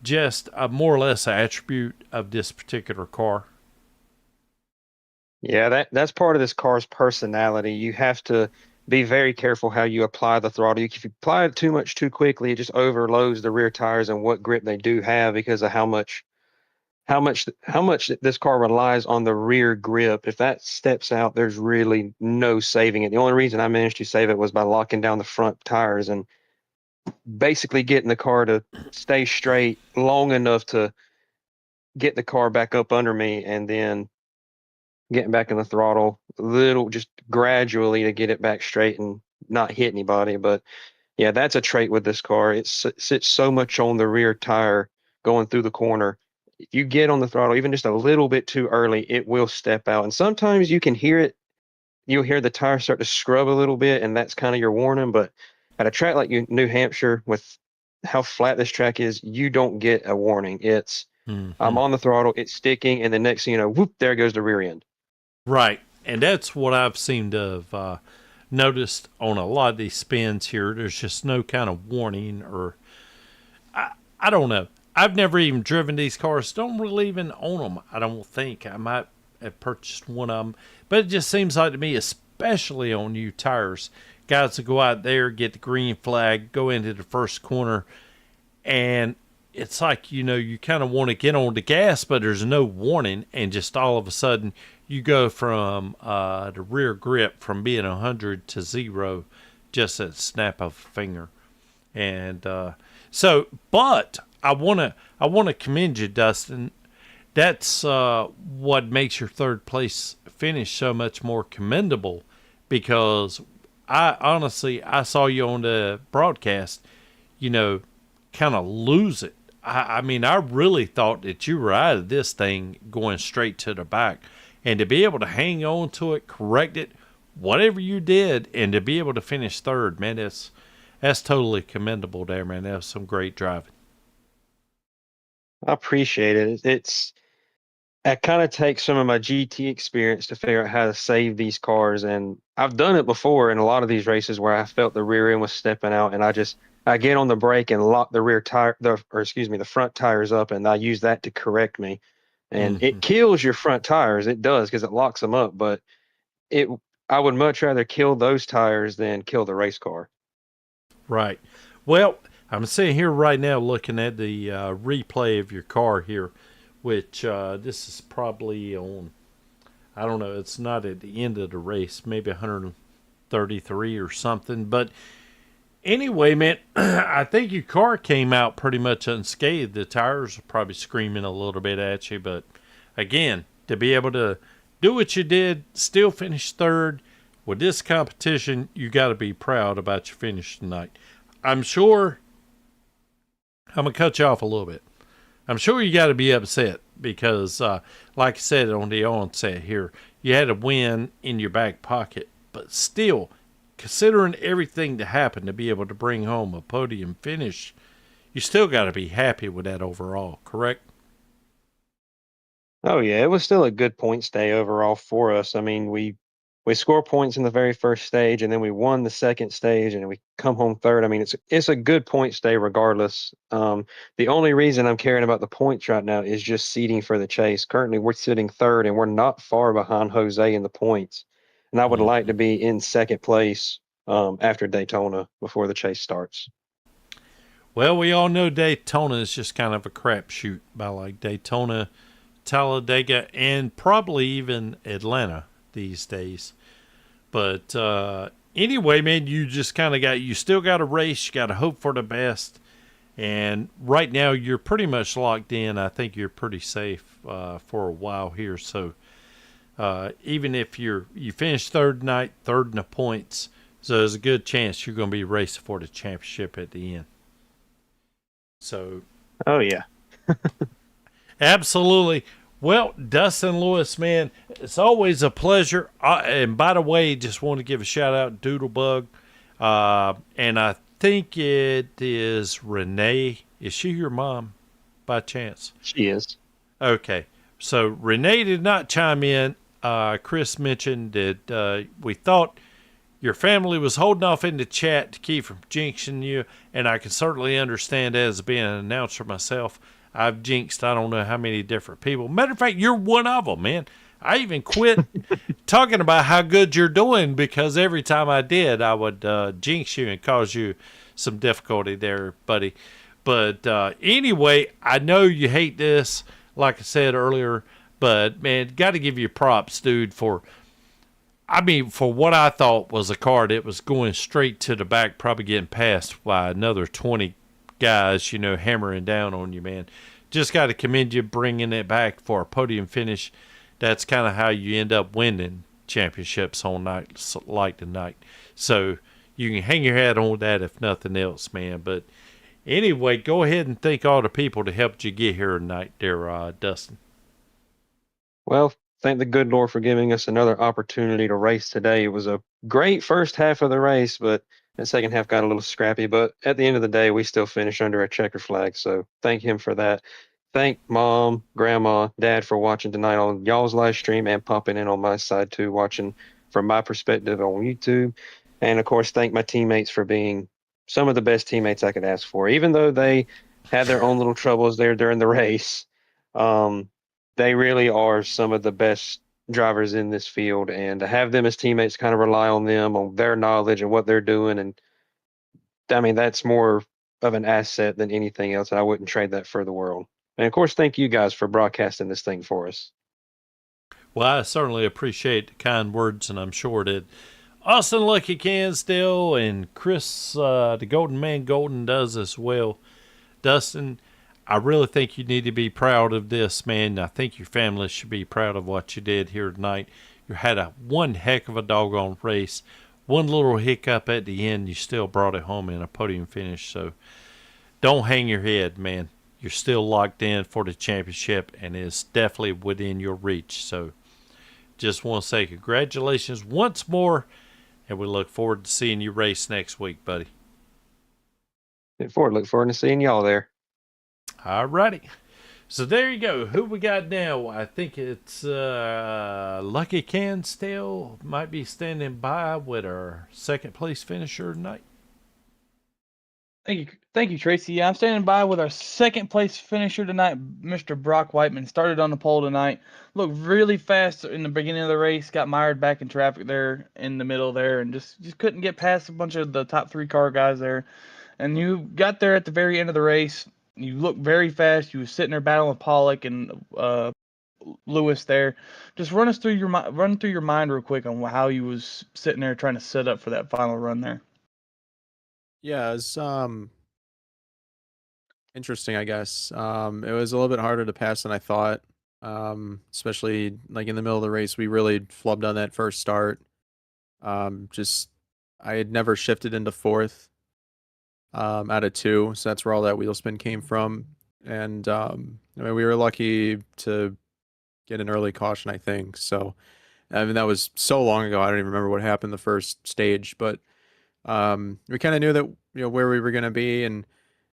just more or less an attribute of this particular car? Yeah, that's part of this car's personality. You have to be very careful how you apply the throttle. If you apply it too much too quickly, it just overloads the rear tires and what grip they do have because of how much this car relies on the rear grip. If that steps out, there's really no saving it. The only reason I managed to save it was by locking down the front tires and basically getting the car to stay straight long enough to get the car back up under me, and then getting back in the throttle just gradually to get it back straight and not hit anybody. But yeah, that's a trait with this car. It sits so much on the rear tire going through the corner. If you get on the throttle even just a little bit too early, it will step out. And sometimes you can hear it. You'll hear the tire start to scrub a little bit, and that's kind of your warning. But at a track like New Hampshire, with how flat this track is, you don't get a warning. It's I'm on the throttle, it's sticking, and the next thing you know, whoop, there goes the rear end. Right. And that's what I've seemed to have noticed on a lot of these spins here. There's just no kind of warning, or I don't know. I've never even driven these cars. Don't really even own them, I don't think. I might have purchased one of them. But it just seems like to me, especially on new tires, guys that go out there, get the green flag, go into the first corner, and it's like, you kind of want to get on the gas, but there's no warning, and just all of a sudden you go from the rear grip from being 100 to 0, just at the snap of a finger. And but I want to commend you, Dustin. That's what makes your 3rd place finish so much more commendable, because I saw you on the broadcast, kind of lose it. I mean, I really thought that you were out of this thing going straight to the back. And to be able to hang on to it, correct it, whatever you did, and to be able to finish 3rd, man, that's totally commendable there, man. That was some great driving. I appreciate it. I kind of take some of my GT experience to figure out how to save these cars. And I've done it before in a lot of these races where I felt the rear end was stepping out and I get on the brake and lock the rear tire, the front tires up. And I use that to correct me. And Mhm. it kills your front tires. It does because it locks them up. But it, I would much rather kill those tires than kill the race car. Right. Well, I'm sitting here right now looking at the replay of your car here, which this is probably on, I don't know, it's not at the end of the race, maybe 133 or something. But anyway, man, I think your car came out pretty much unscathed. The tires are probably screaming a little bit at you. But again, to be able to do what you did, still finish third with this competition, you got to be proud about your finish tonight. I'm sure I'm going to cut you off a little bit. I'm sure you got to be upset because, like I said on the onset here, you had a win in your back pocket. But still, considering everything that happened to be able to bring home a podium finish, you still got to be happy with that overall, correct? Oh yeah, it was still a good points day overall for us. I mean, we score points in the very first stage, and then we won the second stage, and we come home third. I mean, it's a good points day regardless. The only reason I'm caring about the points right now is just seeding for the chase. Currently, we're sitting third, and we're not far behind Jose in the points. And I would like to be in second place after Daytona before the chase starts. Well, we all know Daytona is just kind of a crapshoot by like Daytona, Talladega, and probably even Atlanta these days. But anyway, man, you just kind of you still got to race. You got to hope for the best. And right now, you're pretty much locked in. I think you're pretty safe for a while here. So even if you finish third tonight, third in the points, so there's a good chance you're going to be racing for the championship at the end. So, Oh yeah. absolutely. Well, Dustin Lewis, man, it's always a pleasure. And by the way, just want to give a shout out to Doodlebug. And I think it is Renee. Is she your mom by chance? She is. Okay. So Renee did not chime in. Chris mentioned that we thought your family was holding off in the chat to keep from jinxing you, and I can certainly understand that as being an announcer myself. I've jinxed I don't know how many different people. Matter of fact, you're one of them, man. I even quit talking about how good you're doing because every time I did, I would jinx you and cause you some difficulty there, buddy. But anyway, I know you hate this, like I said earlier, but man, got to give you props, dude, for what I thought was a car that was going straight to the back, probably getting passed by another 20 guys, hammering down on you, man. Just got to commend you bringing it back for a podium finish. That's kind of how you end up winning championships on nights like tonight. So you can hang your hat on that if nothing else, man. But anyway, go ahead and thank all the people that helped you get here tonight there, Dustin. Well, thank the good Lord for giving us another opportunity to race today. It was a great first half of the race, but the second half got a little scrappy. But at the end of the day, we still finished under a checker flag. So thank him for that. Thank Mom, Grandma, Dad for watching tonight on y'all's live stream and popping in on my side too, watching from my perspective on YouTube. And of course, thank my teammates for being some of the best teammates I could ask for. Even though they had their own little troubles there during the race, um, they really are some of the best drivers in this field. And to have them as teammates, kind of rely on them, on their knowledge and what they're doing. And I mean, that's more of an asset than anything else. I wouldn't trade that for the world. And of course, thank you guys for broadcasting this thing for us. Well, I certainly appreciate the kind words, and I'm sure that Austin Lucky Cansdale and Chris, the Golden Man Golden, does as well. Dustin, I really think you need to be proud of this, man. I think your family should be proud of what you did here tonight. You had one heck of a doggone race. One little hiccup at the end, you still brought it home in a podium finish. So don't hang your head, man. You're still locked in for the championship, and it's definitely within your reach. So just want to say congratulations once more, and we look forward to seeing you race next week, buddy. Look forward to seeing y'all there. All righty. So there you go. Who we got now? I think it's Lucky Can still might be standing by with our second place finisher tonight. Thank you, Tracy. Yeah, I'm standing by with our second place finisher tonight, Mr. Brock Whiteman. Started on the pole tonight, looked really fast in the beginning of the race, got mired back in traffic there in the middle there, and just couldn't get past a bunch of the top 3 car guys there. And you got there at the very end of the race. You looked very fast. You were sitting there battling with Pollock and Lewis there. Just run through your mind real quick on how you was sitting there trying to set up for that final run there. Yeah, it's interesting, I guess. It was a little bit harder to pass than I thought. Especially like in the middle of the race, we really flubbed on that first start. Just I had never shifted into fourth out of two, so that's where all that wheel spin came from. And I mean, we were lucky to get an early caution, I think. So I mean, that was so long ago. I don't even remember what happened the first stage, but we kind of knew that where we were going to be, and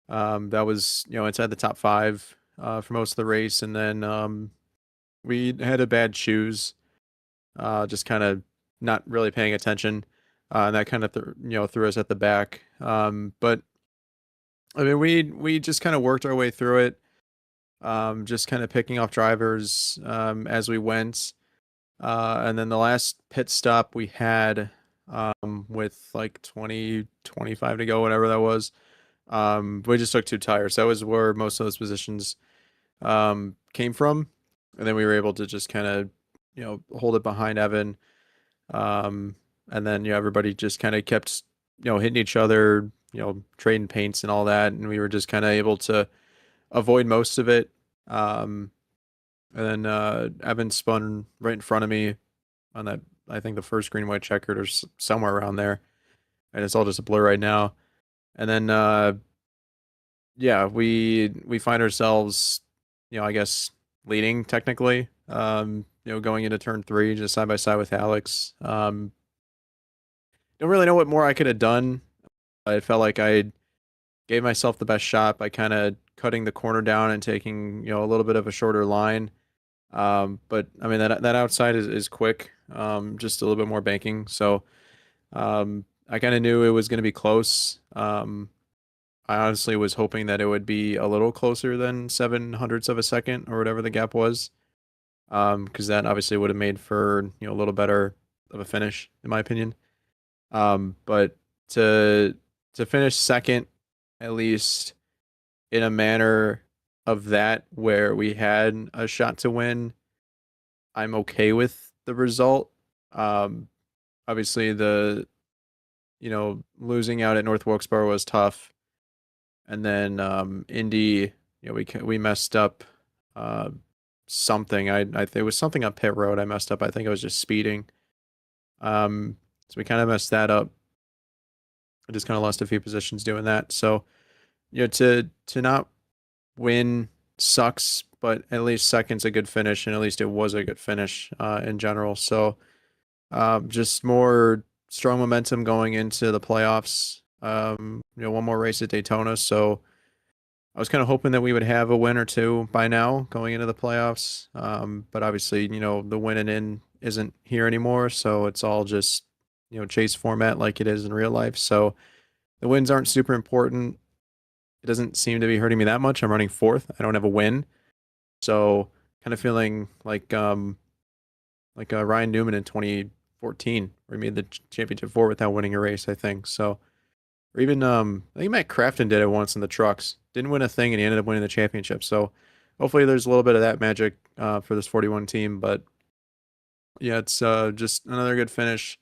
that was inside the top 5 for most of the race, and then we had a bad shoes, just kind of not really paying attention, and that kind of threw us at the back. But I mean, we just kind of worked our way through it, just kind of picking off drivers as we went, and then the last pit stop we had. With like 25 to go, whatever that was. We just took 2 tires. That was where most of those positions came from. And then we were able to just kind of, hold it behind Evan. And then, everybody just kind of kept, hitting each other, trading paints and all that. And we were just kind of able to avoid most of it. And then Evan spun right in front of me on that, I think the first green white checkered or somewhere around there, and it's all just a blur right now. And then yeah, we find ourselves, I guess leading technically, going into turn 3, just side by side with Alex. Don't really know what more I could have done. I felt like I gave myself the best shot by kind of cutting the corner down and taking, a little bit of a shorter line. But I mean that outside is quick, just a little bit more banking. So I kind of knew it was going to be close. I honestly was hoping that it would be a little closer than 7/100ths of a second or whatever the gap was, because that obviously would have made for a little better of a finish in my opinion. But to finish second, at least in a manner of that where we had a shot to win, I'm okay with the result. Obviously the losing out at North Wilkesboro was tough, and then Indy, we messed up something. I think it was something on pit road I messed up. I think I was just speeding. So we kind of messed that up. I just kind of lost a few positions doing that. So to not win sucks, but at least second's a good finish, and at least it was a good finish in general. So just more strong momentum going into the playoffs. One more race at Daytona, so I was kind of hoping that we would have a win or two by now going into the playoffs. But obviously, the winning in isn't here anymore, so it's all just chase format like it is in real life. So the wins aren't super important. It doesn't seem to be hurting me that much. I'm running 4th. I don't have a win. So kind of feeling like Ryan Newman in 2014, where he made the championship 4 without winning a race, I think. So, or even I think Matt Crafton did it once in the trucks. Didn't win a thing, and he ended up winning the championship. So hopefully there's a little bit of that magic for this 41 team. But yeah, it's just another good finish.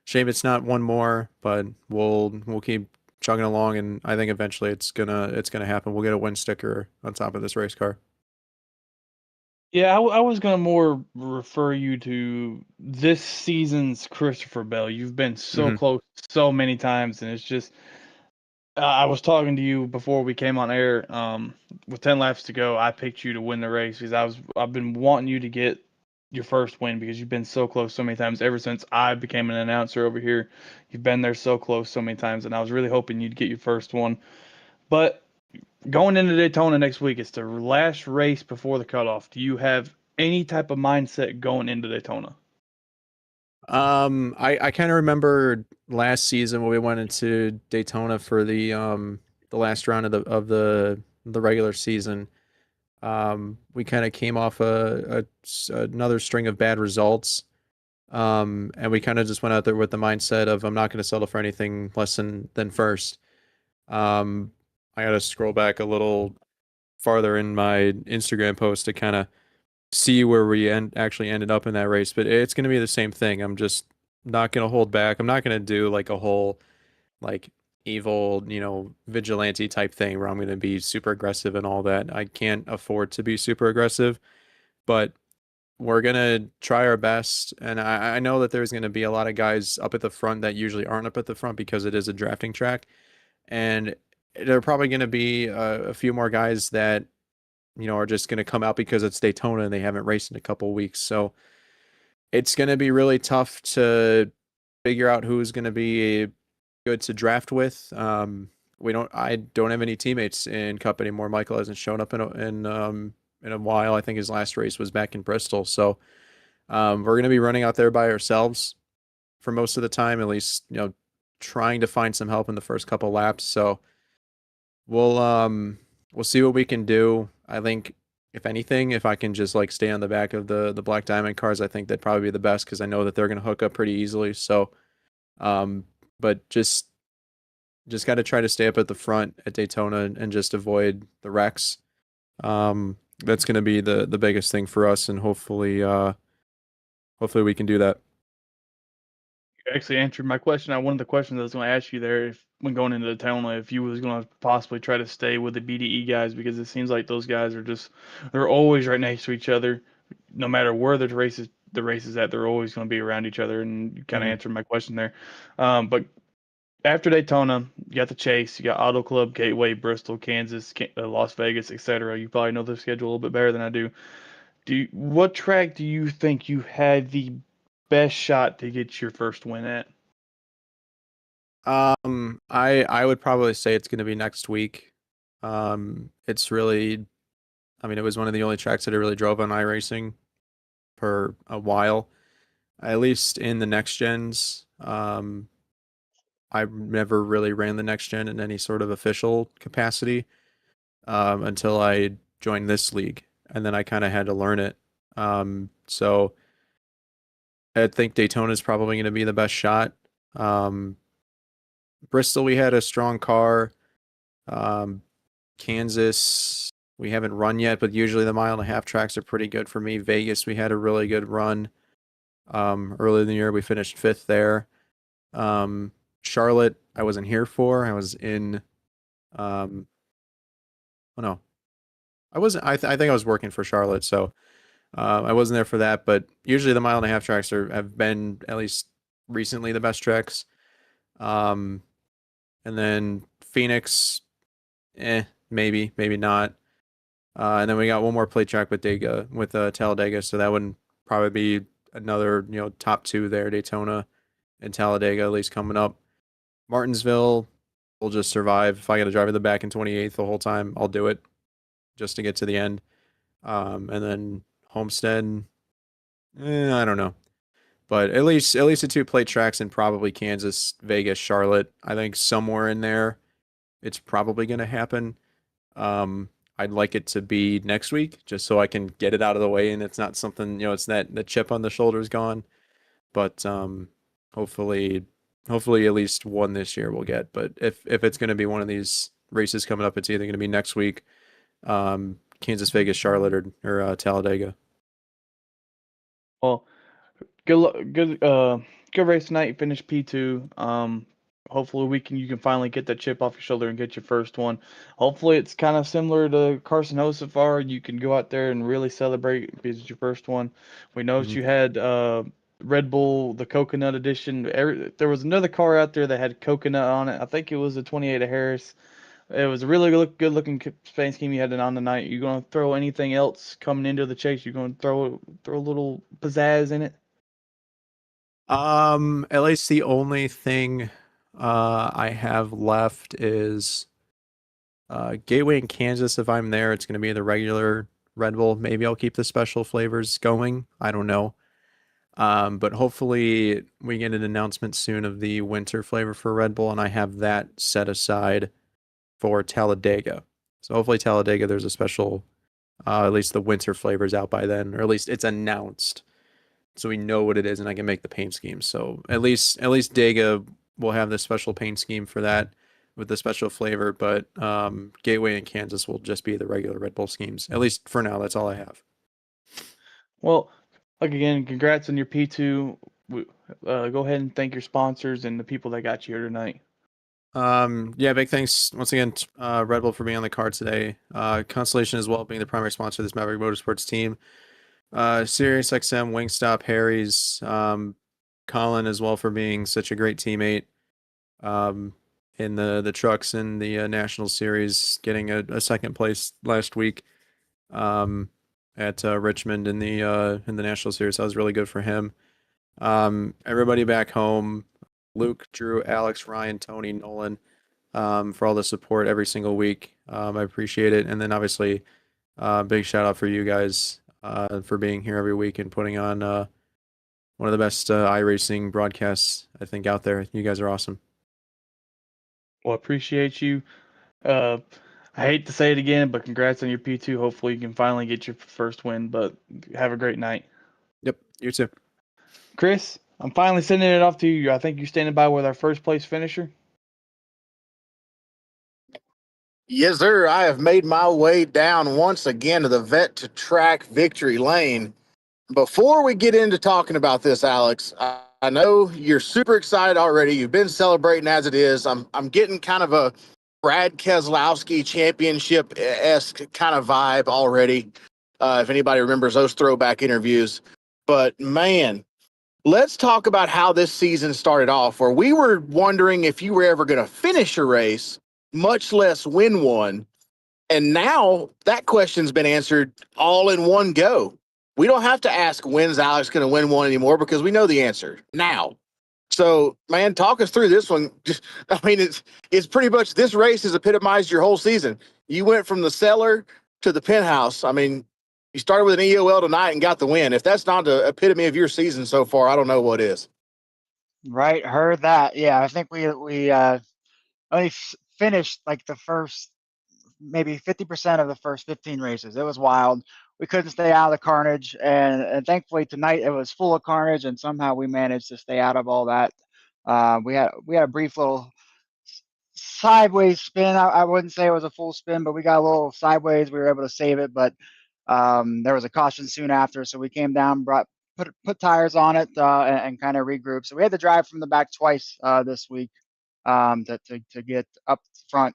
Shame it's not one more, but we'll keep chugging along, and I think eventually it's gonna happen. We'll get a win sticker on top of this race car. Yeah, I was gonna more refer you to this season's Christopher Bell. You've been so Mhm. close so many times, and it's just. I was talking to you before we came on air. With 10 laps to go, I picked you to win the race because I've been wanting you to get your first win because you've been so close so many times ever since I became an announcer over here. You've been there so close so many times, and I was really hoping you'd get your first one. But Going into Daytona next week, it's the last race before the cutoff. Do you have any type of mindset going into Daytona? I kind of remember last season when we went into Daytona for the last round of the regular season. We kind of came off another string of bad results. And we kind of just went out there with the mindset of I'm not going to settle for anything less than first. I got to scroll back a little farther in my Instagram post to kind of see where we actually ended up in that race, but it's going to be the same thing. I'm just not going to hold back. I'm not going to do like a whole like evil, vigilante type thing where I'm going to be super aggressive and all that. I can't afford to be super aggressive, but we're going to try our best. And I know that there's going to be a lot of guys up at the front that usually aren't up at the front because it is a drafting track. And there are probably going to be a few more guys that are just going to come out because it's Daytona and they haven't raced in a couple weeks. So it's going to be really tough to figure out who's going to be good to draft with. I don't have any teammates in Cup anymore. Michael hasn't shown up in a while. I think his last race was back in Bristol. So we're going to be running out there by ourselves for most of the time, at least, trying to find some help in the first couple laps. So we'll see what we can do. I think if anything, if I can just like stay on the back of the Black Diamond cars, I think that'd probably be the best because I know that they're going to hook up pretty easily. So, but just got to try to stay up at the front at Daytona and just avoid the wrecks. That's going to be the biggest thing for us, and hopefully we can do that. You actually answered my question. One of the questions I was going to ask you there, if when going into Daytona, if you was going to possibly try to stay with the BDE guys, because it seems like those guys they're always right next to each other, no matter where the races at, they're always going to be around each other. And you kind of Mhm. answered my question there. But after Daytona, you got the Chase, you got Auto Club, Gateway, Bristol, Kansas, Las Vegas, etc. You probably know the schedule a little bit better than I do. What track do you think you had the best shot to get your first win at? I would probably say it's going to be next week. It's really, I mean, it was one of the only tracks that I really drove on iRacing for a while, at least in the next gens. I never really ran the next gen in any sort of official capacity until I joined this league, and then I kind of had to learn it. So I think Daytona is probably going to be the best shot. Bristol, we had a strong car. Um, Kansas, we haven't run yet, but usually the mile and a half tracks are pretty good for me. Vegas, we had a really good run. Early in the year, we finished 5th there. Charlotte, I wasn't here for. I was in. Oh no, I wasn't. I think I was working for Charlotte, so I wasn't there for that. But usually the mile and a half tracks have been at least recently the best tracks. Um, and then Phoenix, maybe not. And then we got one more plate track with Talladega, so that would probably be another top 2 there, Daytona and Talladega at least coming up. Martinsville will just survive. If I got to drive in the back in 28th the whole time, I'll do it just to get to the end. And then Homestead, I don't know, but at least the 2 plate tracks in probably Kansas, Vegas, Charlotte. I think somewhere in there, it's probably going to happen. I'd like it to be next week just so I can get it out of the way and it's not something, it's that the chip on the shoulder is gone. But hopefully at least one this year we'll get. But if it's going to be one of these races coming up, it's either going to be next week, Kansas, Vegas, Charlotte, or Talladega. Well, good luck, good race tonight. You finished P2. Hopefully you can finally get that chip off your shoulder and get your first one. Hopefully it's kind of similar to Carson Ho so far. You can go out there and really celebrate because it's your first one. We noticed Mhm. you had Red Bull, the Coconut Edition. There was another car out there that had coconut on it. I think it was a 28 of Harris. It was a really good looking paint scheme you had it on tonight. You going to throw anything else coming into the chase? You going to throw a little pizzazz in it? At least the only thing I have left is Gateway in Kansas, if I'm there, it's going to be the regular Red Bull. Maybe I'll keep the special flavors going. I don't know. But hopefully we get an announcement soon of the winter flavor for Red Bull, and I have that set aside for Talladega. So hopefully Talladega, there's a special, at least the winter flavors out by then, or at least it's announced, so we know what it is, and I can make the paint scheme. So at least Dega will have this special paint scheme for that with the special flavor, but Gateway and Kansas will just be the regular Red Bull schemes. At least for now, that's all I have. Well, again, congrats on your P2. Go ahead and thank your sponsors and the people that got you here tonight. Yeah, big thanks once again, Red Bull, for being on the card today. Constellation as well, being the primary sponsor of this Maverick Motorsports team. Sirius XM, Wingstop, Harry's, Colin as well for being such a great teammate in the trucks in the National Series, getting a second place last week at Richmond in the National Series. That was really good for him. Everybody back home, Luke, Drew, Alex, Ryan, Tony, Nolan, for all the support every single week. I appreciate it. And then obviously, big shout out for you guys for being here every week and putting on one of the best iRacing broadcasts, I think, out there. You guys are awesome. Well, appreciate you. I hate to say it again, but congrats on your P2. Hopefully you can finally get your first win, but have a great night. Yep, you too. Chris, I'm finally sending it off to you. I think you're standing by with our first place finisher. Yes, sir. I have made my way down once again to the vet to track victory lane. Before we get into talking about this, Alex, I know you're super excited already. You've been celebrating as it is. I'm getting kind of a Brad Keselowski championship-esque kind of vibe already. If anybody remembers those throwback interviews. But man, let's talk about how this season started off, where we were wondering if you were ever going to finish a race, much less win one. And now that question's been answered all in one go. We don't have to ask when's Alex going to win one anymore because we know the answer now. So, man, talk us through this one. I mean, it's pretty much, this race has epitomized your whole season. You went from the cellar to the penthouse. I mean, you started with an EOL tonight and got the win. If that's not the epitome of your season so far, I don't know what is. Right, heard that. Yeah, I think we only finished like the first maybe 50% of the first 15 races. It was wild. We couldn't stay out of the carnage, and thankfully tonight it was full of carnage, and somehow we managed to stay out of all that. We had a brief little sideways spin. I wouldn't say it was a full spin, but we got a little sideways. We were able to save it, but there was a caution soon after, so we came down, put tires on it, and kind of regrouped. So we had to drive from the back twice this week to get up front.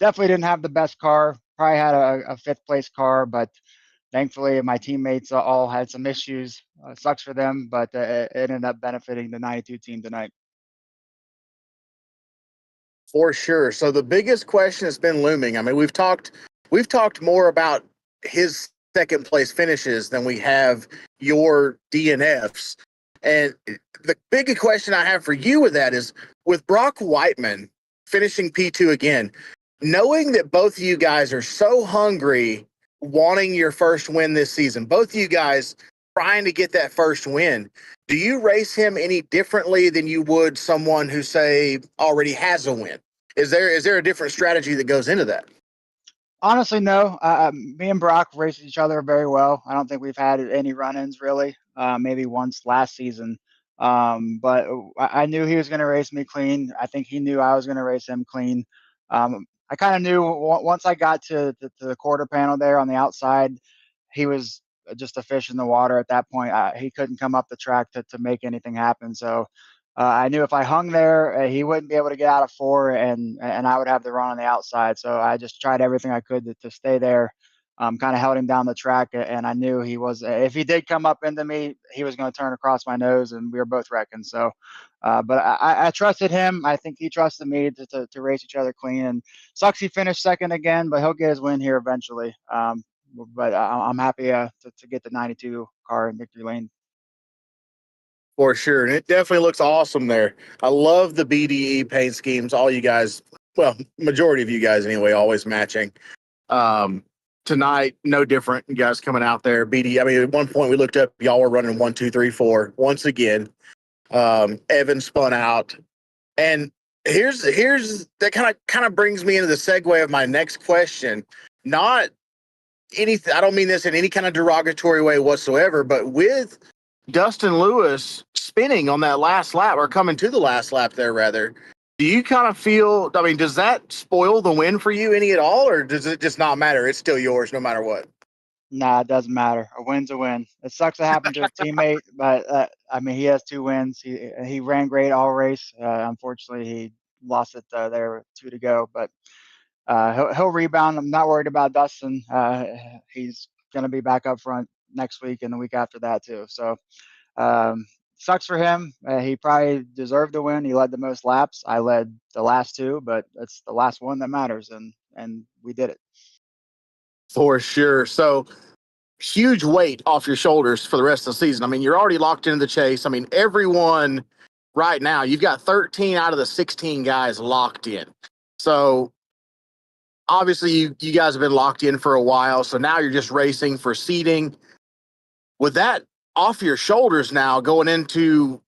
Definitely didn't have the best car. Probably had a fifth place car, but thankfully my teammates all had some issues. Sucks for them, but it ended up benefiting the 92 team tonight. For sure. So the biggest question that's been looming, I mean, we've talked more about his second place finishes than we have your DNFs. And the big question I have for you with that is, with Brock Whiteman finishing P2 again, knowing that both of you guys are so hungry, wanting your first win this season, both of you guys trying to get that first win, do you race him any differently than you would someone who, say, already has a win? Is there a different strategy that goes into that? Honestly, no. Me and Brock raced each other very well. I don't think we've had any run-ins really. Maybe once last season. But I knew he was going to race me clean. I think he knew I was going to race him clean. I kind of knew once I got to the quarter panel there on the outside, he was just a fish in the water at that point. He couldn't come up the track to make anything happen. So I knew if I hung there, he wouldn't be able to get out of four, and I would have the run on the outside. So I just tried everything I could to stay there. Kind of held him down the track, and I knew he was. If he did come up into me, he was going to turn across my nose, and we were both wrecking. So, but I trusted him. I think he trusted me to race each other clean. And sucks he finished second again, but he'll get his win here eventually. But I'm happy to get the 92 car in victory lane. For sure. And it definitely looks awesome there. I love the BDE paint schemes. All you guys well, majority of you guys anyway, always matching. Tonight, no different. You guys coming out there, BD. I mean, at one point we looked up, y'all were running 1, 2, 3, 4. Once again, Evan spun out, and here's that kind of brings me into the segue of my next question. Not anything. I don't mean this in any kind of derogatory way whatsoever, but with Dustin Lewis spinning on that last lap, or coming to the last lap there rather, do you kind of feel, I mean, does that spoil the win for you any at all, or does it just not matter? It's still yours no matter what. Nah, it doesn't matter. A win's a win. It sucks it happened to his teammate, but I mean, he has 2 wins. He ran great all race. Unfortunately, he lost it there with 2 to go, but he'll rebound. I'm not worried about Dustin. He's going to be back up front next week and the week after that too. So sucks for him. He probably deserved to win. He led the most laps. I led the last 2, but it's the last one that matters, and we did it. For sure. So huge weight off your shoulders for the rest of the season. I mean, you're already locked into the chase. I mean, everyone right now, you've got 13 out of the 16 guys locked in. So obviously you guys have been locked in for a while. So now you're just racing for seeding. With that off your shoulders now, going into,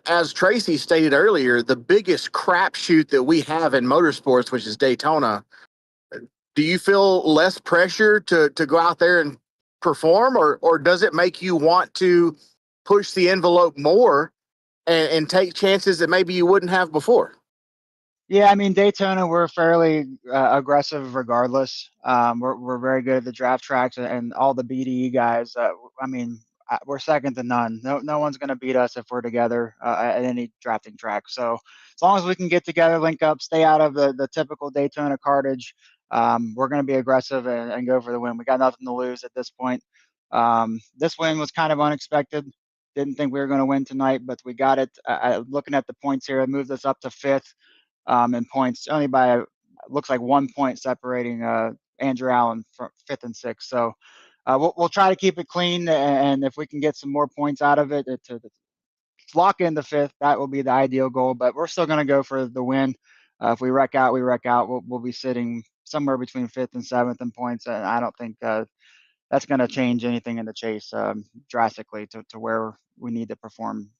as Tracy stated earlier, the biggest crapshoot that we have in motorsports, which is Daytona. Do you feel less pressure to go out there and perform, or does it make you want to push the envelope more and take chances that maybe you wouldn't have before? Yeah, I mean, Daytona, we're fairly aggressive regardless. We're very good at the draft tracks, and all the BDE guys. I mean, we're second to none. No one's going to beat us if we're together at any drafting track. So as long as we can get together, link up, stay out of the typical Daytona cartage, we're going to be aggressive and go for the win. We got nothing to lose at this point. This win was kind of unexpected. Didn't think we were going to win tonight, but we got it. Looking at the points here, it moved us up to 5th. In points, only by looks like 1 point separating Andrew Allen from 5th and 6th. So we'll try to keep it clean, and if we can get some more points out of it to lock in the 5th, that will be the ideal goal. But we're still going to go for the win. If we wreck out, we wreck out. We'll be sitting somewhere between 5th and 7th in points, and I don't think that's going to change anything in the chase drastically to where we need to perform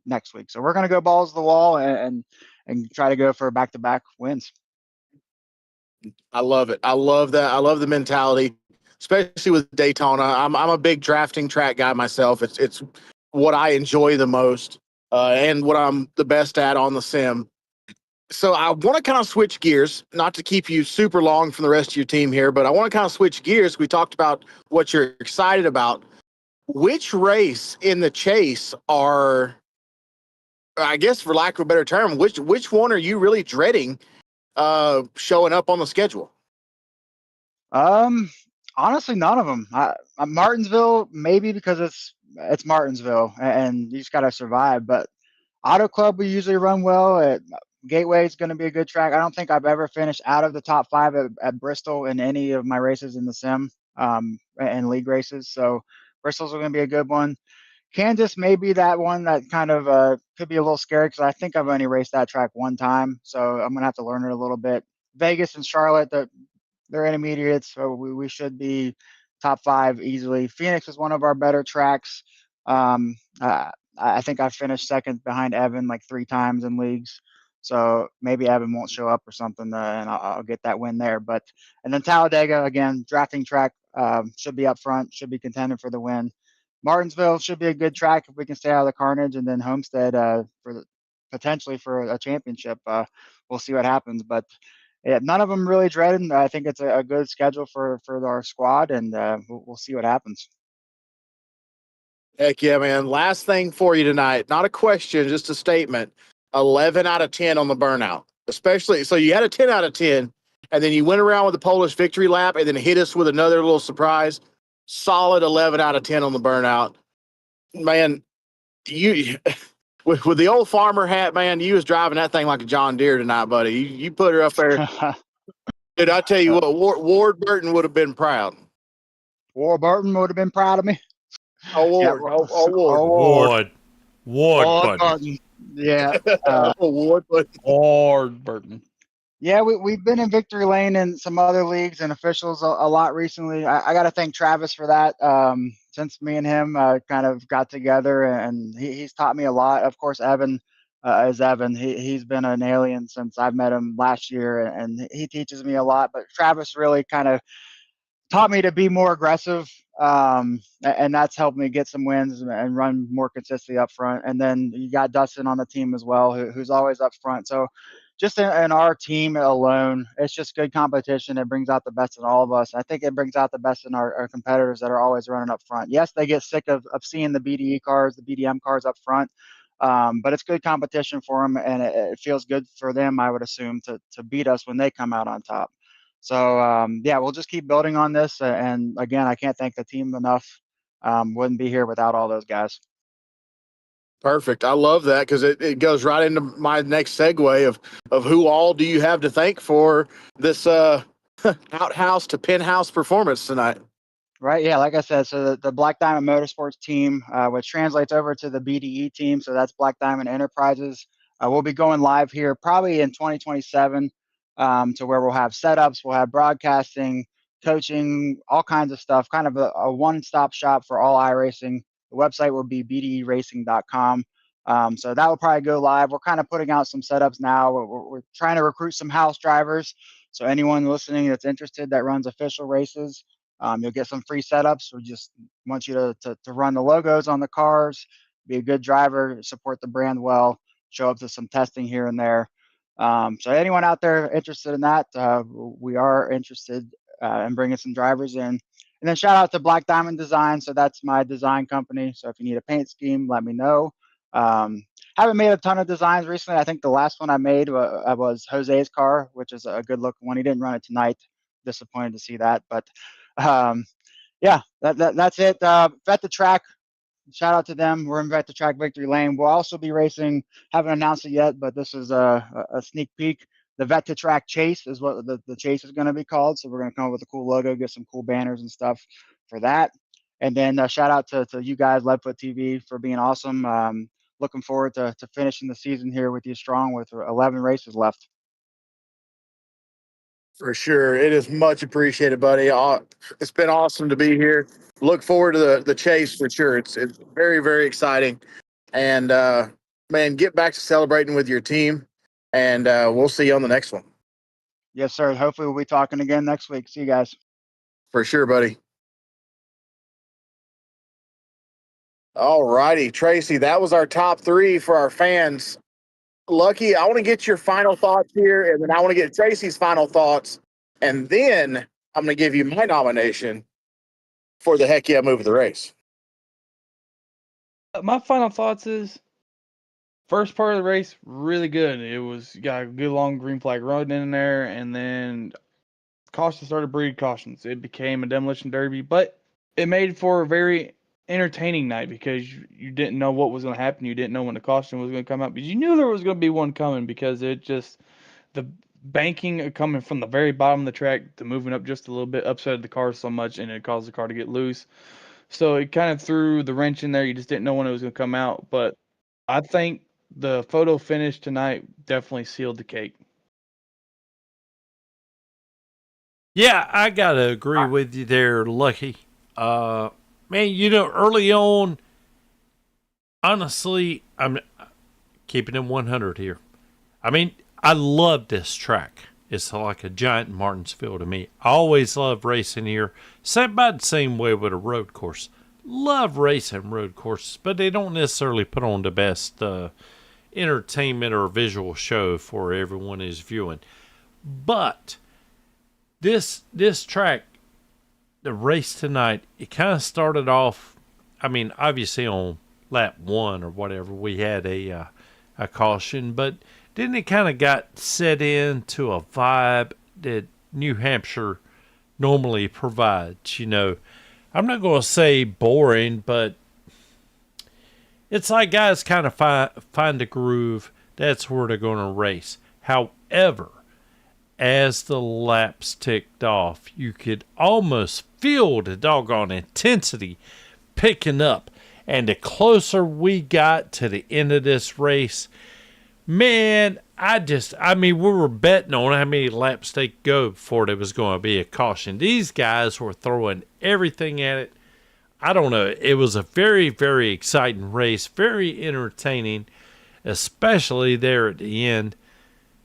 next week. So we're going to go balls to the wall and try to go for back-to-back wins. I love it. I love that. I love the mentality, especially with Daytona. I'm a big drafting track guy myself. It's what I enjoy the most, and what I'm the best at on the sim. So I want to kind of switch gears, not to keep you super long from the rest of your team here, but I want to kind of switch gears. We talked about what you're excited about. Which race in the chase are, I guess, for lack of a better term, which one are you really dreading showing up on the schedule? Honestly, none of them. Martinsville, maybe because it's Martinsville and you just got to survive. But Auto Club, we usually run well. Gateway is going to be a good track. I don't think I've ever finished out of the top 5 at Bristol in any of my races in the sim and league races. So Bristol's going to be a good one. Kansas may be that one that kind of could be a little scary because I think I've only raced that track 1 time. So I'm going to have to learn it a little bit. Vegas and Charlotte, they're intermediates, so we should be top 5 easily. Phoenix is one of our better tracks. I think I finished 2nd behind Evan like 3 times in leagues. So maybe Evan won't show up or something, and I'll get that win there. And then Talladega, again, drafting track, should be up front, should be contending for the win. Martinsville should be a good track if we can stay out of the carnage, and then Homestead potentially for a championship. We'll see what happens, but yeah, none of them really dreaded. I think it's a good schedule for our squad, and we'll see what happens. Heck yeah, man. Last thing for you tonight. Not a question, just a statement. 11 out of 10 on the burnout. Especially, so you had a 10 out of 10, and then you went around with the Polish victory lap and then hit us with another little surprise. Solid 11 out of 10 on the burnout. Man, you with the old farmer hat, man, you was driving that thing like a John Deere tonight, buddy. You put her up there. Dude, I tell you what, Ward Burton would have been proud. Ward Burton would have been proud of me. Ward. Ward Ward Burton. Burton. Yeah. Ward Burton. Ward Burton. Yeah, we've been in victory lane in some other leagues and officials a lot recently. I got to thank Travis for that. Since me and him kind of got together, and he's taught me a lot. Of course, Evan is Evan. He's been an alien since I've met him last year, and he teaches me a lot. But Travis really kind of taught me to be more aggressive, and that's helped me get some wins and run more consistently up front. And then you got Dustin on the team as well, who's always up front. So just in our team alone, it's just good competition. It brings out the best in all of us. I think it brings out the best in our competitors that are always running up front. Yes, they get sick of seeing the BDE cars, the BDM cars up front, but it's good competition for them, and it feels good for them, I would assume, to beat us when they come out on top. So yeah, we'll just keep building on this. And again, I can't thank the team enough. Wouldn't be here without all those guys. Perfect. I love that because it goes right into my next segue of who all do you have to thank for this outhouse to penthouse performance tonight. Right. Yeah. Like I said, so the Black Diamond Motorsports team, which translates over to the BDE team. So that's Black Diamond Enterprises. We'll be going live here probably in 2027 to where we'll have setups, we'll have broadcasting, coaching, all kinds of stuff, kind of a one-stop shop for all iRacing. The website will be bderacing.com. So that will probably go live. We're kind of putting out some setups now. We're trying to recruit some house drivers. So anyone listening that's interested that runs official races, you'll get some free setups. We just want you to run the logos on the cars, be a good driver, support the brand well, show up to some testing here and there. So anyone out there interested in that, we are interested in bringing some drivers in. And then shout out to Black Diamond Design. So that's my design company. So if you need a paint scheme, let me know. Haven't made a ton of designs recently. I think the last one I made was Jose's car, which is a good looking one. He didn't run it tonight. Disappointed to see that, but yeah, that's it. Vet the Track, shout out to them. We're in Vet the Track Victory Lane. We'll also be racing, haven't announced it yet, but this is a sneak peek. The Vet to Track Chase is what the chase is going to be called. So we're going to come up with a cool logo, get some cool banners and stuff for that. And then shout out to you guys, Leadfoot TV, for being awesome. Looking forward to finishing the season here with you strong with 11 races left. For sure. It is much appreciated, buddy. It's been awesome to be here. Look forward to the chase for sure. It's very, very exciting. And, man, get back to celebrating with your team. And we'll see you on the next one. Yes, sir. Hopefully we'll be talking again next week. See you guys. For sure, buddy. All righty, Tracy, that was our top 3 for our fans. Lucky, I want to get your final thoughts here, and then I want to get Tracy's final thoughts, and then I'm going to give you my nomination for the Heck Yeah Move of the Race. My final thoughts is first part of the race, really good. It was got a good long green flag run in there, and then cautions started breed cautions. It became a demolition derby, but it made for a very entertaining night because you didn't know what was going to happen. You didn't know when the caution was going to come out, but you knew there was going to be one coming because it just the banking coming from the very bottom of the track to moving up just a little bit upset the car so much, and it caused the car to get loose. So it kind of threw the wrench in there. You just didn't know when it was going to come out. But I think the photo finish tonight definitely sealed the cake. Yeah, I gotta agree with you there, Lucky. Man, early on, honestly, I'm keeping it 100 here. I mean, I love this track. It's like a giant Martinsville to me. I always love racing here. Same by the same way with a road course. Love racing road courses, but they don't necessarily put on the best entertainment or visual show for everyone is viewing. But this track, the race tonight, it kind of started off, I mean, obviously on lap 1 or whatever, we had a caution, but then it kind of got set into a vibe that New Hampshire normally provides. I'm not going to say boring, but it's like guys kind of find a groove. That's where they're going to race. However, as the laps ticked off, you could almost feel the doggone intensity picking up. And the closer we got to the end of this race, Man, I mean, we were betting on how many laps they could go before there was going to be a caution. These guys were throwing everything at it. I don't know. It was a very, very exciting race, very entertaining, especially there at the end.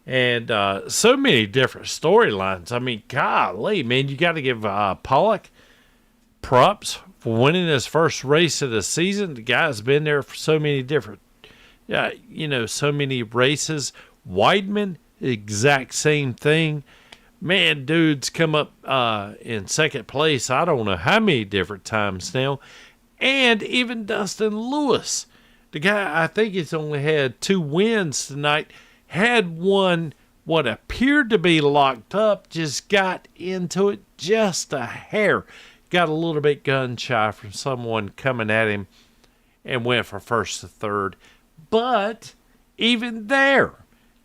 And so many different storylines. I mean, golly, man, you got to give Pollock props for winning his first race of the season. The guy's been there for so many different, so many races. Weidman, exact same thing. Man, dude's come up in second place, I don't know how many different times now. And even Dustin Lewis, the guy, I think he's only had 2 wins tonight, had one what appeared to be locked up, just got into it just a hair. Got a little bit gun shy from someone coming at him and went for first to third. But even there,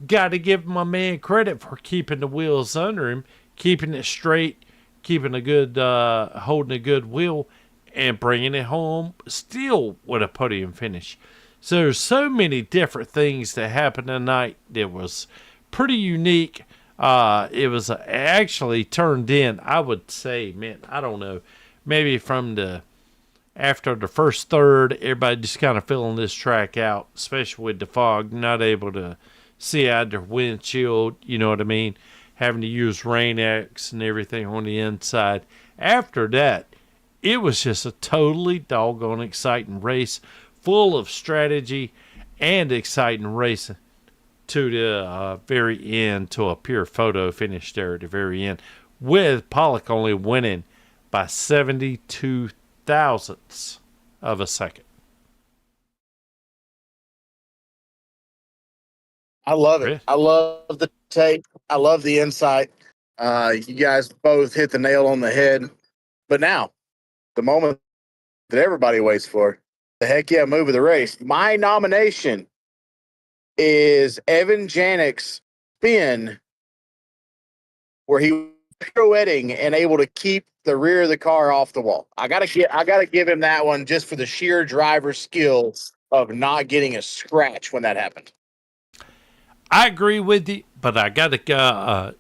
got to give my man credit for keeping the wheels under him, keeping it straight, keeping a good, holding a good wheel, and bringing it home still with a podium finish. So there's so many different things that happened tonight that was pretty unique. It was actually turned in, I would say, man, I don't know, maybe after the first third, everybody just kind of filling this track out, especially with the fog, not able to see out their windshield, you know what I mean, having to use Rain-X and everything on the inside. After that, it was just a totally doggone exciting race, full of strategy and exciting racing to the very end, to a pure photo finish there at the very end, with Pollock only winning by 72 thousandths of a second. I love it. Really? I love the tape. I love the insight. You guys both hit the nail on the head. But now, the moment that everybody waits for, the heck yeah move of the race. My nomination is Evan Janek's spin, where he was pirouetting and able to keep the rear of the car off the wall. I gotta give him that one just for the sheer driver skills of not getting a scratch when that happened. I agree with you, but I got to,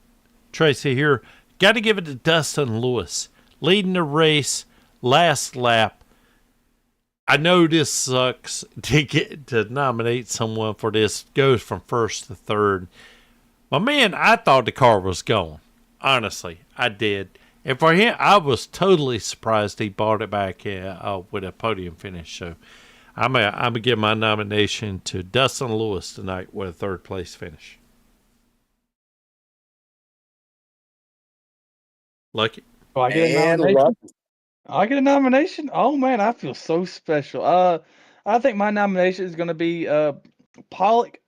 Tracy here, got to give it to Dustin Lewis, leading the race, last lap. I know this sucks to get to nominate someone for this, goes from first to third. My man, I thought the car was gone. Honestly, I did. And for him, I was totally surprised he brought it back with a podium finish. So I'm going to give my nomination to Dustin Lewis tonight with a third place finish. Lucky. Oh, I get a And nomination. I get a nomination. Oh man, I feel so special. I think my nomination is going to be Pollock,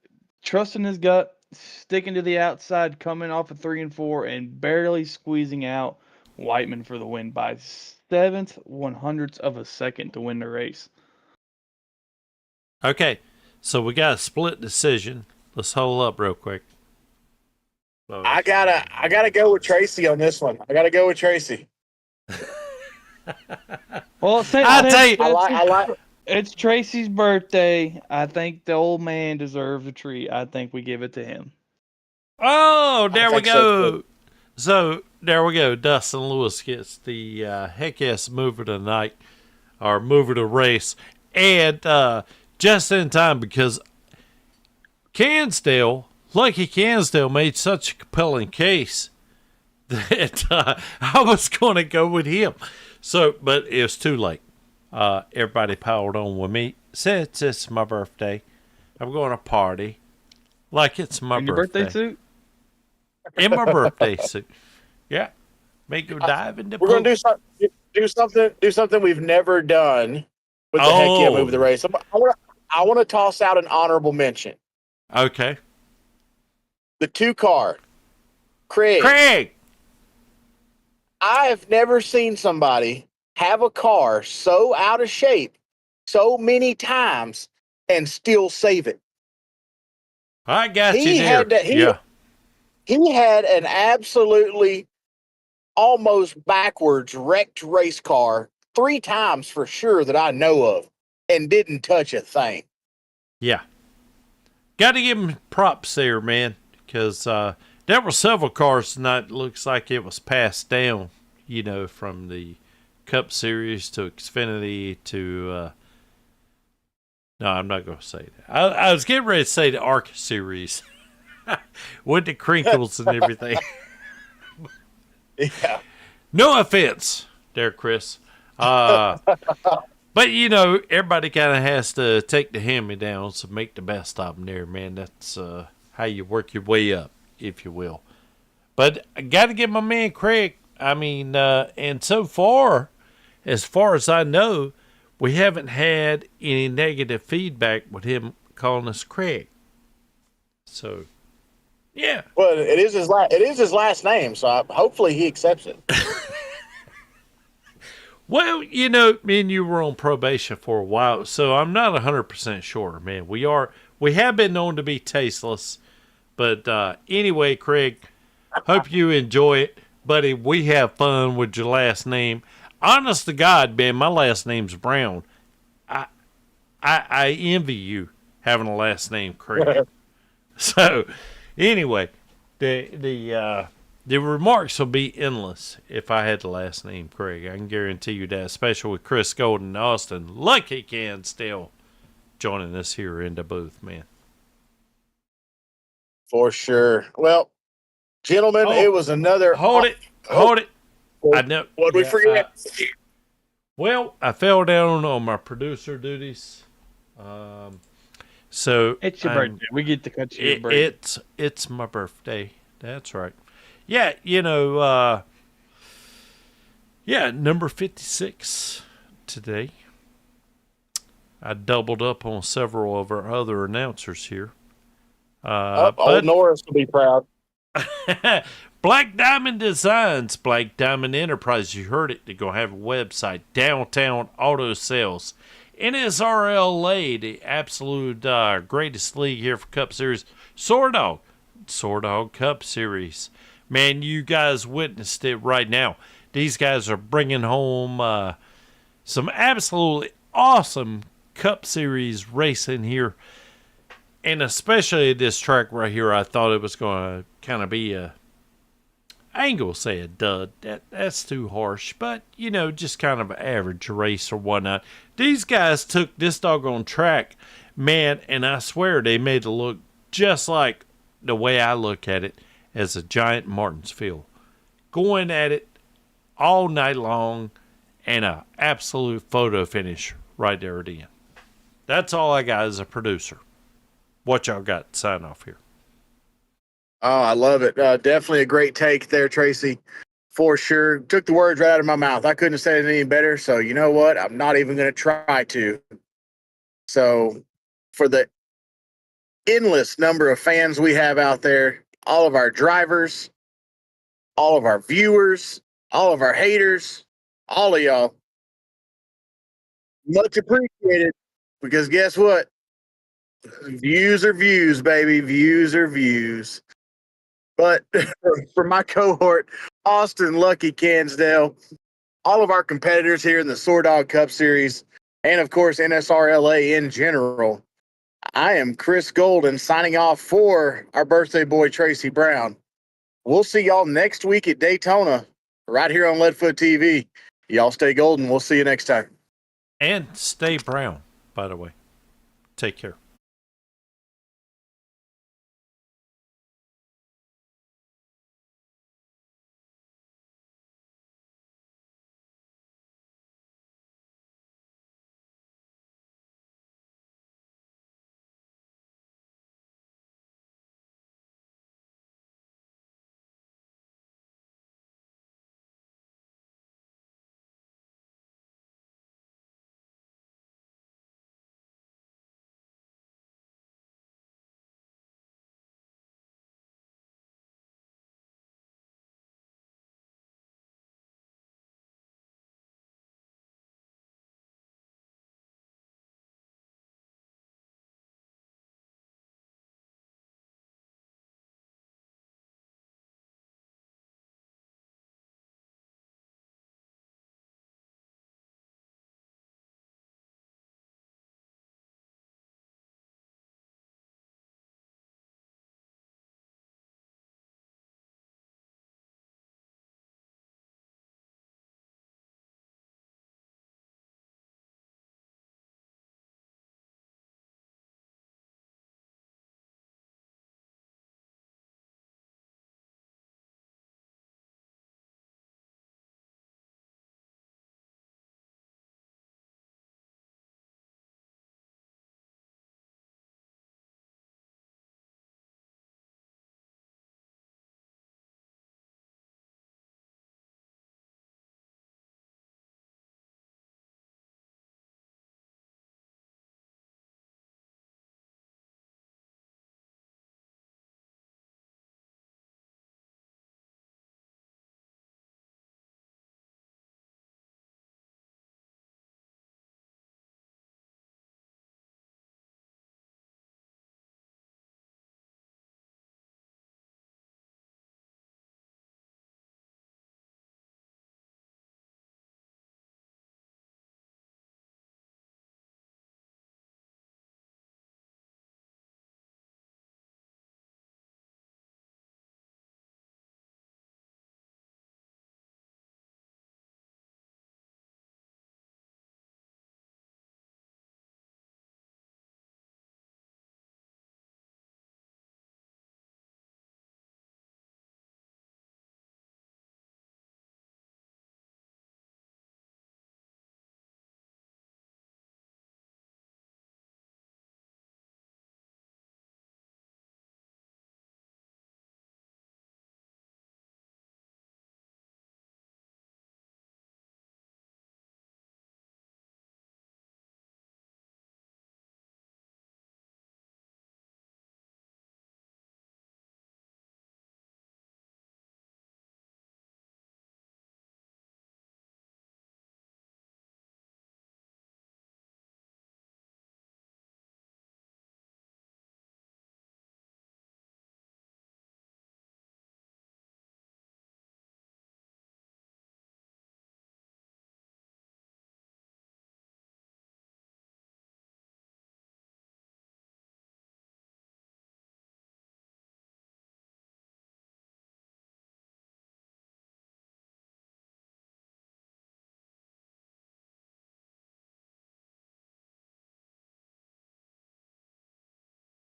trusting his gut, sticking to the outside, coming off of 3 and 4, and barely squeezing out Whiteman for the win by 0.07 of a second to win the race. Okay, so we got a split decision. Let's hold up real quick. I gotta go with Tracy on this one. I gotta go with Tracy. Well, I tell you, I like. it's Tracy's birthday. I think the old man deserves a treat. I think we give it to him. oh, there we think so, go. So there we go. Dustin Lewis gets the heck yes move of the night, or move of the race, and just in time because Lucky Cansdale made such a compelling case that I was going to go with him. So, but it was too late. Everybody piled on with me. Since it's my birthday, I'm going to party like it's my In your birthday suit? In my birthday suit. Yeah. Make go dive in the We're pool. gonna do something we've never done with the heck yeah move of the race. I want to toss out an honorable mention. Okay. The 2-car, Craig. I have never seen somebody have a car so out of shape so many times and still save it. I got He you had there. to- He had an absolutely almost backwards wrecked race car 3 times for sure that I know of and didn't touch a thing. Yeah. got to give him props there, man, because there were several cars tonight. Looks like it was passed down, from the Cup Series to Xfinity to. No, I'm not going to say that. I was getting ready to say the ARC Series with the crinkles and everything. Yeah. No offense there, Chris. But, everybody kind of has to take the hand-me-downs and make the best of them there, man. That's how you work your way up, if you will. But I got to give my man Craig, and so far as I know, we haven't had any negative feedback with him calling us Craig. So, yeah. Well, it is his last name, so hopefully he accepts it. Well, me and you were on probation for a while, so I'm not 100% sure, man. We have been known to be tasteless, but anyway, Craig, hope you enjoy it, buddy. We have fun with your last name. Honest to God, man, my last name's Brown. I envy you having a last name Craig. So, anyway, the remarks will be endless if I had the last name Craig. I can guarantee you that, especially with Chris Golden and Austin. Lucky can still joining us here in the booth, man. For sure. Well, gentlemen, it was another. Hold it. I know. What'd we forget? Well, I fell down on my producer duties. So It's your birthday. We get to cut you a break. It's my birthday. That's right. Yeah, number 56 today. I doubled up on several of our other announcers here. Old Norris will be proud. Black Diamond Designs, Black Diamond Enterprise. You heard it. They're going to have a website. Downtown Auto Sales. NSRLA, the absolute greatest league here for Cup Series. SoarDogg Cup Series. Man, you guys witnessed it right now. These guys are bringing home some absolutely awesome Cup Series racing here. And especially this track right here, I thought it was going to kind of be I ain't going to say a dud. That's too harsh. But, just kind of an average race or whatnot. These guys took this doggone track, man, and I swear they made it look just like the way I look at it as a giant Martinsville. Going at it all night long and an absolute photo finish right there at the end. That's all I got as a producer. What y'all got to sign off here? Oh, I love it. Definitely a great take there, Tracy. For sure. Took the words right out of my mouth. I couldn't have said it any better. So you know what? I'm not even going to try to. So for the endless number of fans we have out there, all of our drivers, all of our viewers, all of our haters, all of y'all, much appreciated. Because guess what? Views are views, baby. Views are views. But for my cohort, Austin, Lucky, Cansdale, all of our competitors here in the SoarDogg Cup Series, and of course NSRLA in general, I am Chris Golden signing off for our birthday boy, Tracy Brown. We'll see y'all next week at Daytona, right here on Leadfoot TV. Y'all stay golden. We'll see you next time. And stay brown, by the way. Take care.